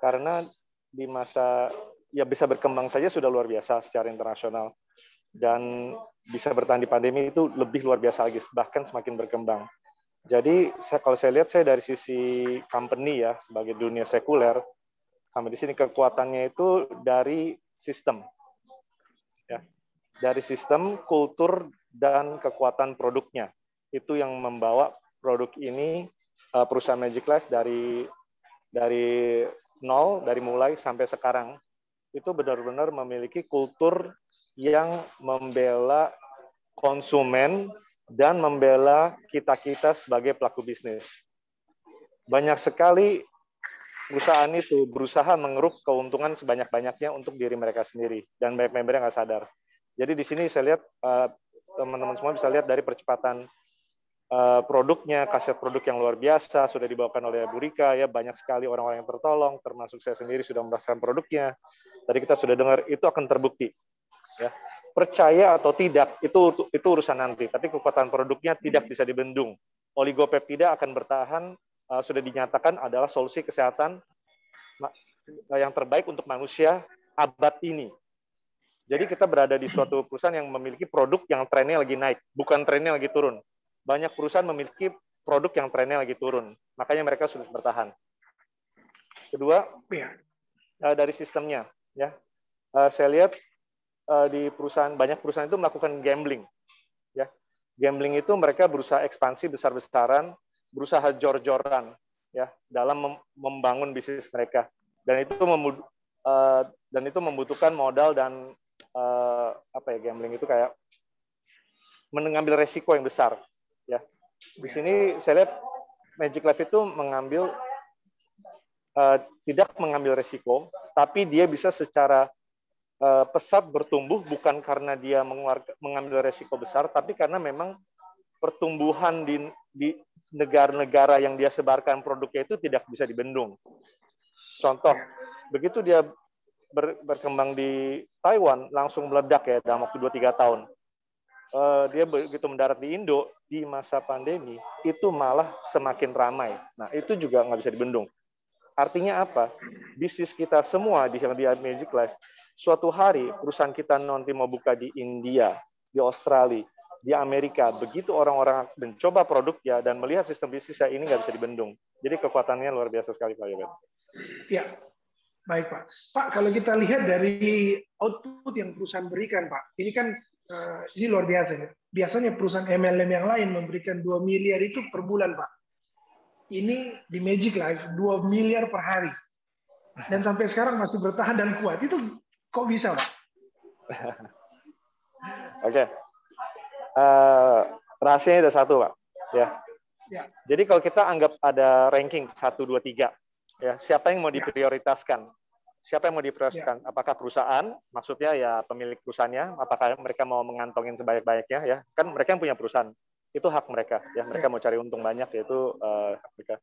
Karena di masa ya bisa berkembang saja sudah luar biasa secara internasional. Dan bisa bertahan di pandemi itu lebih luar biasa lagi, bahkan semakin berkembang. Jadi kalau saya lihat, saya dari sisi company ya, sebagai dunia sekuler, sampai di sini kekuatannya itu dari sistem. Ya, dari sistem, kultur, dan kekuatan produknya. Itu yang membawa produk ini, perusahaan Magic Life dari nol, dari mulai sampai sekarang, itu benar-benar memiliki kultur yang membela konsumen dan membela kita-kita sebagai pelaku bisnis. Banyak sekali perusahaan itu berusaha mengeruk keuntungan sebanyak-banyaknya untuk diri mereka sendiri, dan banyak member yang nggak sadar. Jadi di sini saya lihat teman-teman semua bisa lihat dari percepatan produknya, kaset produk yang luar biasa sudah dibawakan oleh Bu Rika ya, banyak sekali orang-orang yang tertolong, termasuk saya sendiri sudah merasakan produknya. Tadi kita sudah dengar itu akan terbukti. Ya, percaya atau tidak itu urusan nanti, tapi kekuatan produknya tidak bisa dibendung. Oligopeptida akan bertahan, sudah dinyatakan adalah solusi kesehatan yang terbaik untuk manusia abad ini. Jadi kita berada di suatu perusahaan yang memiliki produk yang trennya lagi naik, bukan trennya lagi turun. Banyak perusahaan memiliki produk yang trennya lagi turun, makanya mereka sudah bertahan. Kedua, dari sistemnya, ya, saya lihat di banyak perusahaan itu melakukan gambling, ya. Gambling itu mereka berusaha ekspansi besar-besaran, berusaha jor-joran, ya, dalam membangun bisnis mereka. Dan itu membutuhkan modal dan gambling itu kayak mengambil resiko yang besar, ya. Di sini saya lihat Magic Life itu tidak mengambil resiko, tapi dia bisa secara pesat bertumbuh bukan karena dia mengambil resiko besar, tapi karena memang pertumbuhan di negara-negara yang dia sebarkan produknya itu tidak bisa dibendung. Contoh, begitu dia berkembang di Taiwan, langsung meledak ya dalam waktu 2-3 tahun. Dia begitu mendarat di Indo, di masa pandemi, itu malah semakin ramai. Nah, itu juga nggak bisa dibendung. Artinya apa? Bisnis kita semua di Magic Life, suatu hari perusahaan kita nanti mau buka di India, di Australia, di Amerika, begitu orang-orang mencoba produknya dan melihat sistem bisnisnya ini nggak bisa dibendung. Jadi kekuatannya luar biasa sekali, Pak Yobet. Ya, baik Pak. Pak, kalau kita lihat dari output yang perusahaan berikan, Pak, ini kan ini luar biasa ya. Biasanya perusahaan MLM yang lain memberikan 2 miliar itu per bulan, Pak. Ini di Magic Life 2 miliar per hari. Dan sampai sekarang masih bertahan dan kuat. Itu kok bisa, Pak? Oke. Rahasianya ada satu, Pak. Ya. Jadi kalau kita anggap ada ranking 1, 2, 3, ya, siapa yang mau diprioritaskan? Siapa yang mau diprioritaskan? Apakah perusahaan? Maksudnya ya pemilik perusahaannya, apakah mereka mau mengantongin sebanyak-banyaknya ya? Kan mereka yang punya perusahaan. Itu hak mereka ya. Mereka mau cari untung banyak, yaitu hak mereka.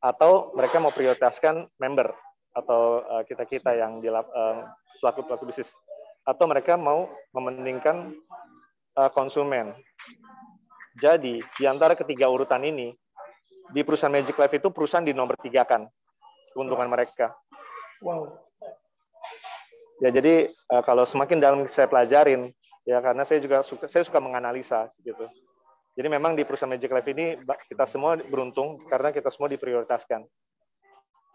Atau mereka mau prioritaskan member atau kita-kita yang selaku pelaku bisnis, atau mereka mau mementingkan konsumen. Jadi di antara ketiga urutan ini di perusahaan Magic Life itu perusahaan di nomor 3 kan keuntungan mereka. Wow. Ya jadi kalau semakin dalam saya pelajarin ya karena saya suka menganalisa gitu. Jadi memang di perusahaan Magic Life ini kita semua beruntung karena kita semua diprioritaskan.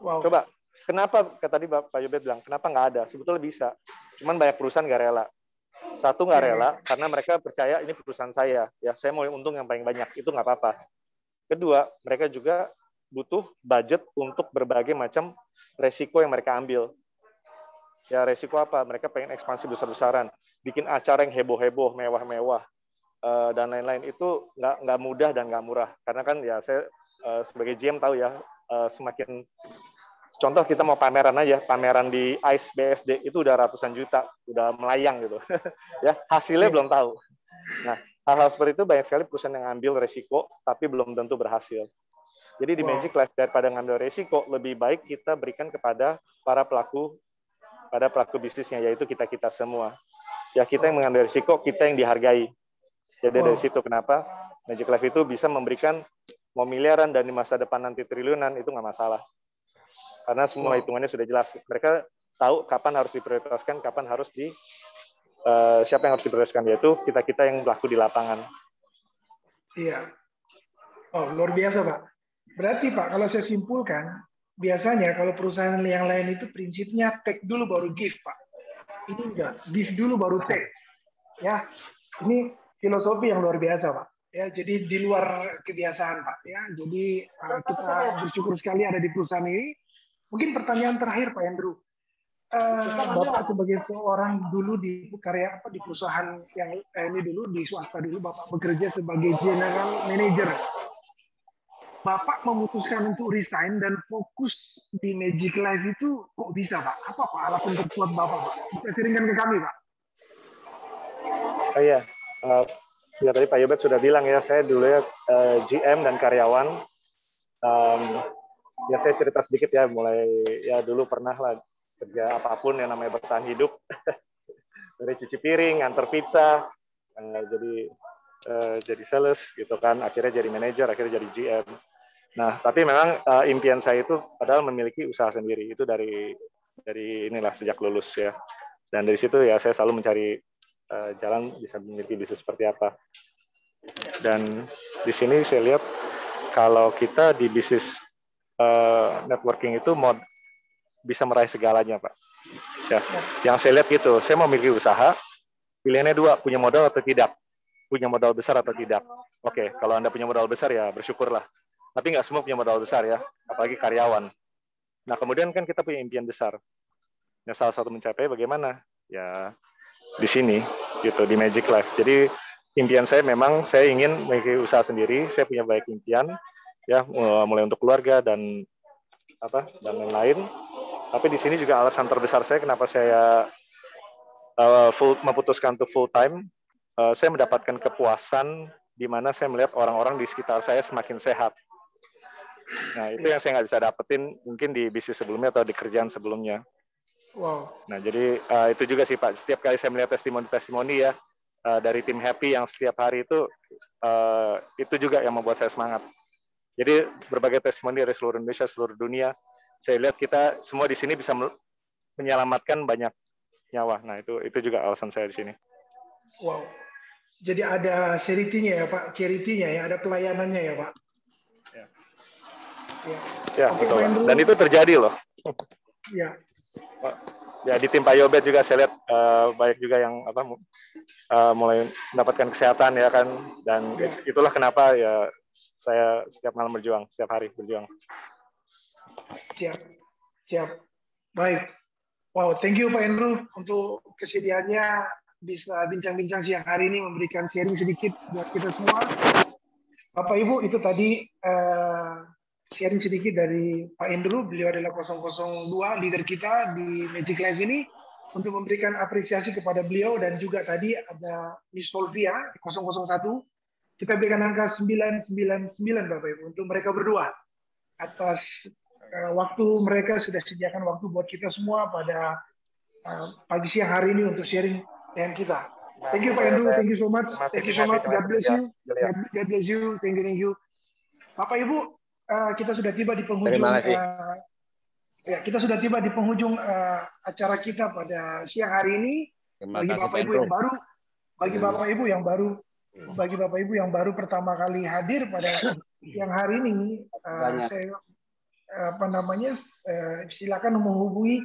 Wow. Coba kenapa tadi Pak Yobet bilang kenapa nggak ada? Sebetulnya bisa. Cuman banyak perusahaan nggak rela. Satu nggak rela karena mereka percaya ini perusahaan saya. Ya saya mau untung yang paling banyak itu nggak apa-apa. Kedua, mereka juga butuh budget untuk berbagai macam resiko yang mereka ambil. Ya resiko apa? Mereka pengen ekspansi besar-besaran, bikin acara yang heboh-heboh, mewah-mewah, dan lain-lain. Itu nggak mudah dan nggak murah. Karena kan ya saya sebagai GM tahu ya, semakin contoh kita mau pameran aja, pameran di ICE BSD itu udah ratusan juta, udah melayang gitu. Ya hasilnya belum tahu. Nah, hal-hal seperti itu banyak sekali perusahaan yang ambil resiko, tapi belum tentu berhasil. Jadi di Magic Life daripada ngambil resiko, lebih baik kita berikan kepada para pelaku bisnisnya, yaitu kita semua. Ya kita yang mengambil resiko, kita yang dihargai. Jadi dari situ kenapa Magic Life itu bisa memberikan mau miliaran dan di masa depan nanti triliunan itu nggak masalah. Karena semua hitungannya sudah jelas. Mereka tahu kapan harus diprioritaskan, kapan harus siapa yang harus diprioritaskan, yaitu kita yang berlaku di lapangan. Iya. Oh, luar biasa, Pak. Berarti, Pak, kalau saya simpulkan, biasanya kalau perusahaan yang lain itu prinsipnya take dulu baru give, Pak. Ini enggak, give dulu baru take. Ya, ini filosofi yang luar biasa, Pak. Ya, jadi di luar kebiasaan, Pak. Ya, jadi kita bersyukur sekali ada di perusahaan ini. Mungkin pertanyaan terakhir, Pak Andrew. Bapak sebagai seorang dulu di perusahaan yang ini dulu di swasta dulu, Bapak bekerja sebagai general manager. Bapak memutuskan untuk resign dan fokus di Magic Life itu kok bisa, Pak? Apa Pak alasan terkuat Bapak, Pak? Bisa sharingkan ke kami, Pak. Iya, ya tadi Pak Yobet sudah bilang ya, saya dulu ya GM dan karyawan. Ya saya cerita sedikit ya, mulai ya dulu pernah lah kerja apapun yang namanya bertahan hidup, dari cuci piring, nganter pizza, jadi sales gitu kan, akhirnya jadi manajer, akhirnya jadi GM. Nah tapi memang impian saya itu padahal memiliki usaha sendiri itu dari inilah sejak lulus ya, dan dari situ ya saya selalu mencari jalan bisa memiliki bisnis seperti apa. Dan di sini saya lihat kalau kita di bisnis networking itu bisa meraih segalanya, Pak. Ya, yang saya lihat gitu, saya mau memiliki usaha, pilihannya dua, punya modal atau tidak, punya modal besar atau tidak. Oke, kalau Anda punya modal besar ya bersyukurlah. Tapi nggak semua punya modal besar ya, apalagi karyawan. Nah kemudian kan kita punya impian besar. Nah salah satu mencapai bagaimana? Ya di sini, gitu di Magic Life. Jadi impian saya memang saya ingin memiliki usaha sendiri. Saya punya banyak impian, ya mulai untuk keluarga dan lain-lain. Tapi di sini juga alasan terbesar saya kenapa saya memutuskan untuk full time. Saya mendapatkan kepuasan di mana saya melihat orang-orang di sekitar saya semakin sehat. Nah itu yang saya nggak bisa dapetin mungkin di bisnis sebelumnya atau di kerjaan sebelumnya. Wow. Nah jadi itu juga sih Pak. Setiap kali saya melihat testimoni-testimoni ya dari tim Happy yang setiap hari itu juga yang membuat saya semangat. Jadi berbagai testimoni dari seluruh Indonesia, seluruh dunia, saya lihat kita semua di sini bisa menyelamatkan banyak nyawa. Nah itu juga alasan saya di sini. Wow. Jadi ada charity-nya ya Pak, charity-nya ya, ada pelayanannya ya Pak. Ya betul. Dan itu terjadi loh. Ya. Ya di tim Pak Yobet juga saya lihat banyak juga yang mulai mendapatkan kesehatan ya kan, dan itulah kenapa ya saya setiap malam berjuang, setiap hari berjuang. Siap. Baik. Wow, thank you Pak Andrew untuk kesediaannya bisa bincang-bincang siang hari ini, memberikan sharing sedikit buat kita semua. Bapak Ibu, itu tadi sharing sedikit dari Pak Andrew. Beliau adalah 002 leader kita di Magic Life ini, untuk memberikan apresiasi kepada beliau. Dan juga tadi ada Miss Solvia 001. Kita berikan angka 999 Bapak Ibu untuk mereka berdua atas waktu mereka sudah sediakan waktu buat kita semua pada pagi siang hari ini untuk sharing dengan kita. Thank you Pak Andrew, thank you so much. Thank you so much. God bless you. God bless you. Thank you. Bapak Ibu, kita sudah tiba di penghujung. Terima kasih. Ya, kita sudah tiba di penghujung acara kita pada siang hari ini. Bagi Bapak Ibu yang baru, bagi Bapak Ibu yang baru pertama kali hadir pada siang hari ini, saya silakan menghubungi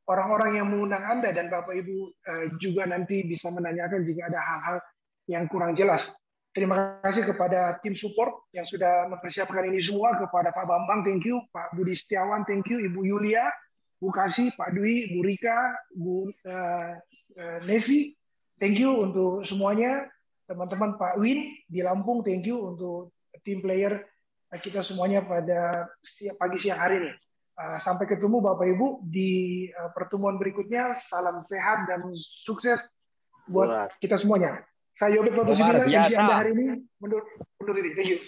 orang-orang yang mengundang Anda, dan Bapak Ibu juga nanti bisa menanyakan jika ada hal-hal yang kurang jelas. Terima kasih kepada tim support yang sudah mempersiapkan ini semua, kepada Pak Bambang, thank you, Pak Budi Setiawan, thank you, Ibu Yulia, Bu Kasih, Pak Dwi, Bu Rika, Bu Nevi, thank you untuk semuanya. Teman-teman Pak Win di Lampung, thank you untuk tim player kita semuanya pada pagi siang hari ini. Sampai ketemu Bapak Ibu di pertemuan berikutnya. Salam sehat dan sukses buat kita semuanya. Saya Yobet Wadudimila, MC Anda hari ini mundur diri. Thank you.